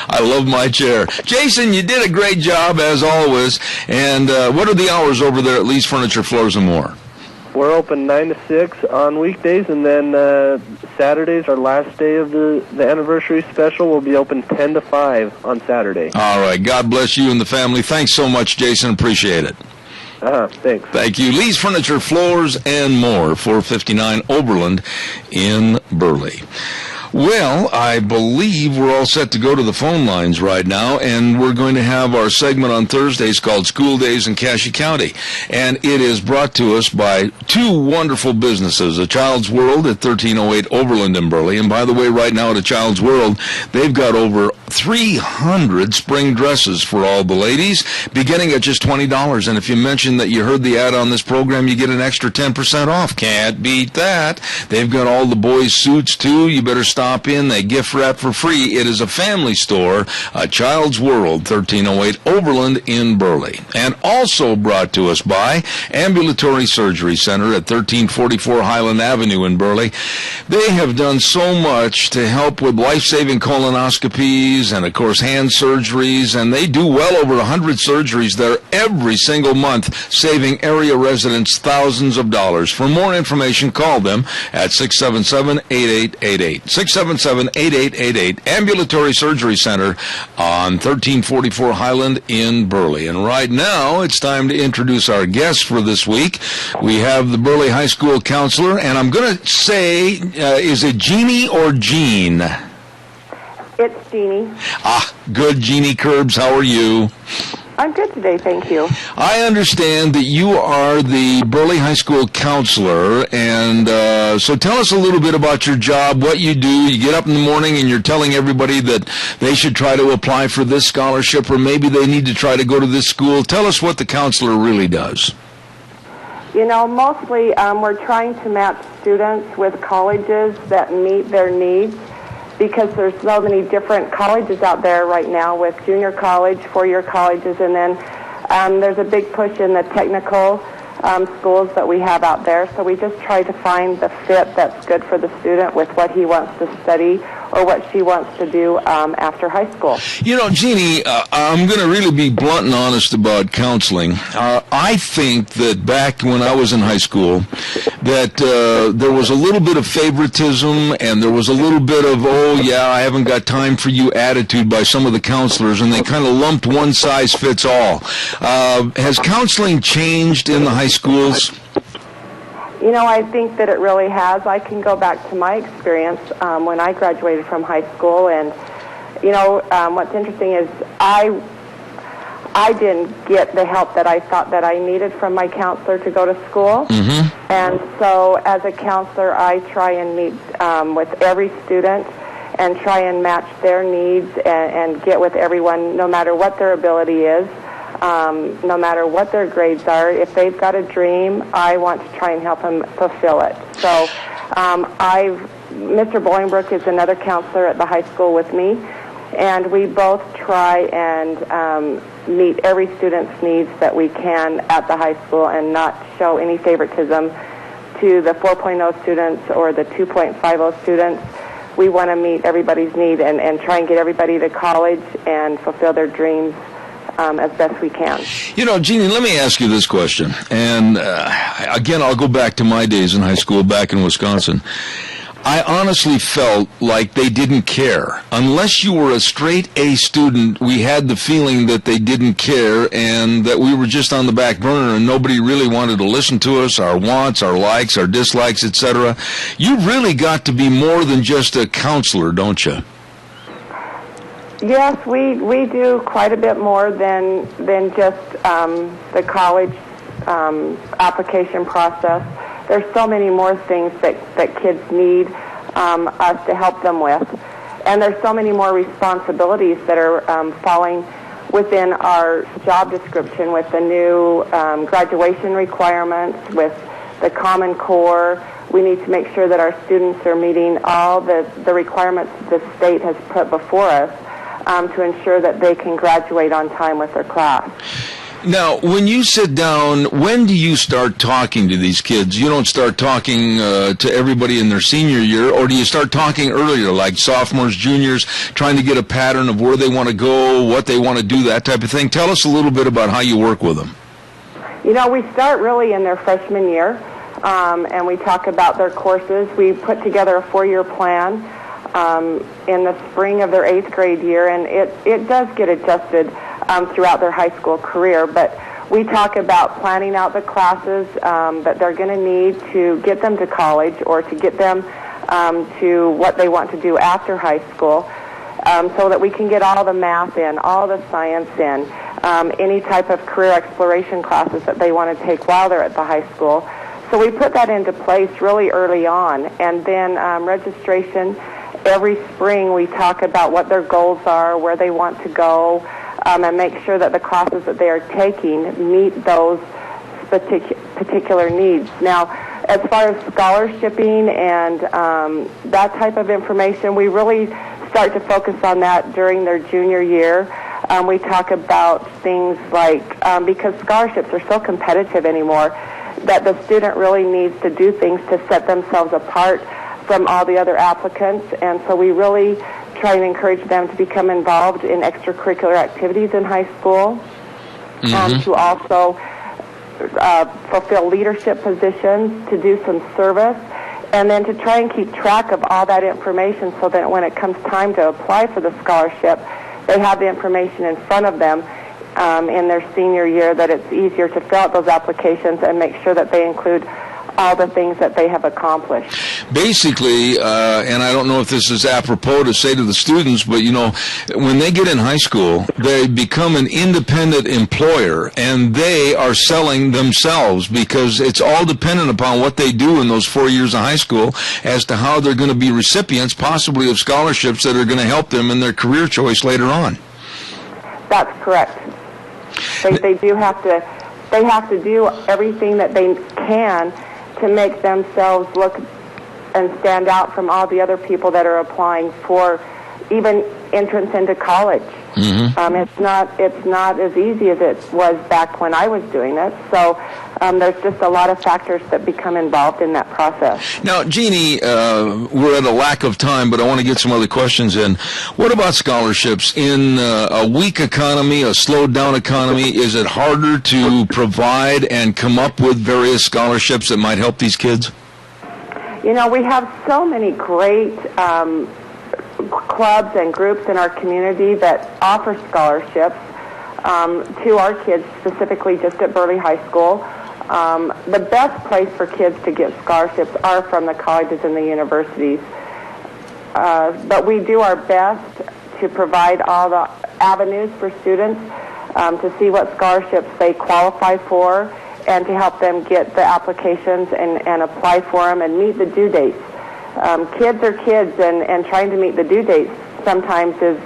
I love my chair. Jason, you did a great job, as always, and what are the hours over there at Lee's Furniture, Floors and More? We're open 9 to 6 on weekdays, and then Saturdays, our last day of the anniversary special, will be open 10 to 5 on Saturday. All right. God bless you and the family. Thanks so much, Jason. Appreciate it. Thanks. Thank you. Lee's Furniture, Floors and More, 459 Oberlin in Burley. Well, I believe we're all set to go to the phone lines right now, and we're going to have our segment on Thursdays called School Days in Cassia County. And it is brought to us by two wonderful businesses, A Child's World at 1308 Overland in Burley. And by the way, right now at A Child's World, they've got over 300 spring dresses for all the ladies, beginning at just $20. And if you mention that you heard the ad on this program, you get an extra 10% off. Can't beat that. They've got all the boys' suits, too. You better stop in. They gift wrap for free. It is a family store, A Child's World, 1308 Overland in Burley. And also brought to us by Ambulatory Surgery Center at 1344 Highland Avenue in Burley. They have done so much to help with life-saving colonoscopies and, of course, hand surgeries, and they do well over 100 surgeries there every single month, saving area residents thousands of dollars. For more information, call them at 677-8888. 677-8888, Ambulatory Surgery Center on 1344 Highland in Burley. And right now, it's time to introduce our guest for this week. We have the Burley High School counselor, and I'm going to say, is it Jeannie or Jean? It's Jeannie. Good, Jeannie Curbs. How are you? I'm good today, thank you. I understand that you are the Burley High School counselor, and so tell us a little bit about your job, what you do. You get up in the morning and you're telling everybody that they should try to apply for this scholarship, or maybe they need to try to go to this school. Tell us what the counselor really does. You know, mostly we're trying to match students with colleges that meet their needs, because there's so many different colleges out there right now, with junior college, four-year colleges, and then there's a big push in the technical schools that we have out there. So we just try to find the fit that's good for the student with what he wants to study or what she wants to do after high school. You know, Jeannie, I'm going to really be blunt and honest about counseling. I think that back when I was in high school, that there was a little bit of favoritism, and there was a little bit of, oh, yeah, I haven't got time for you attitude by some of the counselors, and they kind of lumped one size fits all. Has counseling changed in the high schools? You know, I think that it really has. I can go back to my experience when I graduated from high school, and, you know, what's interesting is I didn't get the help that I thought that I needed from my counselor to go to school. Mm-hmm. And so as a counselor, I try and meet with every student and try and match their needs and get with everyone no matter what their ability is, no matter what their grades are. If they've got a dream, I want to try and help them fulfill it. So Mr. Bolingbrook is another counselor at the high school with me, and we both try and meet every student's needs that we can at the high school and not show any favoritism to the 4.0 students or the 2.50 students. We want to meet everybody's need and try and get everybody to college and fulfill their dreams as best we can. You know, Jeannie, let me ask you this question. And again, I'll go back to my days in high school back in Wisconsin. I honestly felt like they didn't care. Unless you were a straight A student, we had the feeling that they didn't care and that we were just on the back burner and nobody really wanted to listen to us, our wants, our likes, our dislikes, etc. You really got to be more than just a counselor, don't you? Yes, we do quite a bit more than just the college application process. There's so many more things that kids need us to help them with. And there's so many more responsibilities that are falling within our job description with the new graduation requirements, with the Common Core. We need to make sure that our students are meeting all the requirements the state has put before us to ensure that they can graduate on time with their class. Now, when you sit down, when do you start talking to these kids? You don't start talking to everybody in their senior year, or do you start talking earlier, like sophomores, juniors, trying to get a pattern of where they want to go, what they want to do, that type of thing? Tell us a little bit about how you work with them. You know, we start really in their freshman year, and we talk about their courses. We put together a 4-year plan in the spring of their 8th grade year, and it does get adjusted throughout their high school career, but we talk about planning out the classes that they're going to need to get them to college or to get them to what they want to do after high school, so that we can get all the math in, all the science in, any type of career exploration classes that they want to take while they're at the high school. So we put that into place really early on, and then registration. Every spring we talk about what their goals are, where they want to go, and make sure that the classes that they are taking meet those particular needs. Now, as far as scholarshiping and that type of information, we really start to focus on that during their junior year. We talk about things like, because scholarships are so competitive anymore, that the student really needs to do things to set themselves apart from all the other applicants, and so we really try and encourage them to become involved in extracurricular activities in high school, to also fulfill leadership positions, to do some service, and then to try and keep track of all that information so that when it comes time to apply for the scholarship, they have the information in front of them in their senior year, that it's easier to fill out those applications and make sure that they include all the things that they have accomplished. Basically, and I don't know if this is apropos to say to the students, but, you know, when they get in high school, they become an independent employer, and they are selling themselves because it's all dependent upon what they do in those 4 years of high school as to how they're going to be recipients, possibly of scholarships that are going to help them in their career choice later on. That's correct. They do have to. They have to do everything that they can to make themselves look and stand out from all the other people that are applying for even entrance into college. It's not as easy as it was back when I was doing it. So there's just a lot of factors that become involved in that process. Now, Jeannie, we're at a lack of time, but I want to get some other questions in. What about scholarships? In a weak economy, a slowed down economy, is it harder to provide and come up with various scholarships that might help these kids? You know, we have so many great clubs and groups in our community that offer scholarships to our kids, specifically just at Burley High School. The best place for kids to get scholarships are from the colleges and the universities. But we do our best to provide all the avenues for students to see what scholarships they qualify for and to help them get the applications and apply for them and meet the due dates Kids are kids, and trying to meet the due dates sometimes is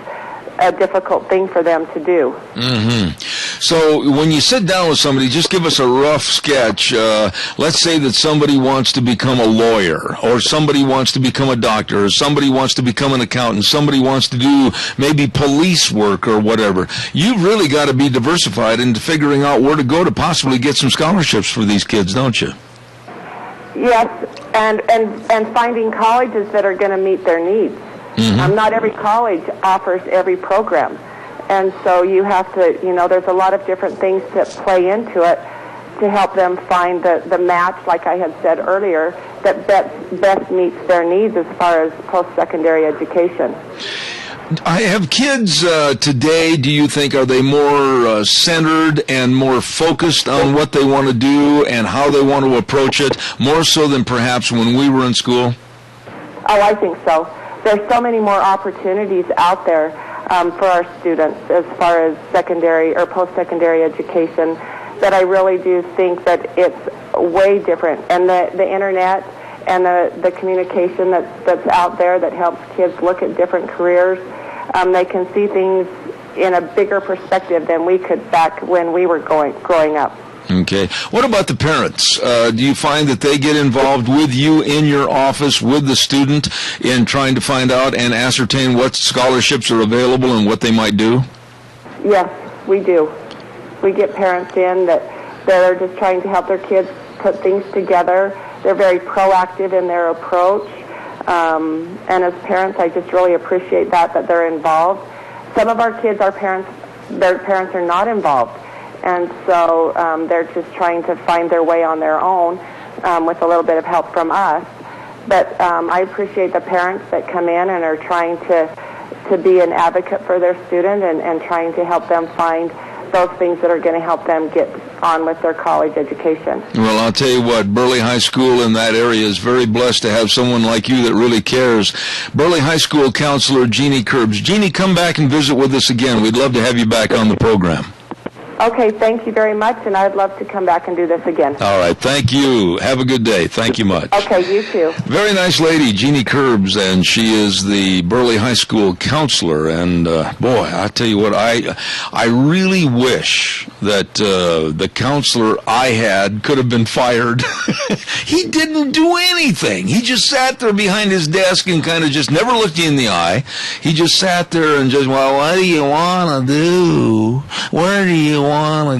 a difficult thing for them to do. Mm-hmm. So when you sit down with somebody, just give us a rough sketch. Let's say that somebody wants to become a lawyer, or somebody wants to become a doctor, or somebody wants to become an accountant, somebody wants to do maybe police work or whatever. You've really got to be diversified into figuring out where to go to possibly get some scholarships for these kids, don't you? Yes, and finding colleges that are going to meet their needs. Mm-hmm. Not every college offers every program. And so you have to, there's a lot of different things that play into it to help them find the match, like I had said earlier, that best meets their needs as far as post-secondary education. I have kids today, do you think, are they more centered and more focused on what they want to do and how they want to approach it, more so than perhaps when we were in school? Oh, I think so. There's so many more opportunities out there for our students as far as secondary or post-secondary education that I really do think that it's way different. And the internet and the communication that's out there that helps kids look at different careers, they can see things in a bigger perspective than we could back when we were growing up. Okay. What about the parents? Do you find that they get involved with you in your office with the student in trying to find out and ascertain what scholarships are available and what they might do? Yes, we do. We get parents in that are just trying to help their kids put things together. They're very proactive in their approach. And as parents, I just really appreciate that they're involved. Some of our kids, their parents are not involved. And so they're just trying to find their way on their own with a little bit of help from us. But I appreciate the parents that come in and are trying to be an advocate for their student and trying to help them find those things that are going to help them get on with their college education. Well, I'll tell you what, Burley High School in that area is very blessed to have someone like you that really cares. Burley High School Counselor Jeannie Curbs. Jeannie, come back and visit with us again. We'd love to have you back on the program. Okay, thank you very much, and I'd love to come back and do this again. All right, thank you. Have a good day. Thank you much. Okay, you too. Very nice lady, Jeannie Curbs, and she is the Burley High School counselor. And boy, I tell you what, I really wish that the counselor I had could have been fired. He didn't do anything. He just sat there behind his desk and kind of just never looked you in the eye. He just sat there and just, well, what do you want to do? Where do you want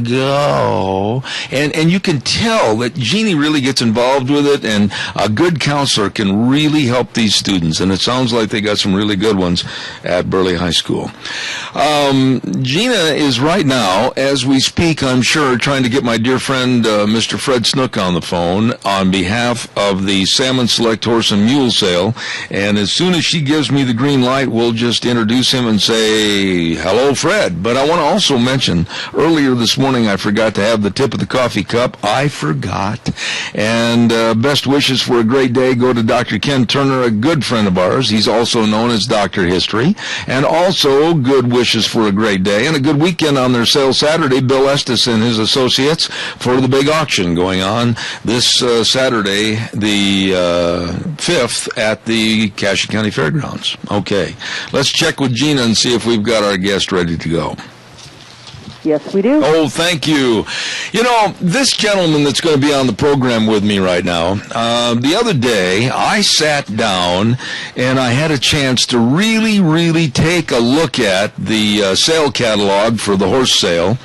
to go? And you can tell that Jeannie really gets involved with it, and a good counselor can really help these students, and it sounds like they got some really good ones at Burley High School. Gina is right now, as we speak, I'm sure, trying to get my dear friend Mr. Fred Snook on the phone on behalf of the Salmon Select Horse and Mule Sale, and as soon as she gives me the green light, we'll just introduce him and say, hello, Fred. But I want to also mention, earlier this morning I forgot to have the tip of the coffee cup. I forgot. And best wishes for a great day go to Dr. Ken Turner, a good friend of ours. He's also known as Dr. History. And also good wishes for a great day and a good weekend on their sale Saturday. Bill Estes and his associates for the big auction going on this Saturday, the 5th at the Cassia County Fairgrounds. Okay. Let's check with Gina and see if we've got our guest ready to go. Yes, we do. Oh, thank you. You know, this gentleman that's going to be on the program with me right now, the other day I sat down and I had a chance to really take a look at the sale catalog for the horse sale,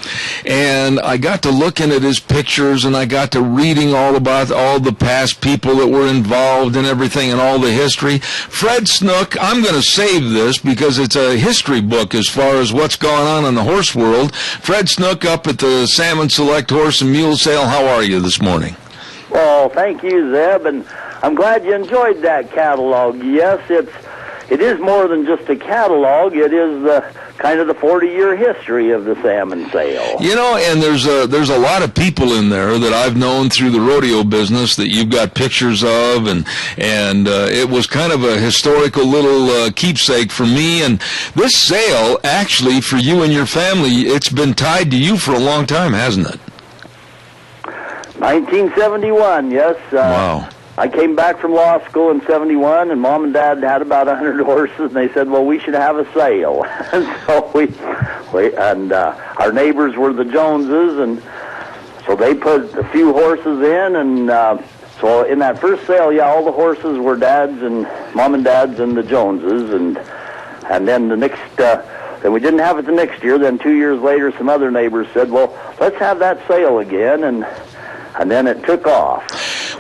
and I got to looking at his pictures and I got to reading all about all the past people that were involved and everything and all the history. Fred Snook, I'm going to save this because it's a history book as far as what's going on in the horse world. Fred Snook up at the Salmon Select Horse and Mule Sale. How are you this morning? Well, thank you, Zeb, and I'm glad you enjoyed that catalog. Yes, it is more than just a catalog. It is kind of the 40-year history of the salmon sale. You know, and there's a lot of people in there that I've known through the rodeo business that you've got pictures of, and it was kind of a historical little keepsake for me. And this sale, actually, for you and your family, it's been tied to you for a long time, hasn't it? 1971, yes. Wow. I came back from law school in '71, and Mom and Dad had about 100 horses, and they said, "Well, we should have a sale." And so our neighbors were the Joneses, and so they put a few horses in, and so in that first sale, all the horses were Dad's and Mom and Dad's and the Joneses, and then the next. Then we didn't have it the next year. Then 2 years later, some other neighbors said, "Well, let's have that sale again," and then it took off.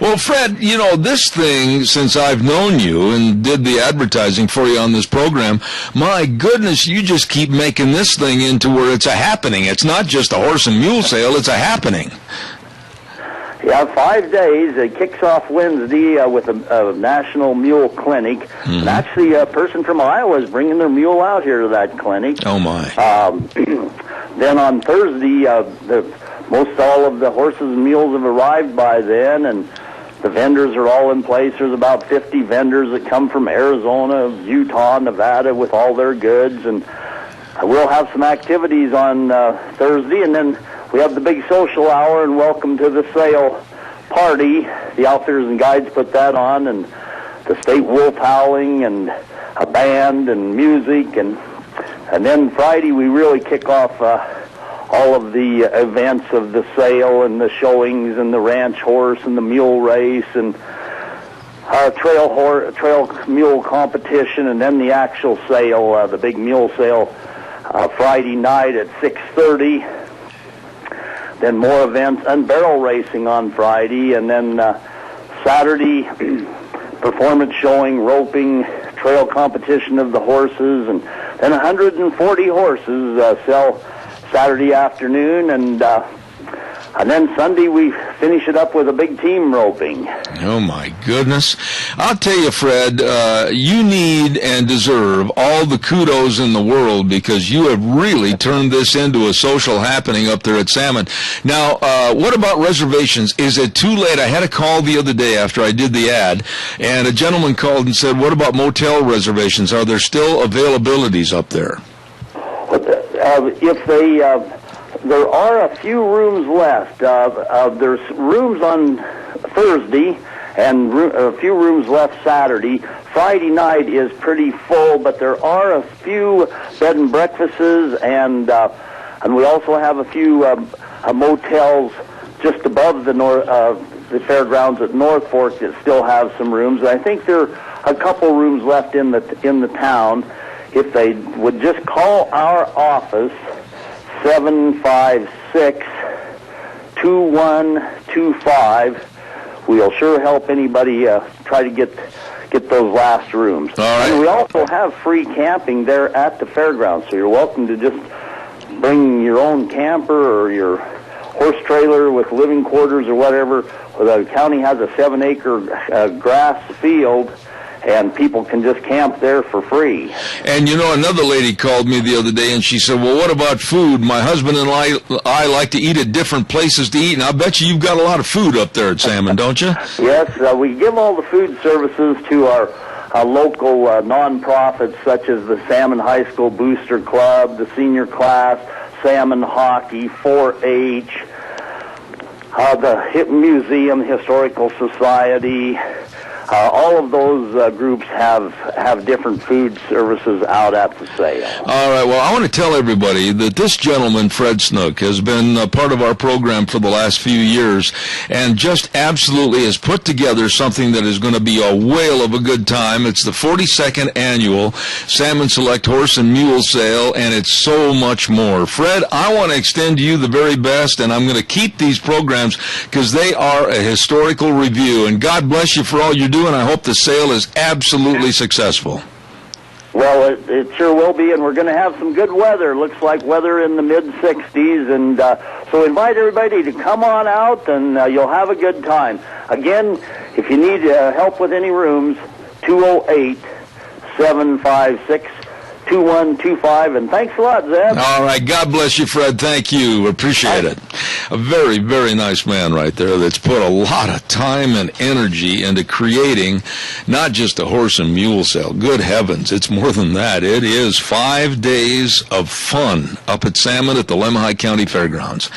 Well, Fred, this thing, since I've known you and did the advertising for you on this program, my goodness, you just keep making this thing into where it's a happening. It's not just a horse and mule sale, it's a happening. Yeah, 5 days. It kicks off Wednesday with a national mule clinic. Mm-hmm. And actually, a person from Iowa is bringing their mule out here to that clinic. Oh, my. Then on Thursday, most all of the horses and mules have arrived by then, and the vendors are all in place. There's about 50 vendors that come from Arizona, Utah, Nevada with all their goods, and we'll have some activities on Thursday, and then we have the big social hour and welcome to the sale party. The Outfitters and Guides put that on, and the state wolf howling and a band and music, and then Friday we really kick off all of the events of the sale and the showings and the ranch horse and the mule race and trail mule competition, and then the actual sale, the big mule sale, Friday night at 6:30. Then more events and barrel racing on Friday, and then Saturday performance showing, roping, trail competition of the horses, and then 140 horses sell Saturday afternoon, and then Sunday we finish it up with a big team roping. Oh, my goodness. I'll tell you, Fred, you need and deserve all the kudos in the world because you have really turned this into a social happening up there at Salmon. Now, what about reservations? Is it too late? I had a call the other day after I did the ad, and a gentleman called and said, what about motel reservations? Are there still availabilities up there? There are a few rooms left. There's rooms on Thursday and a few rooms left Saturday. Friday night is pretty full, but there are a few bed and breakfasts, and we also have a few motels just above the fairgrounds at North Fork that still have some rooms. And I think there are a couple rooms left in the town. If they would just call our office, 756-2125. We'll sure help anybody try to get those last rooms. All right. And we also have free camping there at the fairgrounds, so you're welcome to just bring your own camper or your horse trailer with living quarters or whatever. The county has a 7-acre grass field, and people can just camp there for free. And another lady called me the other day, and she said, well, what about food? My husband and I like to eat at different places to eat, and I bet you've got a lot of food up there at Salmon, don't you? Yes, we give all the food services to our local non-profits, such as the Salmon High School Booster Club, the Senior Class, Salmon Hockey, 4-H, the Museum, Historical Society. All of those groups have different food services out at the sale. All right. Well, I want to tell everybody that this gentleman, Fred Snook, has been a part of our program for the last few years and just absolutely has put together something that is going to be a whale of a good time. It's the 42nd annual Salmon Select Horse and Mule Sale, and it's so much more. Fred, I want to extend to you the very best, and I'm going to keep these programs because they are a historical review. And God bless you for all you're doing. I hope the sale is absolutely successful. Well, it sure will be, and we're going to have some good weather. Looks like weather in the mid-60s, and so invite everybody to come on out, and you'll have a good time. Again, if you need help with any rooms, 208-756-2125, and thanks a lot, Zeb. All right, God bless you, Fred. Thank you. Appreciate it. A very, very nice man right there that's put a lot of time and energy into creating not just a horse and mule sale. Good heavens, it's more than that. It is 5 days of fun up at Salmon at the Lemhi County Fairgrounds.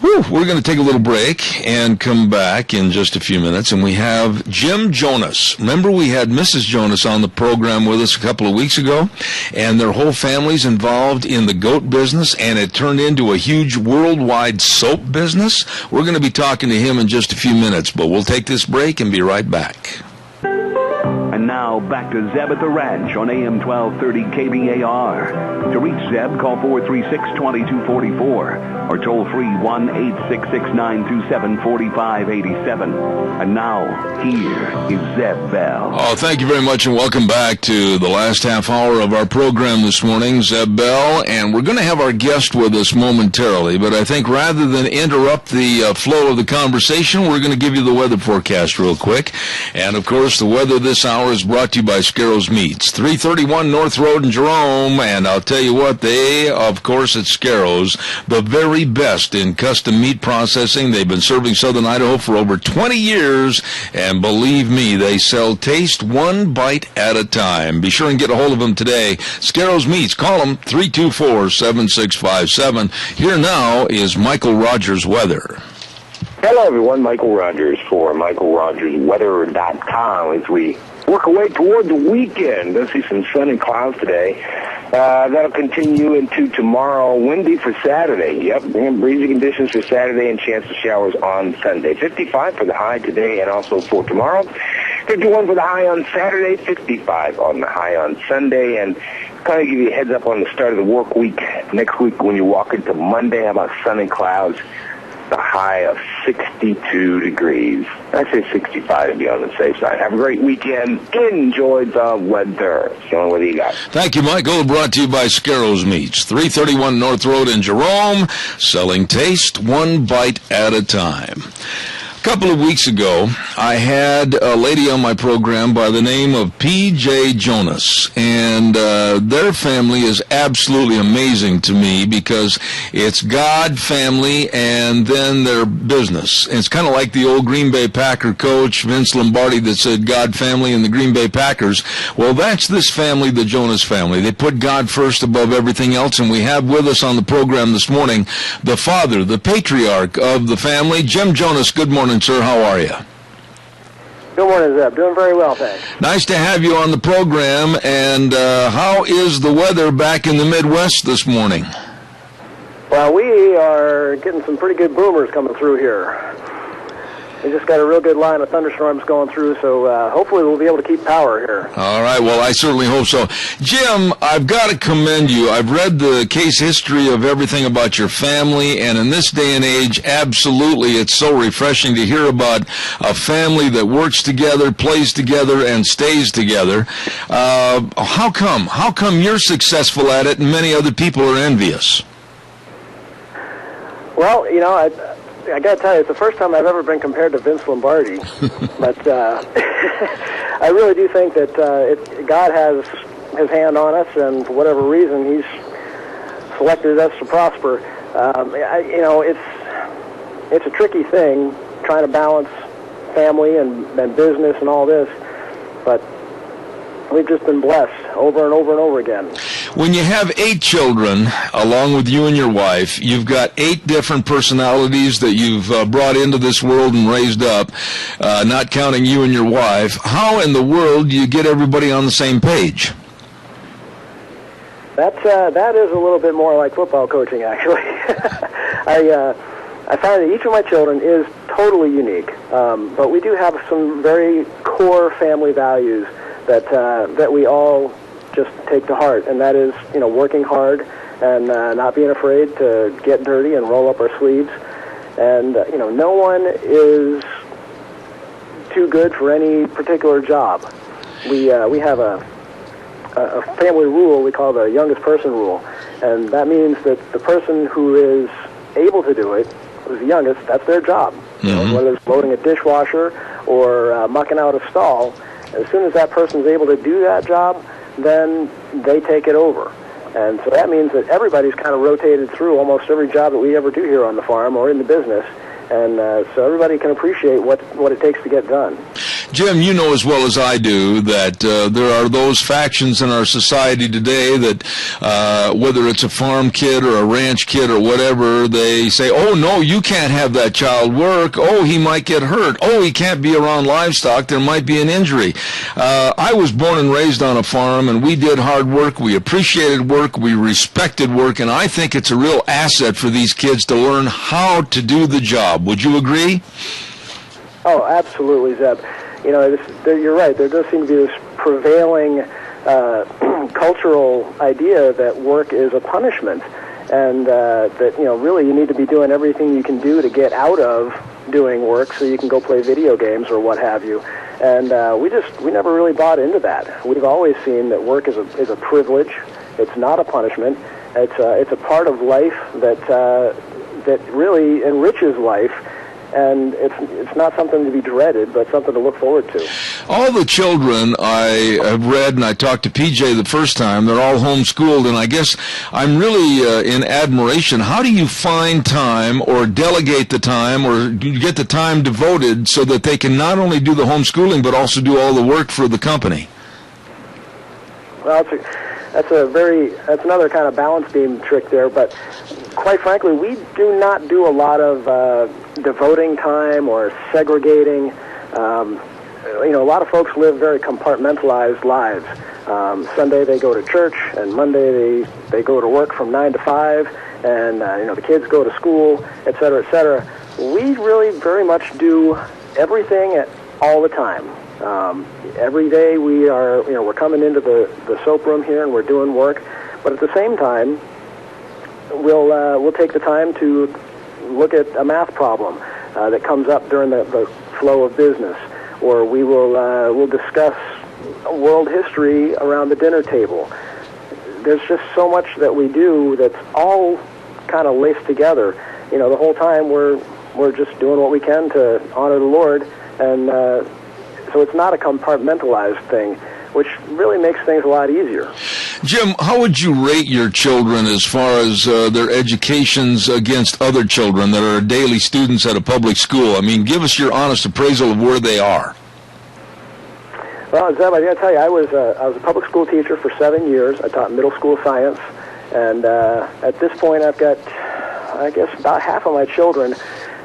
We're going to take a little break and come back in just a few minutes, and we have Jim Jonas. Remember, we had Mrs. Jonas on the program with us a couple of weeks ago, and their whole family's involved in the goat business, and it turned into a huge worldwide soap business. We're going to be talking to him in just a few minutes, but we'll take this break and be right back. And now back to Zeb at the Ranch on AM 1230 KBAR. To reach Zeb, call 436-2244 or toll free 1-866-927-4587. And now, here is Zeb Bell. Oh, thank you very much, and welcome back to the last half hour of our program this morning. Zeb Bell, and we're going to have our guest with us momentarily, but I think rather than interrupt the flow of the conversation, we're going to give you the weather forecast real quick. And, of course, the weather this hour is brought to you by Scarrows Meats, 331 North Road in Jerome, and I'll tell you what, they, of course, at Scarrows, the very best in custom meat processing. They've been serving Southern Idaho for over 20 years, and believe me, they sell taste one bite at a time. Be sure and get a hold of them today. Scarrows Meats, call them 324-7657. Here now is Michael Rogers' weather. Hello, everyone. Michael Rogers for MichaelRogersWeather.com as we work our way toward the weekend. Let's see some sun and clouds today. That'll continue into tomorrow. Windy for Saturday. Yep, breezy conditions for Saturday and chance of showers on Sunday. 55 for the high today and also for tomorrow. 51 for the high on Saturday. 55 on the high on Sunday. And kind of give you a heads up on the start of the work week. Next week when you walk into Monday, how about sun and clouds? The high of 62 degrees. I say 65 to be on the safe side. Have a great weekend. Enjoy the weather. So what do you got? Thank you, Michael. Brought to you by Scarrows Meats, 331 North Road in Jerome, selling taste one bite at a time. A couple of weeks ago, I had a lady on my program by the name of P.J. Jonas, and their family is absolutely amazing to me because it's God, family, and then their business. And it's kind of like the old Green Bay Packer coach, Vince Lombardi, that said God, family, and the Green Bay Packers. Well, that's this family, the Jonas family. They put God first above everything else, and we have with us on the program this morning the father, the patriarch of the family, Jim Jonas. Good morning, sir. How are you? Good morning, Zeb. Doing very well, thanks. Nice to have you on the program. And how is the weather back in the Midwest this morning? Well, we are getting some pretty good boomers coming through here. We just got a real good line of thunderstorms going through, so hopefully we'll be able to keep power here. All right, well, I certainly hope so. Jim, I've got to commend you. I've read the case history of everything about your family, and in this day and age, absolutely, it's so refreshing to hear about a family that works together, plays together, and stays together. How come? How come you're successful at it and many other people are envious? Well, you know, I got to tell you, it's the first time I've ever been compared to Vince Lombardi. But I really do think that God has his hand on us, and for whatever reason, he's selected us to prosper. You know, it's a tricky thing trying to balance family and business and all this, but we've just been blessed over and over and over again. When you have 8 children, along with you and your wife, you've got 8 different personalities that you've brought into this world and raised up, not counting you and your wife. How in the world do you get everybody on the same page? That is a little bit more like football coaching, actually. I find that each of my children is totally unique, but we do have some very core family values that we all just take to heart, and that is, you know, working hard and not being afraid to get dirty and roll up our sleeves. And you know, no one is too good for any particular job. We have a family rule we call the youngest person rule, and that means that the person who is able to do it, who's the youngest, that's their job. Mm-hmm. You know, whether it's loading a dishwasher or mucking out a stall, as soon as that person is able to do that job, then they take it over. And so that means that everybody's kind of rotated through almost every job that we ever do here on the farm or in the business. And so everybody can appreciate what it takes to get done. Jim, you know as well as I do that there are those factions in our society today that whether it's a farm kid or a ranch kid or whatever, they say, oh, no, you can't have that child work. Oh, he might get hurt. Oh, he can't be around livestock. There might be an injury. I was born and raised on a farm, and we did hard work. We appreciated work. We respected work, and I think it's a real asset for these kids to learn how to do the job. Would you agree? Oh, absolutely, Zeb. You know, you're right. There does seem to be this prevailing cultural idea that work is a punishment, and that, you know, really you need to be doing everything you can do to get out of doing work so you can go play video games or what have you. And we never really bought into that. We've always seen that work is a privilege. It's not a punishment. It's a part of life that really enriches life. And it's not something to be dreaded, but something to look forward to. All the children I have read, and I talked to PJ the first time, they're all homeschooled, and I guess I'm really in admiration. How do you find time or delegate the time or get the time devoted so that they can not only do the homeschooling but also do all the work for the company? Well, that's another kind of balance beam trick there, but quite frankly, we do not do a lot of devoting time or segregating. You know, a lot of folks live very compartmentalized lives. Sunday they go to church, and Monday they go to work from 9 to 5, and you know, the kids go to school, et cetera, et cetera. We really very much do everything all the time. Every day we're coming into the soap room here and we're doing work, but at the same time, we'll take the time to look at a math problem that comes up during the flow of business, or we'll discuss world history around the dinner table. There's just so much that we do that's all kind of laced together. You know, the whole time we're just doing what we can to honor the Lord, and so it's not a compartmentalized thing, which really makes things a lot easier. Jim, how would you rate your children as far as their educations against other children that are daily students at a public school? I mean, give us your honest appraisal of where they are. Well, Zeb, I got to tell you, I was a public school teacher for 7 years. I taught middle school science, and at this point, I've got, I guess, about half of my children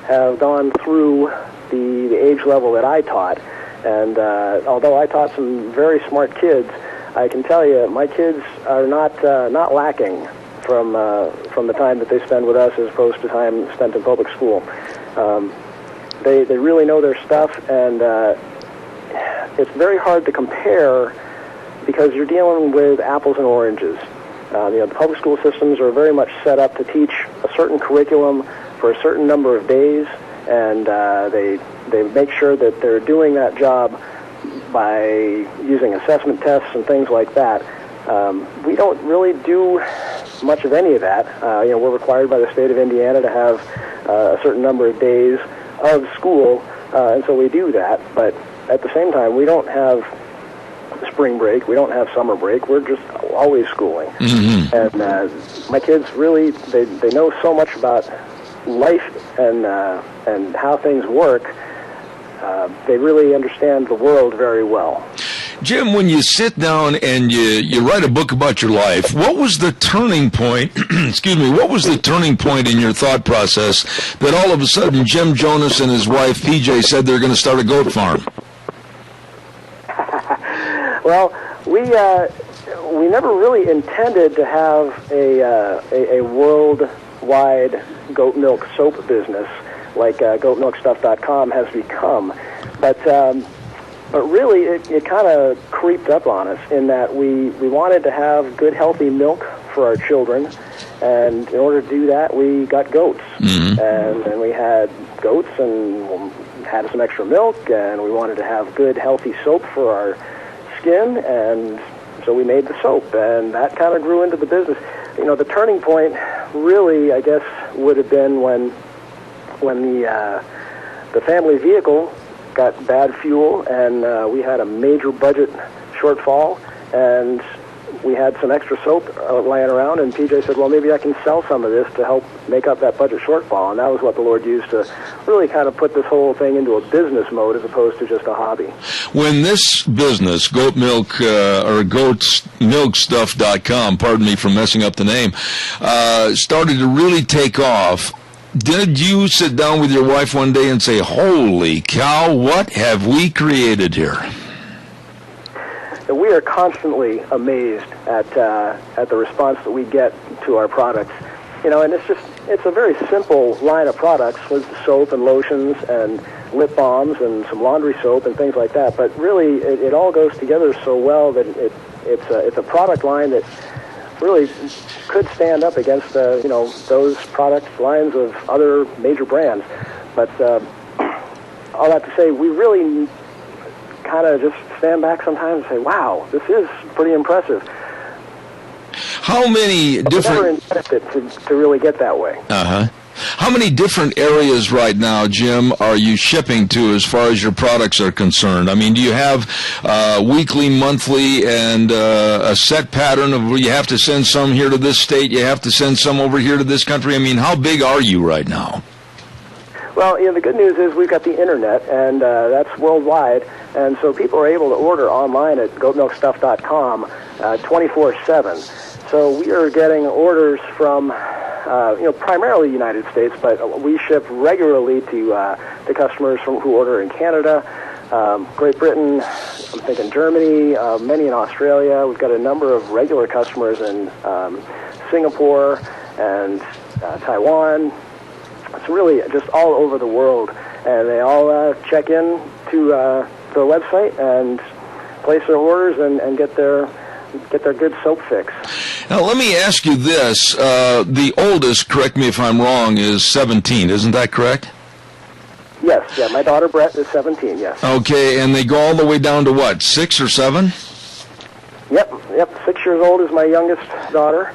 have gone through the age level that I taught. And although I taught some very smart kids, I can tell you my kids are not lacking from the time that they spend with us as opposed to time spent in public school. They really know their stuff, and it's very hard to compare because you're dealing with apples and oranges. You know, the public school systems are very much set up to teach a certain curriculum for a certain number of days, and they make sure that they're doing that job by using assessment tests and things like that. We don't really do much of any of that. You know, we're required by the state of Indiana to have a certain number of days of school, and so we do that. But at the same time, we don't have spring break. We don't have summer break. We're just always schooling. Mm-hmm. And my kids really, they know so much about life and how things work. They really understand the world very well. Jim, when you sit down and you write a book about your life, what was the turning point, excuse me, what was the turning point in your thought process that all of a sudden Jim Jonas and his wife PJ said they're going to start a goat farm? Well, we never really intended to have a worldwide goat milk soap business like goatmilkstuff.com has become. But really, it kind of creeped up on us in that we wanted to have good, healthy milk for our children, and in order to do that, we got goats. Mm-hmm. And we had goats and had some extra milk, and we wanted to have good, healthy soap for our skin, and so we made the soap, and that kind of grew into the business. You know, the turning point really, I guess, would have been when the family vehicle got bad fuel, and we had a major budget shortfall, and we had some extra soap laying around, and PJ said, well, maybe I can sell some of this to help make up that budget shortfall. And that was what the Lord used to really kind of put this whole thing into a business mode as opposed to just a hobby. When this business, Goat Milk, or goatsmilkstuff.com, pardon me for messing up the name, started to really take off, did you sit down with your wife one day and say, holy cow, what have we created here? We are constantly amazed at the response that we get to our products. And it's a very simple line of products with soap and lotions and lip balms and some laundry soap and things like that. But really, it all goes together so well that it's a product line that really could stand up against those product lines of other major brands. But all that to say, we really kind of just stand back sometimes and say, wow, this is pretty impressive. How many different... Never intended to really get that way. Uh-huh. How many different areas right now, Jim, are you shipping to as far as your products are concerned? I mean, do you have weekly, monthly, and a set pattern of where you have to send some here to this state, you have to send some over here to this country? I mean, how big are you right now? Well, the good news is we've got the internet, and that's worldwide, and so people are able to order online at goatmilkstuff.com 24/7. So we are getting orders from, primarily the United States, but we ship regularly to customers who order in Canada, Great Britain, I'm thinking Germany, many in Australia. We've got a number of regular customers in Singapore and Taiwan. It's really just all over the world, and they all check in to the website and place their orders and get their good soap fix. Now, let me ask you this. The oldest, correct me if I'm wrong, is 17. Isn't that correct? Yes. Yeah, my daughter, Brett, is 17, yes. Okay, and they go all the way down to what, 6 or 7? Yep. 6 years old is my youngest daughter.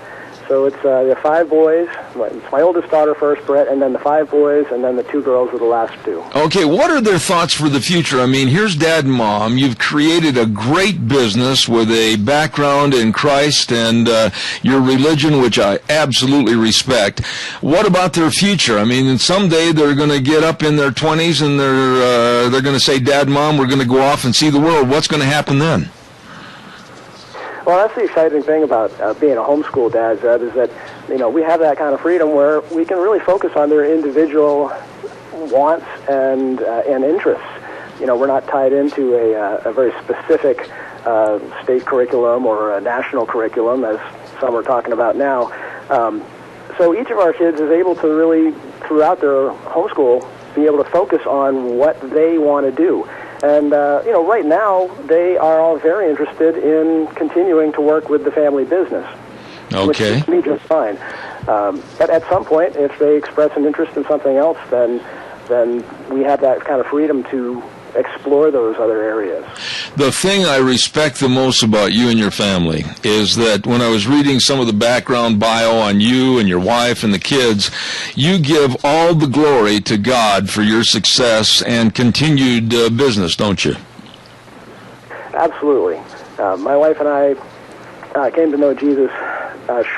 So it's the 5 boys. It's my oldest daughter first, Brett, and then the 5 boys, and then the 2 girls are the last 2. Okay, what are their thoughts for the future? I mean, here's Dad and Mom. You've created a great business with a background in Christ and your religion, which I absolutely respect. What about their future? I mean, someday they're going to get up in their 20s and they're going to say, Dad and Mom, we're going to go off and see the world. What's going to happen then? Well, that's the exciting thing about being a homeschool dad, Zeb, is that, we have that kind of freedom where we can really focus on their individual wants and interests. We're not tied into a very specific state curriculum or a national curriculum, as some are talking about now. So each of our kids is able to really, throughout their homeschool, be able to focus on what they want to do. And, right now, they are all very interested in continuing to work with the family business. Okay. Which is me just fine. But at some point, if they express an interest in something else, then we have that kind of freedom to explore those other areas. The thing I respect the most about you and your family is that when I was reading some of the background bio on you and your wife and the kids, you give all the glory to God for your success and continued business, don't you? Absolutely. My wife and I came to know Jesus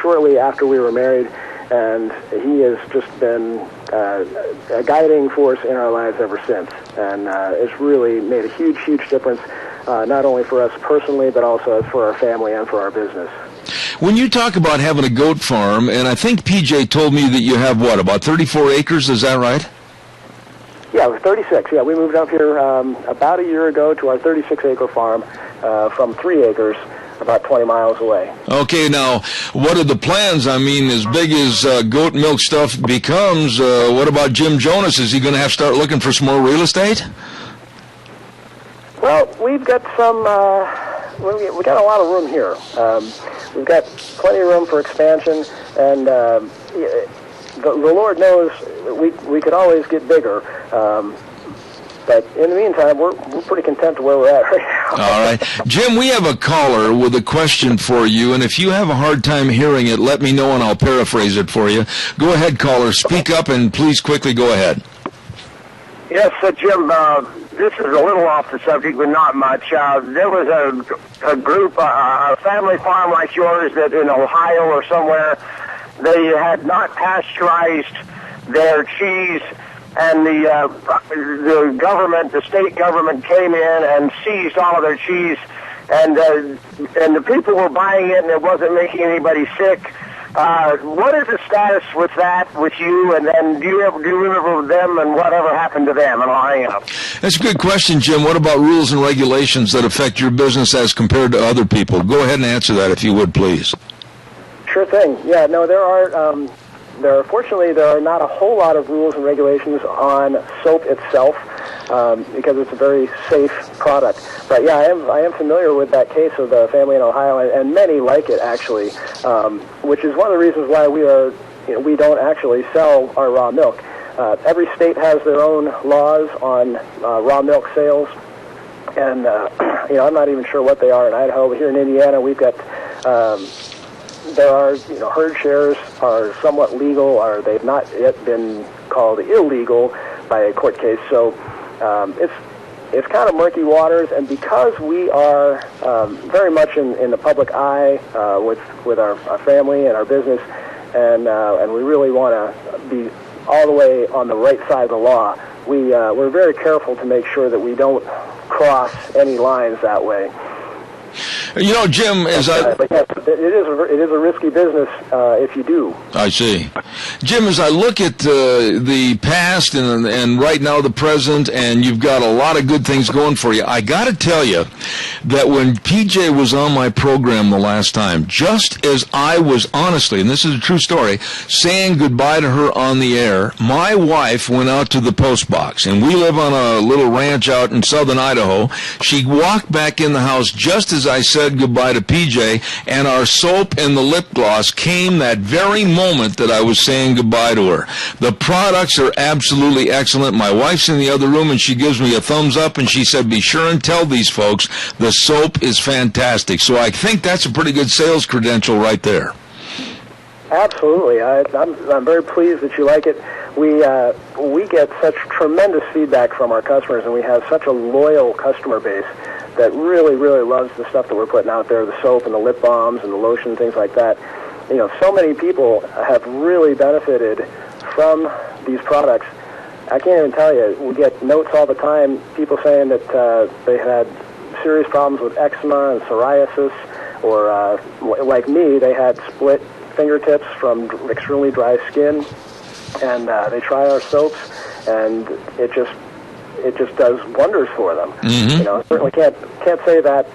shortly after we were married, and he has just been a guiding force in our lives ever since. And it's really made a huge, huge difference, not only for us personally, but also for our family and for our business. When you talk about having a goat farm, and I think PJ told me that you have, about 34 acres, is that right? Yeah, it was 36. Yeah, we moved up here about a year ago to our 36-acre farm from 3 acres, about 20 miles away. Okay, now, what are the plans? I mean, as big as Goat Milk Stuff becomes, what about Jim Jonas? Is he going to have to start looking for some more real estate? Well, we've got some, we got a lot of room here. We've got plenty of room for expansion, and the Lord knows we could always get bigger. But in the meantime, we're pretty content where we're at right now. All right. Jim, we have a caller with a question for you, and if you have a hard time hearing it, let me know and I'll paraphrase it for you. Go ahead, caller. Speak up and please quickly go ahead. Yes, Jim, this is a little off the subject, but not much. There was a group, a family farm like yours that in Ohio or somewhere, they had not pasteurized their cheese, and the government, the state government, came in and seized all of their cheese, and the people were buying it, and it wasn't making anybody sick. What is the status with that, with you, and then do you remember them, and whatever happened to them? And I'll hang up. That's a good question, Jim. What about rules and regulations that affect your business as compared to other people? Go ahead and answer that if you would, please. Sure thing. Yeah, no, fortunately, there are not a whole lot of rules and regulations on soap itself, because it's a very safe product. But yeah, I am familiar with that case of the family in Ohio, and many like it actually, which is one of the reasons why we don't actually sell our raw milk. Every state has their own laws on raw milk sales, and I'm not even sure what they are in Idaho. But here in Indiana, we've got there are herd shares are somewhat legal, or they've not yet been called illegal by a court case. So it's kind of murky waters, and because we are very much in the public eye with our family and our business, and we really want to be all the way on the right side of the law, we're very careful to make sure that we don't cross any lines that way. Jim, but yes, it is a risky business if you do. I see. Jim, as I look at the past and right now the present, and you've got a lot of good things going for you, I got to tell you that when PJ was on my program the last time, just as I was honestly, and this is a true story, saying goodbye to her on the air, my wife went out to the post box, and we live on a little ranch out in southern Idaho. She walked back in the house just as I said goodbye to PJ, and our soap and the lip gloss came that very moment that I was saying goodbye to her. The products are absolutely excellent. My wife's in the other room, and she gives me a thumbs up, and she said, be sure and tell these folks the soap is fantastic. So I think that's a pretty good sales credential right there. Absolutely. I'm very pleased that you like it. We get such tremendous feedback from our customers, and we have such a loyal customer base that really, really loves the stuff that we're putting out there, the soap and the lip balms and the lotion, things like that. So many people have really benefited from these products. I can't even tell you. We get notes all the time, people saying that they had serious problems with eczema and psoriasis, or like me, they had split fingertips from extremely dry skin, and they try our soaps, and it just does wonders for them. Mm-hmm. I certainly can't say that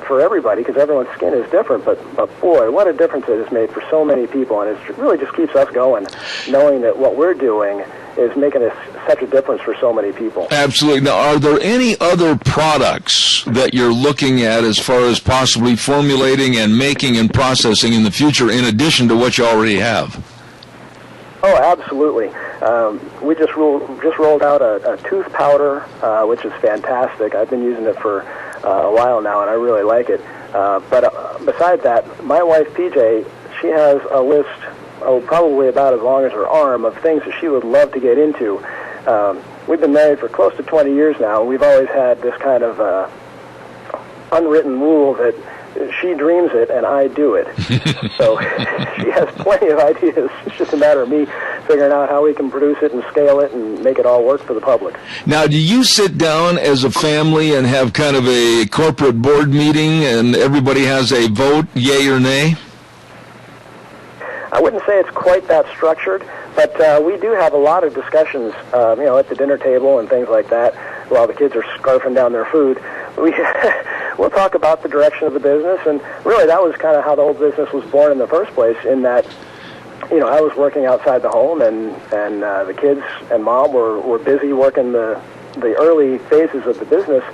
for everybody, because everyone's skin is different, but boy, what a difference it has made for so many people, and it really just keeps us going, knowing that what we're doing is making such a difference for so many people. Absolutely. Now, are there any other products that you're looking at as far as possibly formulating and making and processing in the future in addition to what you already have? Oh, absolutely. We just rolled out a tooth powder, which is fantastic. I've been using it for a while now, and I really like it. But besides that, my wife, PJ, she has a list, probably about as long as her arm, of things that she would love to get into. We've been married for close to 20 years now, and we've always had this kind of unwritten rule that she dreams it and I do it. So she has plenty of ideas. It's just a matter of me figuring out how we can produce it and scale it and make it all work for the public. Now, do you sit down as a family and have kind of a corporate board meeting and everybody has a vote, yay or nay? I wouldn't say it's quite that structured, but we do have a lot of discussions, at the dinner table and things like that, while the kids are scarfing down their food. We'll talk about the direction of the business, and really that was kind of how the whole business was born in the first place, in that, I was working outside the home, and the kids and Mom were busy working the early phases of the business,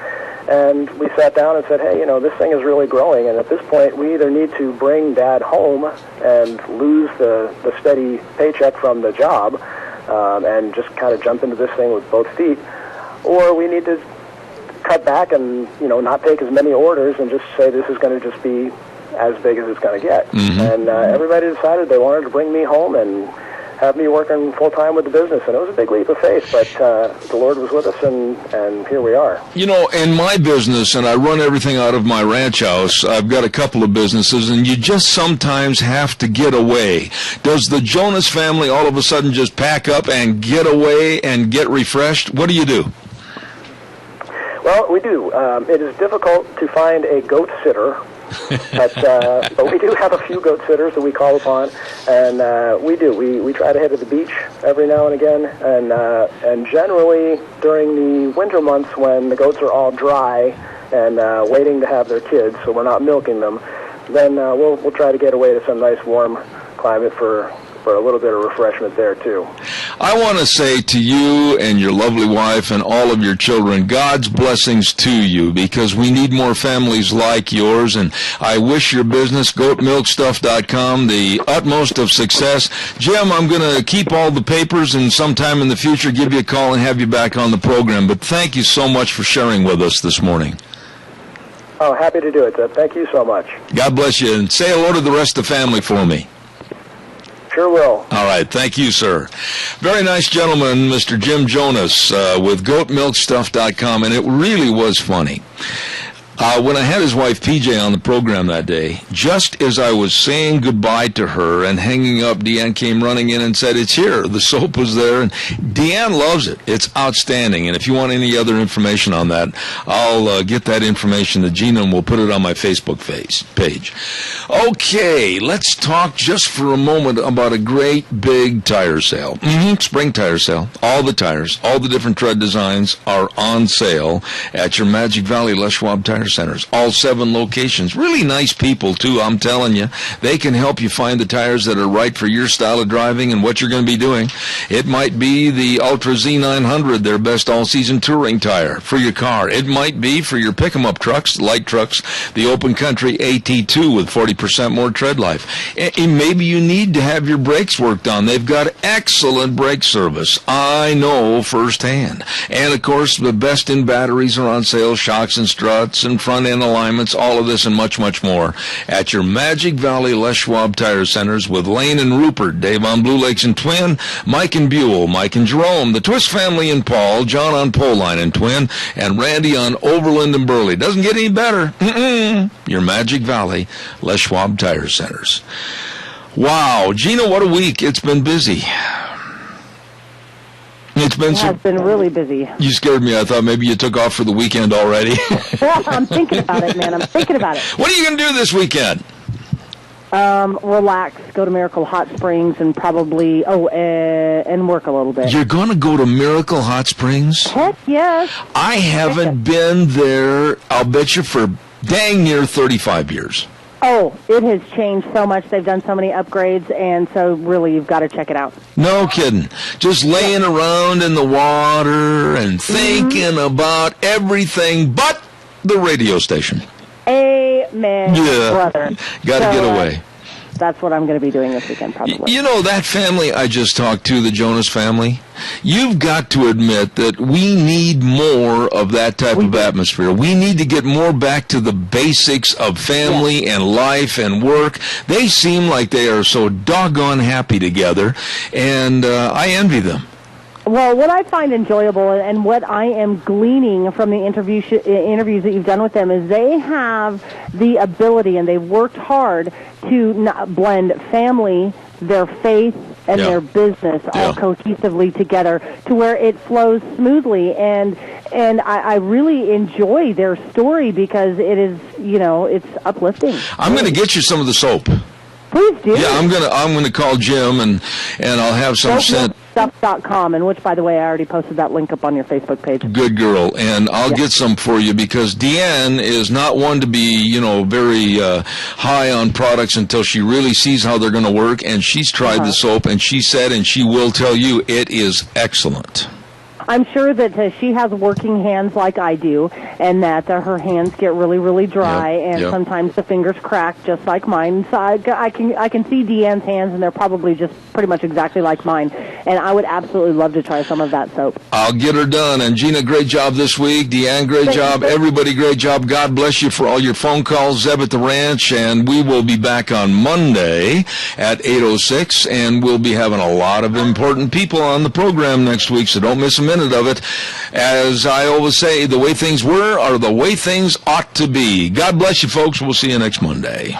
and we sat down and said, hey, this thing is really growing, and at this point we either need to bring Dad home and lose the steady paycheck from the job and just kind of jump into this thing with both feet, or we need to cut back and, not take as many orders and just say this is going to just be as big as it's going to get. Mm-hmm. And everybody decided they wanted to bring me home and have me working full-time with the business. And it was a big leap of faith, but the Lord was with us, and here we are. You know, in my business, and I run everything out of my ranch house, I've got a couple of businesses, and you just sometimes have to get away. Does the Jonas family all of a sudden just pack up and get away and get refreshed? What do you do? Well, we do. It is difficult to find a goat sitter, but we do have a few goat sitters that we call upon, and we do. We try to head to the beach every now and again, and generally during the winter months when the goats are all dry and waiting to have their kids, so we're not milking them, then we'll try to get away to some nice warm climate for a little bit of refreshment there, too. I want to say to you and your lovely wife and all of your children, God's blessings to you, because we need more families like yours, and I wish your business, goatmilkstuff.com, the utmost of success. Jim, I'm going to keep all the papers and sometime in the future give you a call and have you back on the program, but thank you so much for sharing with us this morning. Oh, happy to do it, Zeb. Thank you so much. God bless you, and say hello to the rest of the family for me. Sure will. All right. Thank you, sir. Very nice gentleman, Mr. Jim Jonas, with goatmilkstuff.com, and it really was funny. When I had his wife, PJ, on the program that day, just as I was saying goodbye to her and hanging up, Deanne came running in and said, "It's here." The soap was there, and Deanne loves it. It's outstanding, and if you want any other information on that, I'll get that information to Gina, and we'll put it on my Facebook page. Okay, let's talk just for a moment about a great big tire sale. Spring tire sale. All the tires, all the different tread designs are on sale at your Magic Valley Les Schwab Tire Centers, all 7 locations. Really nice people, too, I'm telling you. They can help you find the tires that are right for your style of driving and what you're going to be doing. It might be the Ultra Z900, their best all-season touring tire for your car. It might be for your pick-em-up trucks, light trucks, the Open Country AT2 with 40% more tread life. And maybe you need to have your brakes worked on. They've got excellent brake service. I know firsthand. And, of course, the best in batteries are on sale, shocks and struts and front-end alignments, all of this and much, much more at your Magic Valley Les Schwab Tire Centers with Lane and Rupert, Dave on Blue Lakes and Twin, Mike and Buell, Mike and Jerome, the Twist family and Paul, John on Poline and Twin, and Randy on Overland and Burley. Doesn't get any better. Your Magic Valley Les Schwab Tire Centers. Wow, Gina, what a week. It's been busy. It has been really busy. You scared me. I thought maybe you took off for the weekend already. Well, I'm thinking about it, man. I'm thinking about it. What are you going to do this weekend? Relax, go to Miracle Hot Springs, and probably, and work a little bit. You're going to go to Miracle Hot Springs? Heck yes. I haven't been there, I'll bet you, for dang near 35 years. Oh, it has changed so much. They've done so many upgrades, and so really you've got to check it out. No kidding. Just laying around in the water and thinking about everything but the radio station. Amen, brother. Got to get away. That's what I'm going to be doing this weekend, probably. You know, that family I just talked to, the Jonas family, you've got to admit that we need more of that type of atmosphere. We need to get more back to the basics of family and life and work. They seem like they are so doggone happy together, and I envy them. Well, what I find enjoyable and what I am gleaning from the interviews that you've done with them is they have the ability, and they've worked hard to blend family, their faith, and their business all cohesively together to where it flows smoothly. And I really enjoy their story because it is, it's uplifting. I'm going to get you some of the soap. Please do. Yeah, I'm gonna call Jim and I'll have some sent. Stuff.com, and which, by the way, I already posted that link up on your Facebook page. Good girl, and I'll get some for you because Deanne is not one to be, very high on products until she really sees how they're going to work, and she's tried the soap, and she said, and she will tell you, it is excellent. I'm sure that she has working hands like I do, and that her hands get really, really dry, and sometimes the fingers crack just like mine. So I can see Deanne's hands, and they're probably just pretty much exactly like mine. And I would absolutely love to try some of that soap. I'll get her done. And Gina, great job this week. Deanne, great job. Everybody, great job. God bless you for all your phone calls. Zeb at the Ranch, and we will be back on Monday at 8:06, and we'll be having a lot of important people on the program next week, so don't miss a minute of it. As I always say, the way things were are the way things ought to be. God bless you, folks. We'll see you next Monday.